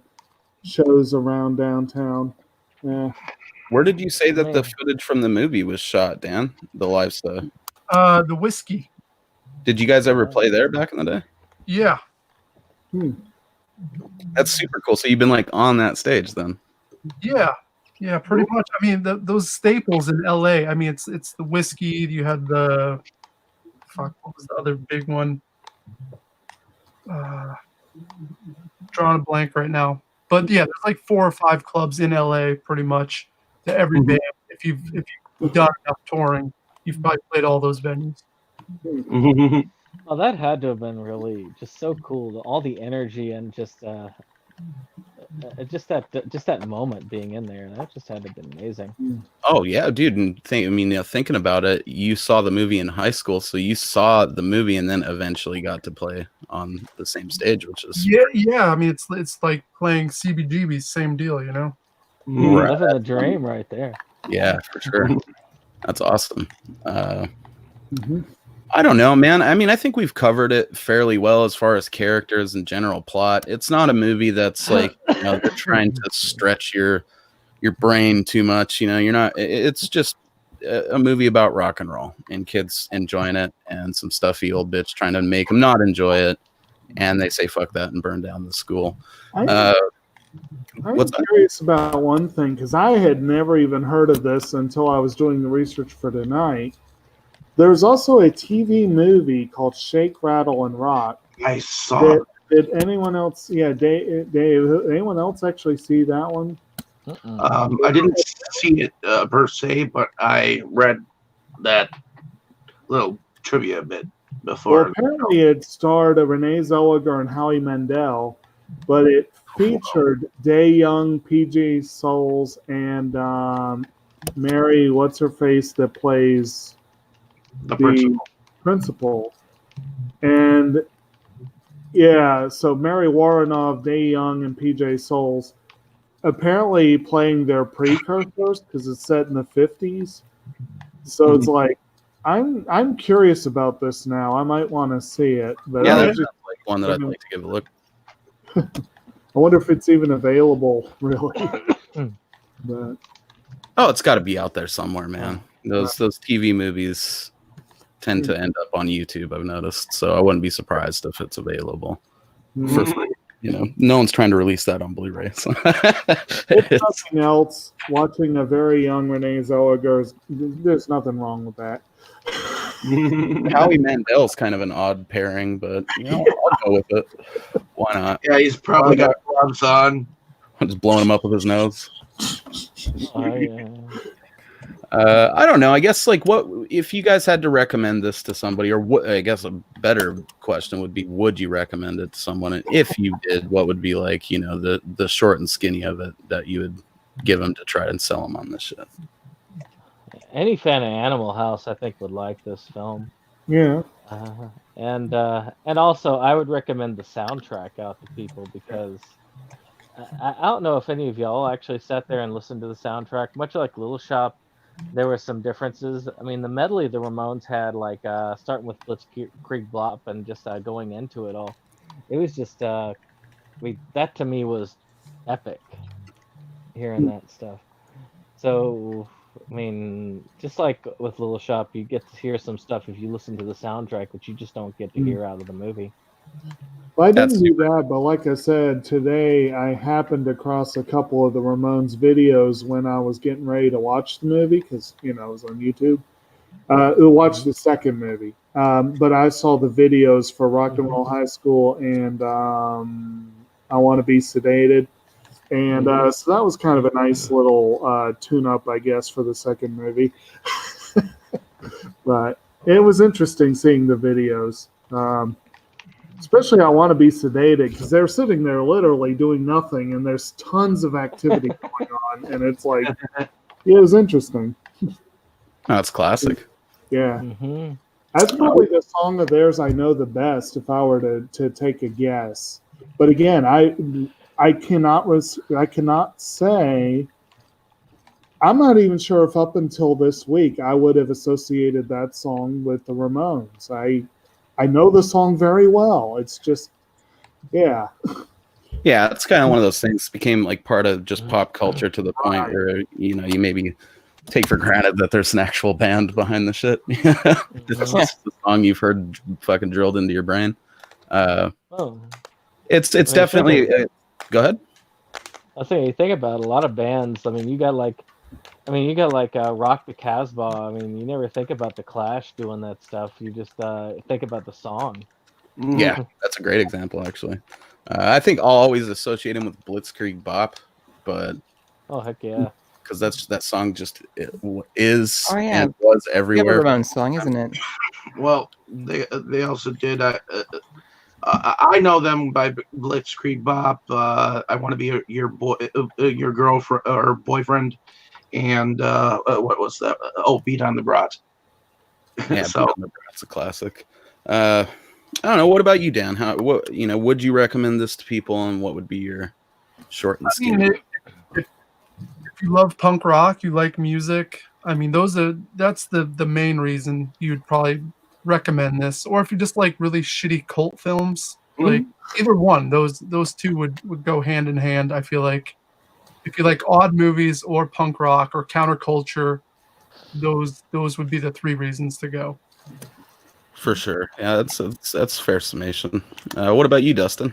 shows around downtown. Yeah. Where did you say that the Man. footage from the movie was shot, Dan? The live stuff. The Whiskey. Did you guys ever play there back in the day? Yeah. That's super cool. So you've been like on that stage then? Yeah. Yeah, pretty much. I mean, those staples in LA. I mean, it's the Whiskey. You had the what was the other big one? Drawing a blank right now. But yeah, there's like 4 or 5 clubs in LA, pretty much. To every band, if you've done enough touring, you've probably played all those venues. Well, that had to have been really just so cool. All the energy and just that moment being in there. That just had to have been amazing. Oh yeah, dude. And thinking about it, you saw the movie in high school, so you saw the movie and then eventually got to play on the same stage, which is Yeah. I mean, it's like playing CBGB, same deal, you know. Right. Living the dream right there. Yeah, for sure. That's awesome. I don't know, man. I mean, I think we've covered it fairly well as far as characters and general plot. It's not a movie that's like, they're trying to stretch your brain too much. You're not. It's just a movie about rock and roll and kids enjoying it, and some stuffy old bitch trying to make them not enjoy it, and they say fuck that and burn down the school. I'm curious about one thing because I had never even heard of this until I was doing the research for tonight. There's also a TV movie called Shake, Rattle, and Rock. I saw. Did anyone else? Yeah, Dave. Anyone else actually see that one? I didn't see it per se, but I read that little trivia bit before. Well, apparently it starred Renee Zellweger and Howie Mandel, but it featured Day Young, PJ Souls, and Mary, what's her face, that plays The principal. And yeah, so Mary Warrenov, Day Young, and PJ Souls apparently playing their precursors because it's set in the 50s. So it's like I'm curious about this now. I might want to see it. But Yeah, I that's just like one that I'd like to give a look. I wonder if it's even available, really. But Oh, it's got to be out there somewhere, man. Those TV movies tend to end up on YouTube, I've noticed. So I wouldn't be surprised if it's available for free. No one's trying to release that on Blu-ray. So. if nothing else, watching a very young Renee Zellweger, there's nothing wrong with that. Howie Mandel's kind of an odd pairing, but I'll go with it. Why not? Yeah, he's probably got gloves on. I'm just blowing him up with his nose. Yeah. I don't know. I guess what if you guys had to recommend this to somebody, or what? I guess a better question would be, would you recommend it to someone? And if you did, what would be the short and skinny of it that you would give them to try and sell them on this shit? Any fan of Animal House, I think, would like this film. Yeah. And also I would recommend the soundtrack out to people because I don't know if any of y'all actually sat there and listened to the soundtrack. Much like Little Shop, there were some differences. I mean, the medley the Ramones had, like starting with Blitzkrieg Bop and just going into it all, it was just that to me was epic hearing that stuff. So, I mean, just like with Little Shop, you get to hear some stuff if you listen to the soundtrack, which you just don't get to hear out of the movie. Well, I That's didn't do that, but like I said, today I happened across a couple of the Ramones videos when I was getting ready to watch the movie because, you know, it was on YouTube. Watch the second movie. But I saw the videos for Rock and Roll High School and I Want to Be Sedated. And so that was kind of a nice little tune-up, I guess, for the second movie. But it was interesting seeing the videos. Especially I Want to Be Sedated because they're sitting there literally doing nothing and there's tons of activity going on. And it's like, yeah, it was interesting. That's classic. Yeah. Mm-hmm. That's probably the song of theirs I know the best if I were to take a guess. But again, I cannot say. I'm not even sure if up until this week I would have associated that song with the Ramones. I know the song very well. It's just, yeah. Yeah, it's kind of one of those things became like part of just pop culture to the point where, you know, you maybe take for granted that there's an actual band behind the shit. It's just the song you've heard fucking drilled into your brain. It's definitely. Go ahead. I think you think about a lot of bands. I mean, you got like Rock the Casbah. I mean, you never think about the Clash doing that stuff. You just think about the song. Yeah, that's a great example, actually. I think I'll always associate him with Blitzkrieg Bop, but oh heck yeah, because that song just is and was You have a everywhere. Ramones song, isn't it? Well, they also did. I know them by Blitzkrieg Bop. I Want to Be Your Boy, Your Girlfriend or Boyfriend, and what was that? Oh, Beat on the Brat. Yeah, So it's a classic. I don't know. What about you, Dan? Would you recommend this to people, and what would be your short and I skinny? mean, if you love punk rock, you like music. I mean, that's the main reason you'd probably recommend this. Or if you just like really shitty cult films, like either one, those two would go hand in hand. I feel like if you like odd movies or punk rock or counterculture, those would be the three reasons to go. For sure. Yeah, that's fair summation. What about you, Dustin?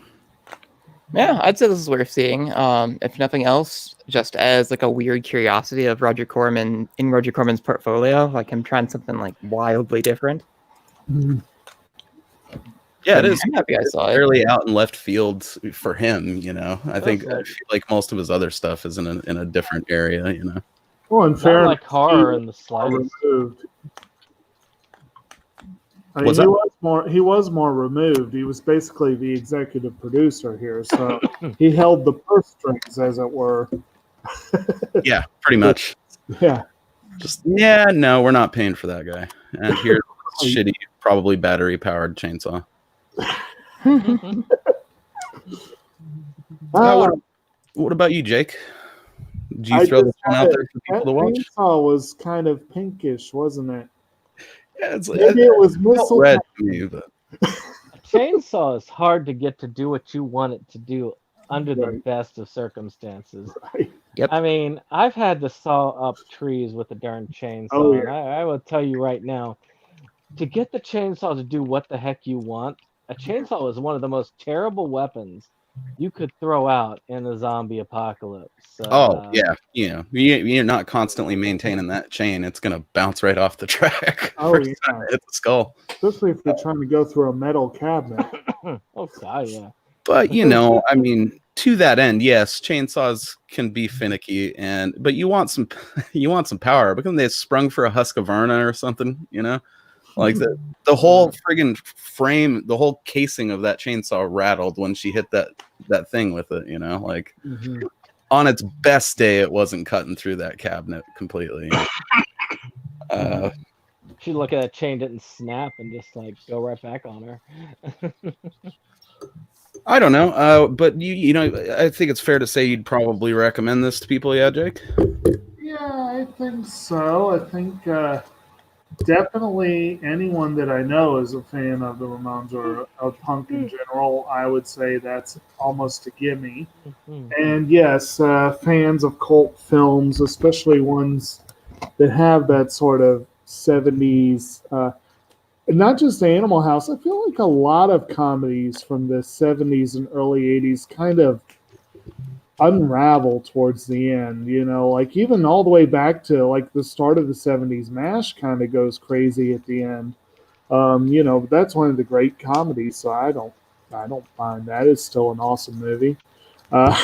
Yeah, I'd say this is worth seeing. If nothing else, just as like a weird curiosity of Roger Corman's portfolio, like him trying something like wildly different. Yeah, it is. I'm happy I saw it. Fairly out in left field for him, you know. I feel like most of his other stuff is in a different area, you know. Well, in not fairness, like horror in the slightest. removed. I mean, What's that? he was more removed. He was basically the executive producer here, so he held the purse strings, as it were. Yeah, pretty much. Yeah. No, we're not paying for that guy. And here's a shitty, probably battery powered chainsaw. What about you, Jake? Did you throw this one out there for people to watch? Chainsaw was kind of pinkish, wasn't it? Yeah, it's Maybe it was mistletoe. red to me, but A chainsaw is hard to get to do what you want it to do under the Right. best of circumstances. Right. Yep. I mean, I've had to saw up trees with a darn chainsaw. Oh, And I will tell you right now, to get the chainsaw to do what the heck you want, a chainsaw is one of the most terrible weapons you could throw out in a zombie apocalypse. yeah, you're not constantly maintaining that chain. It's gonna bounce right off the track. Oh, First yeah. time it hit the skull. Especially if you're trying to go through a metal cabinet. Oh god, yeah. But I mean, to that end, yes, chainsaws can be finicky, but you want some power. Because they sprung for a Husqvarna or something, you know, like the whole friggin' frame, the whole casing of that chainsaw rattled when she hit that thing with it, you know, like on its best day, it wasn't cutting through that cabinet completely. She look at it, change it, and snap, and just like go right back on her. I don't know, but you know, I think it's fair to say you'd probably recommend this to people, yeah, Jake? Yeah, I think so. I think definitely anyone that I know is a fan of the Ramones or of punk in general. I would say that's almost a gimme. And yes, fans of cult films, especially ones that have that sort of 70s, not just Animal House, I feel like a lot of comedies from the 70s and early 80s kind of unravel towards the end, you know, like even all the way back to like the start of the 70s, MASH kind of goes crazy at the end. You know, that's one of the great comedies, so I don't find that. It's still an awesome movie. Uh,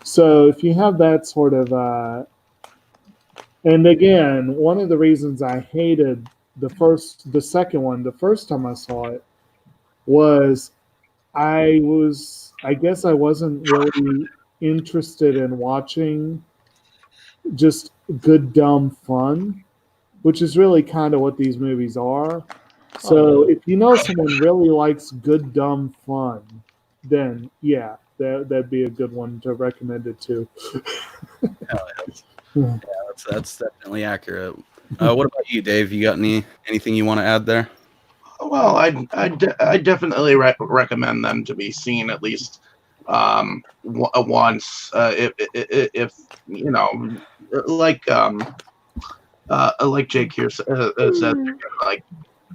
so if you have that sort of and again, one of the reasons I hated the second one, the first time I saw it, was I guess I wasn't really interested in watching just good dumb fun, which is really kind of what these movies are. So if you know someone really likes good dumb fun, then yeah, that'd be a good one to recommend it to. Yeah, that's definitely accurate. What about you, Dave? You got anything you want to add there? Well, I definitely recommend them to be seen at least once. If you know, like Jake here said, like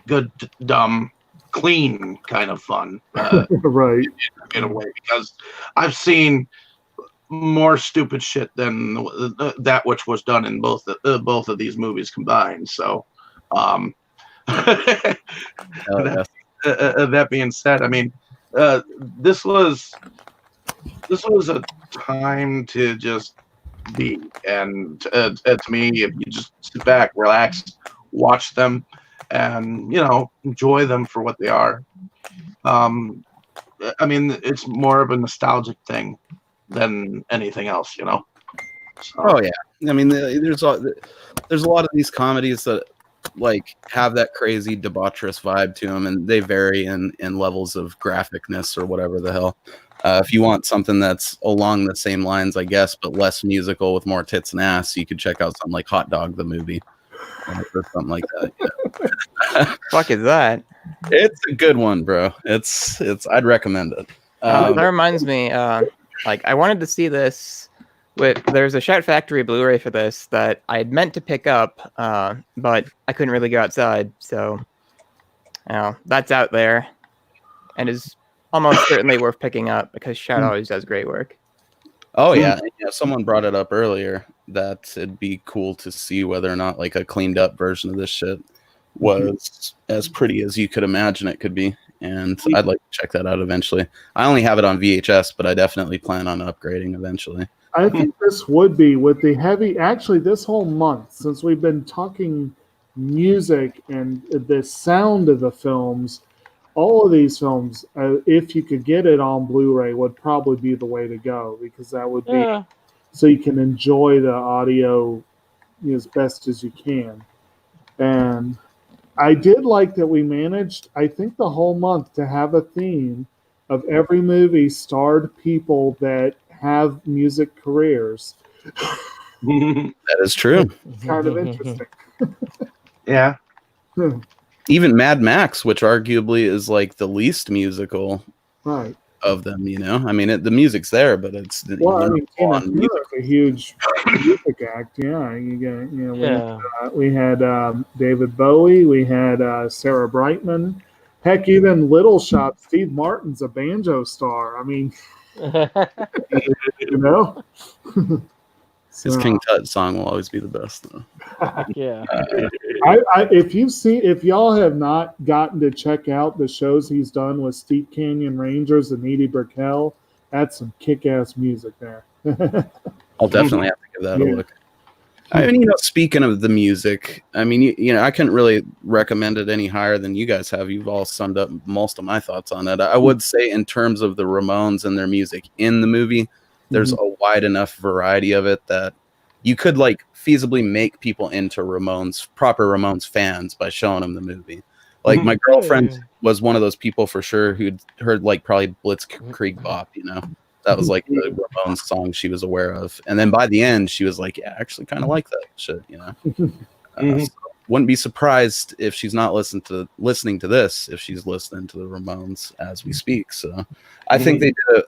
good, dumb, clean kind of fun. Right. In a way, because I've seen more stupid shit than that which was done in both of these movies combined. So, that being said, I mean, this was a time to just be, and to me, if you just sit back, relax, watch them, and you know, enjoy them for what they are. I mean, it's more of a nostalgic thing than anything else, you know. So. Oh yeah, I mean, there's a lot of these comedies that like have that crazy debaucherous vibe to them, and they vary in levels of graphicness or whatever the hell. If you want something that's along the same lines, I guess, but less musical with more tits and ass, you could check out something like Hot Dog the movie or something like that. Yeah. Fuck is that? It's a good one, bro. It's I'd recommend it. That reminds me, like I wanted to see this. There's a Shout Factory Blu-ray for this that I had meant to pick up, but I couldn't really go outside, so you know, that's out there, and is almost certainly worth picking up because Shout always does great work. Oh yeah, someone brought it up earlier that it'd be cool to see whether or not like a cleaned up version of this shit was as pretty as you could imagine it could be, and I'd like to check that out eventually. I only have it on VHS, but I definitely plan on upgrading eventually. I think this would be with the heavy. Actually, this whole month, since we've been talking music and the sound of the films, all of these films, if you could get it on Blu-ray, would probably be the way to go, because that would be so you can enjoy the audio as best as you can. And I did like that we managed, I think, the whole month to have a theme of every movie starred people that have music careers. That is true. It's kind of interesting. Yeah. Even Mad Max, which arguably is like the least musical Right. of them, you know. I mean, the music's there, but it's well. I mean, Tina Turner's a huge music act. Yeah, we had David Bowie, we had Sarah Brightman. Heck, even Little Shop, Steve Martin's a banjo star. I mean, you know. His King Tut song will always be the best, though. Yeah. If y'all have not gotten to check out the shows he's done with Steep Canyon Rangers and Edie Brickell, that's some kick-ass music there. I'll definitely have to give that a look. I mean, speaking of the music, I mean, I couldn't really recommend it any higher than you guys have. You've all summed up most of my thoughts on it. I would say in terms of the Ramones and their music in the movie, there's a wide enough variety of it that you could like feasibly make people into proper Ramones fans by showing them the movie. Like my girlfriend was one of those people for sure who'd heard like probably Blitzkrieg Bop, you know. That was like the Ramones song she was aware of. And then by the end, she was like, yeah, I actually kind of like that shit, you know. So wouldn't be surprised if she's not listening to this, if she's listening to the Ramones as we speak. So I think they did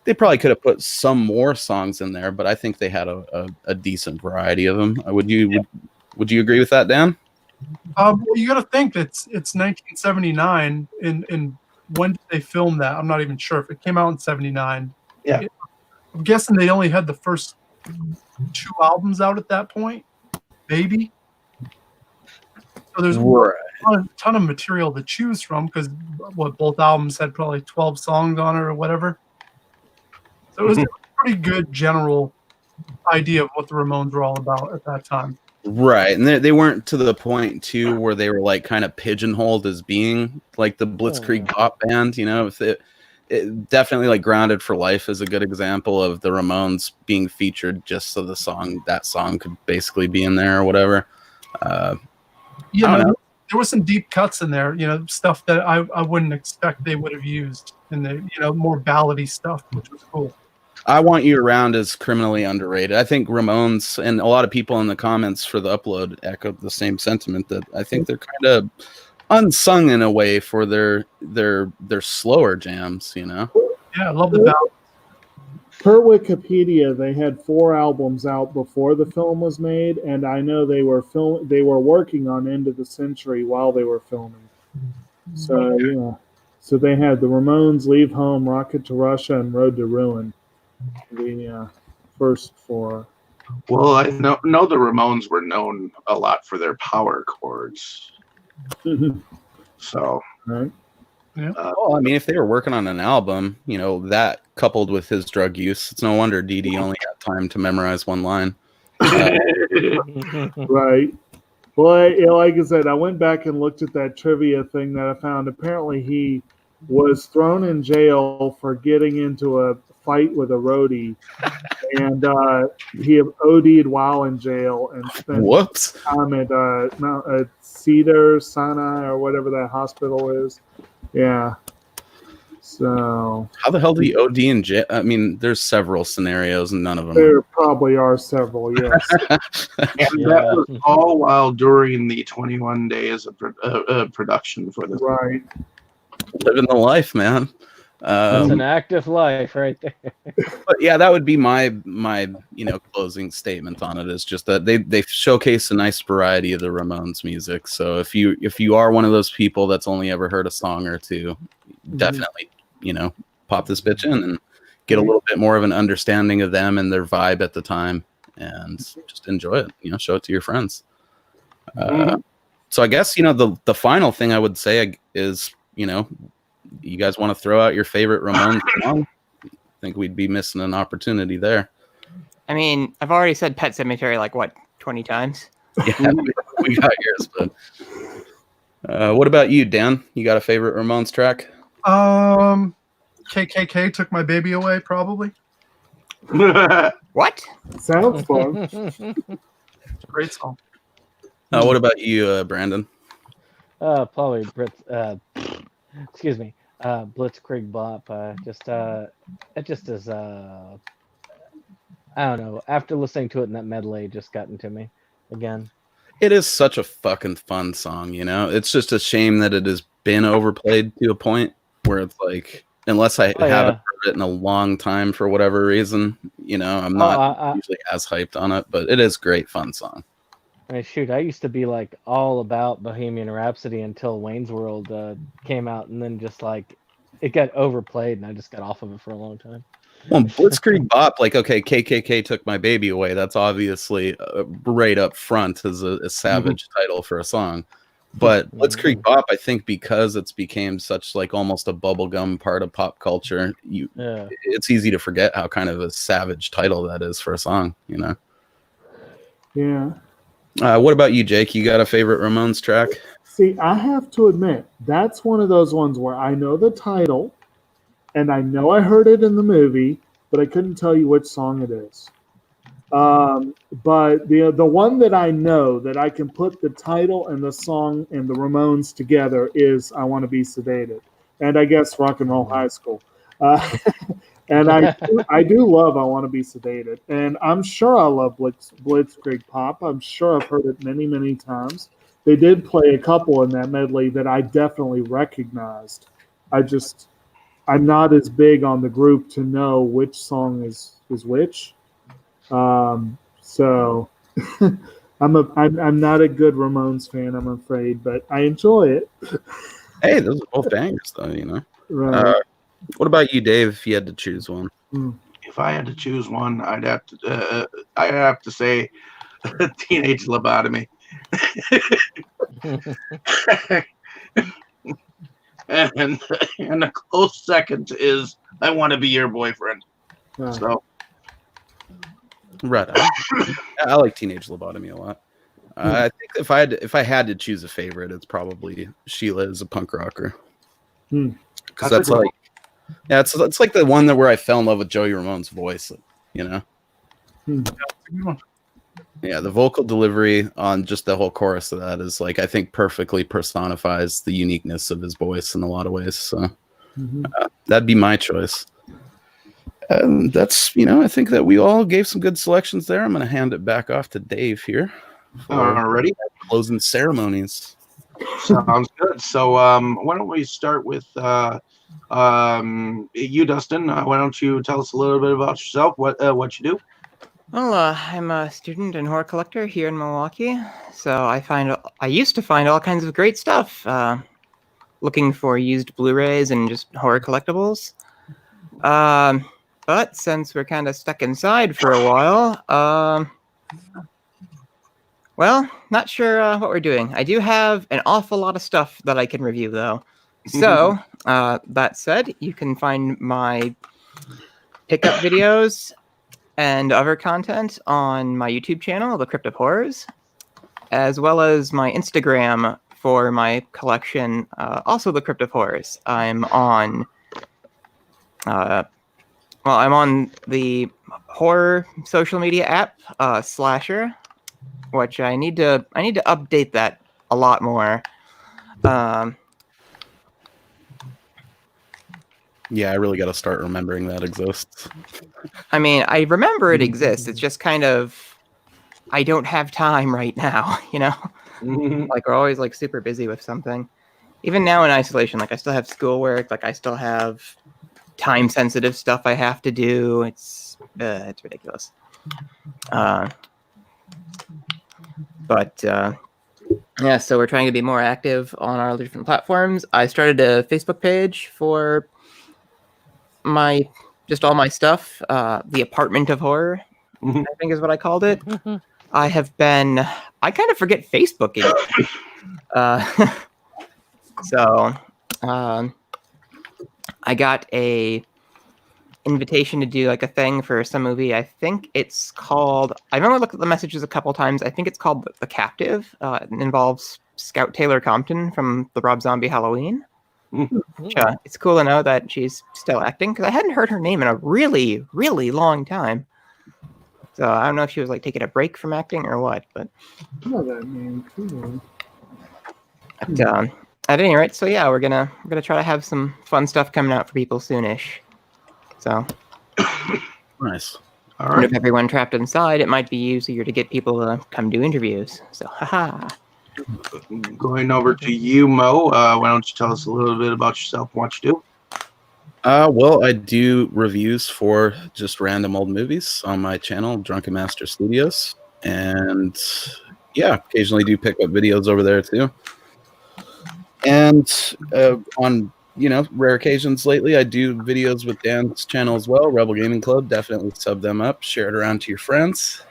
they probably could have put some more songs in there, but I think they had a decent variety of them. Would you agree with that, Dan? Well, you got to think it's 1979, and when did they film that? I'm not even sure if it came out in 79. Yeah. I'm guessing they only had the first 2 albums out at that point, maybe. So there's a ton of material to choose from because both albums had probably 12 songs on it or whatever. So it was a pretty good general idea of what the Ramones were all about at that time. Right, and they weren't to the point too where they were like kind of pigeonholed as being like the Blitzkrieg Bop band, you know. If it definitely like Grounded for Life is a good example of the Ramones being featured just so that song could basically be in there or whatever. There was some deep cuts in there, you know, stuff that I wouldn't expect they would have used in the, you know, more ballady stuff, which was cool. I Want You Around is criminally underrated. I think Ramones and a lot of people in the comments for the upload echoed the same sentiment that I think they're kind of unsung in a way for their slower jams, you know? Yeah, I love the ballad. Per Wikipedia, they had 4 albums out before the film was made, and I know they were working on End of the Century while they were filming. So yeah, so they had the Ramones, Leave Home, Rocket to Russia, and Road to Ruin. The first 4. Well, I know the Ramones were known a lot for their power chords. So, right. Yeah. Well, I mean, if they were working on an album, you know, that coupled with his drug use, it's no wonder Dee Dee only had time to memorize one line. Right. Well, like I said, I went back and looked at that trivia thing that I found. Apparently, he was thrown in jail for getting into a fight with a roadie, and he OD'd while in jail and spent time at Cedar Sinai or whatever that hospital is. Yeah. So how the hell did he OD in jail? I mean, there's several scenarios and none of them. There probably are several, yes. And that was all while during the 21 days of production for this. Right. Living the life, man. That's an active life right there. But yeah, that would be my closing statement on it, is just that they showcase a nice variety of the Ramones music. So if you are one of those people that's only ever heard a song or two, definitely, pop this bitch in and get a little bit more of an understanding of them and their vibe at the time, and just enjoy it. Show it to your friends. So I guess the final thing I would say is, you guys want to throw out your favorite Ramones song? I think we'd be missing an opportunity there. I mean, I've already said Pet Sematary 20 times. Yeah, we got yours, but what about you, Dan? You got a favorite Ramones track? KKK Took My Baby Away, probably. What? Sounds fun. It's a great song. What about you, Brandon? Probably Blitzkrieg Bop. It just is. I don't know. After listening to it in that medley, it just got into me again. It is such a fucking fun song, It's just a shame that it has been overplayed to a point where it's like, unless I haven't heard it in a long time for whatever reason, I'm not usually as hyped on it, but it is a great fun song. I mean, shoot, I used to be all about Bohemian Rhapsody until Wayne's World came out, and then just it got overplayed, and I just got off of it for a long time. Well, Blitzkrieg Bop, KKK Took My Baby Away, that's obviously right up front as a savage title for a song. But Blitzkrieg Bop, I think because it's became such almost a bubblegum part of pop culture, it's easy to forget how kind of a savage title that is for a song, Yeah. What about you, Jake? You got a favorite Ramones track? See, I have to admit, that's one of those ones where I know the title, and I know I heard it in the movie, but I couldn't tell you which song it is. But the one that I know that I can put the title and the song and the Ramones together is "I Want to Be Sedated," and I guess "Rock and Roll High School." And I do love "I Want to Be Sedated," and I'm sure I love Blitzkrieg Pop. I'm sure I've heard it many, many times. They did play a couple in that medley that I definitely recognized. I'm not as big on the group to know which song is which. So I'm not a good Ramones fan, I'm afraid, but I enjoy it. Hey, those are both bangers, though. You know. Right. What about you, Dave? If you had to choose one, If I had to choose one, I'd have to say Teenage Lobotomy. and a close second is I Want to Be Your Boyfriend. So right on. I like Teenage Lobotomy a lot. I think if I had to choose a favorite, it's probably Sheila is a Punk Rocker. Because that's like, yeah, it's like the one where I fell in love with Joey Ramone's voice. You know. Yeah, the vocal delivery on just the whole chorus of that is like, I think perfectly personifies the uniqueness of his voice in a lot of ways. So that'd be my choice. That's, I think that we all gave some good selections there. I'm going to hand it back off to Dave here. Alrighty. Closing ceremonies. Sounds good. So why don't we start with you, Dustin? Why don't you tell us a little bit about yourself, what you do? Well, I'm a student and horror collector here in Milwaukee. So I used to find all kinds of great stuff, looking for used Blu-rays and just horror collectibles. But since we're kind of stuck inside for a while, well, not sure what we're doing. I do have an awful lot of stuff that I can review, though. So, that said, you can find my pickup videos and other content on my YouTube channel, The Crypt of Horrors, as well as my Instagram for my collection, also The Crypt of Horrors. I'm on the horror social media app, Slasher, which I need to update that a lot more. Yeah, I really got to start remembering that exists. I mean, I remember it exists. It's just kind of, I don't have time right now, Like, we're always, like, super busy with something. Even now in isolation, like, I still have schoolwork. Like, I still have time-sensitive stuff I have to do. It's ridiculous. Yeah, so we're trying to be more active on our different platforms. I started a Facebook page for all my stuff, the Apartment of Horror, I think is what I called it. I kind of forget Facebooking. So I got a invitation to do like a thing for some movie. I think it's called, I've only looked at the messages a couple times. I think it's called The Captive. It involves Scout Taylor Compton from the Rob Zombie Halloween. It's cool to know that she's still acting, because I hadn't heard her name in a really, really long time. So I don't know if she was like taking a break from acting or what, but at any rate, so yeah, we're gonna try to have some fun stuff coming out for people soonish. So Nice. All right. With everyone trapped inside, it might be easier to get people to come do interviews. So haha. Going over to you, Mo. Why don't you tell us a little bit about yourself and what you do? Well, I do reviews for just random old movies on my channel, Drunken Master Studios, and yeah, occasionally do pick up videos over there too. And on rare occasions lately, I do videos with Dan's channel as well, Rebel Gaming Club. Definitely sub them up, share it around to your friends.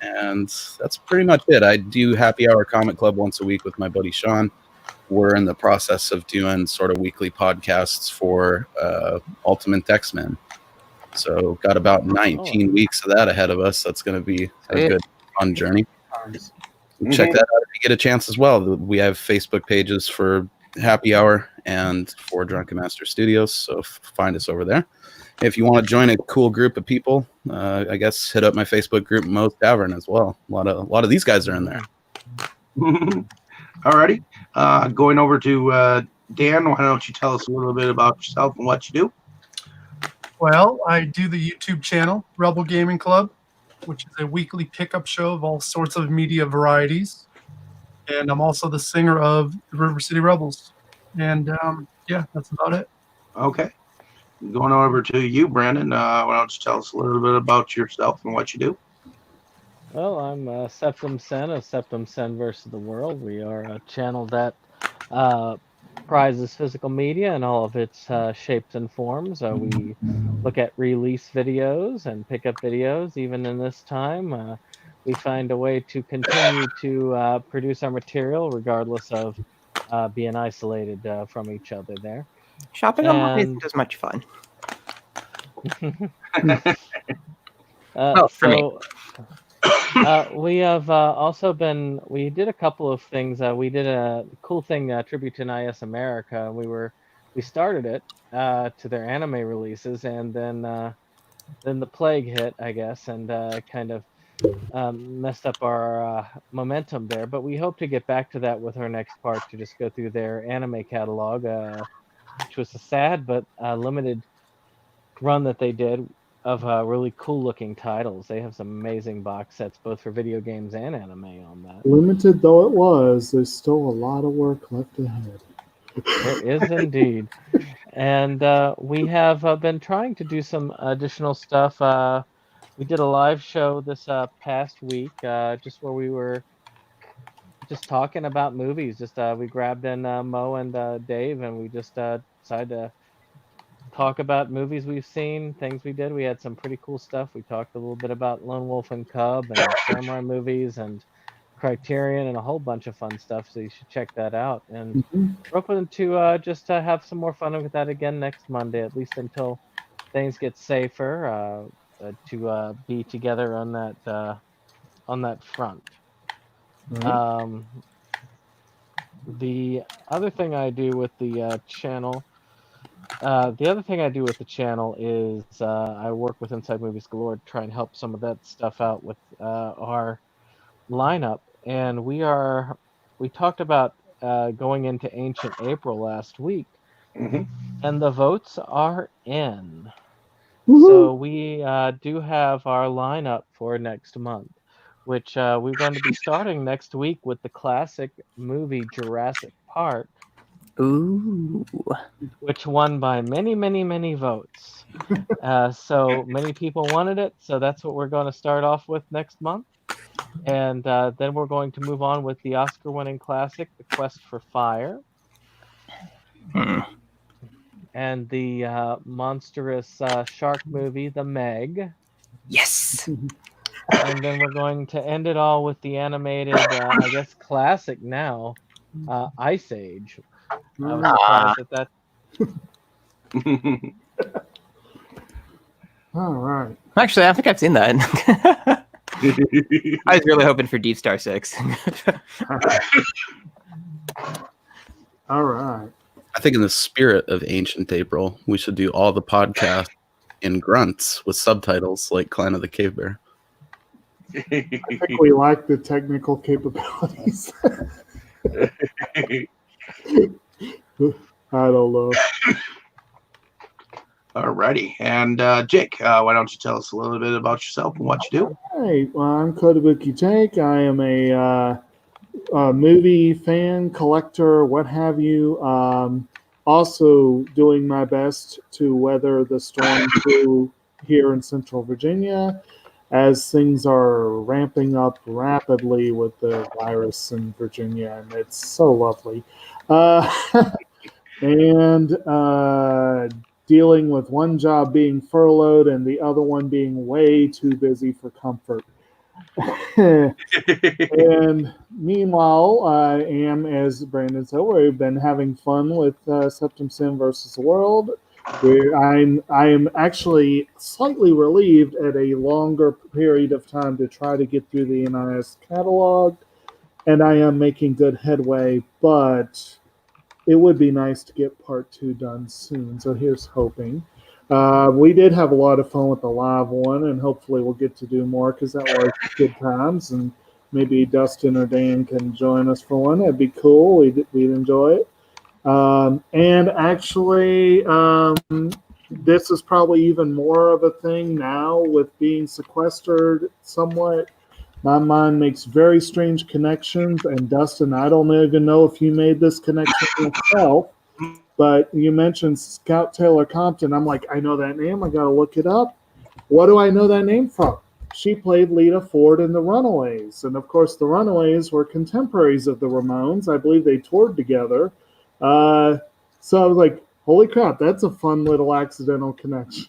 And that's pretty much it. I do Happy Hour Comic Club once a week with my buddy Sean. We're in the process of doing sort of weekly podcasts for Ultimate X-Men. So got about 19 weeks of that ahead of us. That's going to be a good, fun journey. Check that out if you get a chance as well. We have Facebook pages for Happy Hour and for Drunken Master Studios, so find us over there. if you want to join a cool group of people, I guess hit up my Facebook group, Mo's Tavern, as well. A lot of these guys are in there. Alrighty. Going over to Dan, why don't you tell us a little bit about yourself and what you do? Well, I do the YouTube channel, Rebel Gaming Club, which is a weekly pickup show of all sorts of media varieties. And I'm also the singer of the River City Rebels. And yeah, that's about it. Okay. Going over to you, Brandon. Why don't you tell us a little bit about yourself and what you do? Well, I'm Septum Sen of Septum Sen versus the World. We are a channel that prizes physical media in all of its shapes and forms. We look at release videos and pickup videos. Even in this time, we find a way to continue to produce our material regardless of being isolated from each other there. Shopping online And isn't as much fun. uh, for me. so we have we did a couple of things. We did a cool thing, tribute to NIS America. We started it to their anime releases, and then the plague hit, I guess, and kind of messed up our momentum there. But we hope to get back to that with our next part, to just go through their anime catalog, which was a sad but limited run that they did of really cool looking titles. They have some amazing box sets, both for video games and anime on that. Limited though it was, there's still a lot of work left ahead. There is indeed. And we have been trying to do some additional stuff. We did a live show this past week, just where we were just talking about movies. Just we grabbed in Mo and Dave, and we just decided to talk about movies we've seen, things we did. We had some pretty cool stuff. We talked a little bit about Lone Wolf and Cub and samurai movies and Criterion and a whole bunch of fun stuff. So you should check that out. And we're open to just have some more fun with that again next Monday, at least until things get safer, to be together on that front. The other thing I do with the channel. Is I work with Inside Movies Galore to try and help some of that stuff out with our lineup. And we talked about going into Ancient April last week, and the votes are in. So we do have our lineup for next month, which we're going to be starting next week with the classic movie Jurassic Park. Ooh. Which won by many, many, many votes. So many people wanted it, so that's what we're going to start off with next month. And then we're going to move on with the Oscar-winning classic, The Quest for Fire. And the monstrous shark movie, The Meg. Yes! And then we're going to end it all with the animated, I guess, classic now, Ice Age. I was surprised at that. All right. Actually, I think I've seen that. I was really hoping for Deep Star 6. All right. I think in the spirit of Ancient April, we should do all the podcasts in grunts with subtitles like Clan of the Cave Bear. I think we like the technical capabilities. I don't know. Alrighty. And Jake, why don't you tell us a little bit about yourself and what you do? Hey, well, I'm Kotobuki Jake. I am a movie fan, collector, what have you. Also doing my best to weather the storm through here in Central Virginia as things are ramping up rapidly with the virus in Virginia, and it's so lovely. And dealing with one job being furloughed and the other one being way too busy for comfort. And meanwhile, I am, as Brandon said, we've been having fun with Septum Sin versus the World. I am actually slightly relieved at a longer period of time to try to get through the NIS catalog, and I am making good headway, but it would be nice to get part 2 done soon, so here's hoping. We did have a lot of fun with the live one, and hopefully we'll get to do more because that was good times. And maybe Dustin or Dan can join us for one. That'd be cool. We'd enjoy it. And actually, this is probably even more of a thing now with being sequestered somewhat. My mind makes very strange connections. And Dustin, I don't even know if you made this connection yourself, but you mentioned Scout Taylor Compton. I'm like, I know that name. I got to look it up. What do I know that name from? She played Lita Ford in the Runaways. And of course, the Runaways were contemporaries of the Ramones. I believe they toured together. So I was like, holy crap, that's a fun little accidental connection.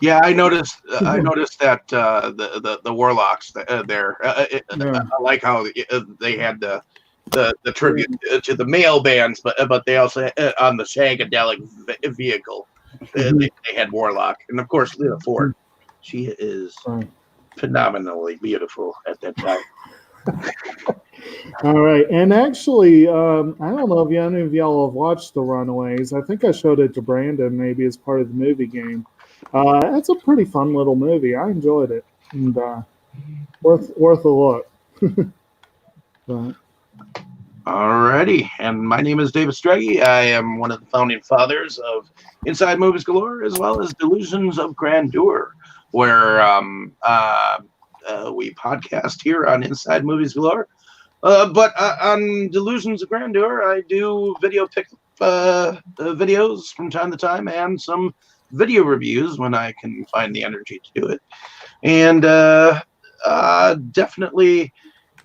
Yeah, I noticed that the Warlocks there. I like how they had the tribute to the male bands, but they also on the Shagadelic vehicle they had Warlock, and of course Lita Ford. She is phenomenally beautiful at that time. All right, and actually, I don't know if any of y'all have watched The Runaways. I think I showed it to Brandon maybe as part of the movie game. It's a pretty fun little movie. I enjoyed it, and worth a look. But, Alrighty, and my name is David Straggy. I am one of the founding fathers of Inside Movies Galore, as well as Delusions of Grandeur, where we podcast here on Inside Movies Galore. But on Delusions of Grandeur, I do video videos from time to time and some video reviews when I can find the energy to do it. And definitely,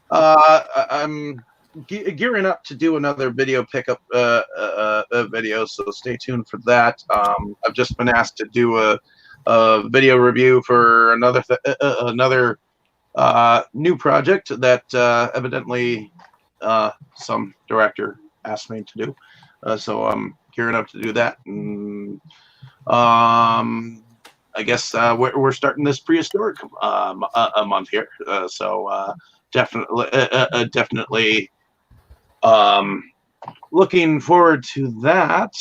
I'm gearing up to do another video pickup video, so stay tuned for that. I've just been asked to do a video review for another new project that evidently some director asked me to do. So I'm gearing up to do that. And I guess we're starting this prehistoric a month here. So definitely looking forward to that.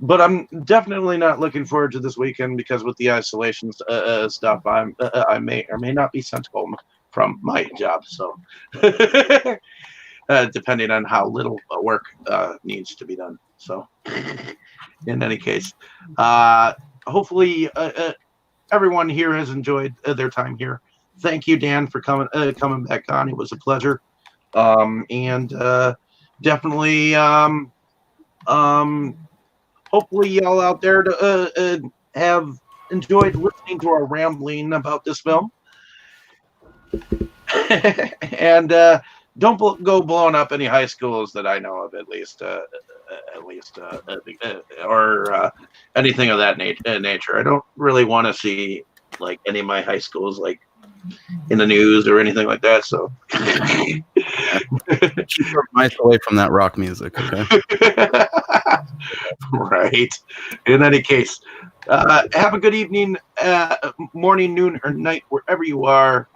But I'm definitely not looking forward to this weekend because with the isolation stuff, I may or may not be sent home from my job. So depending on how little work needs to be done. So in any case, hopefully everyone here has enjoyed their time here. Thank you, Dan, for coming back on. It was a pleasure. And definitely hopefully y'all out there have enjoyed listening to our rambling about this film. And don't go blowing up any high schools that I know of, at least, or anything of that nature. I don't really want to see like any of my high schools like in the news or anything like that. So keep your eyes away from that rock music, okay? Right. In any case, have a good evening, morning, noon, or night, wherever you are.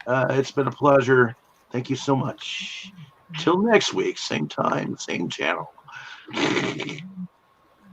It's been a pleasure. Thank you so much. Till next week, same time, same channel.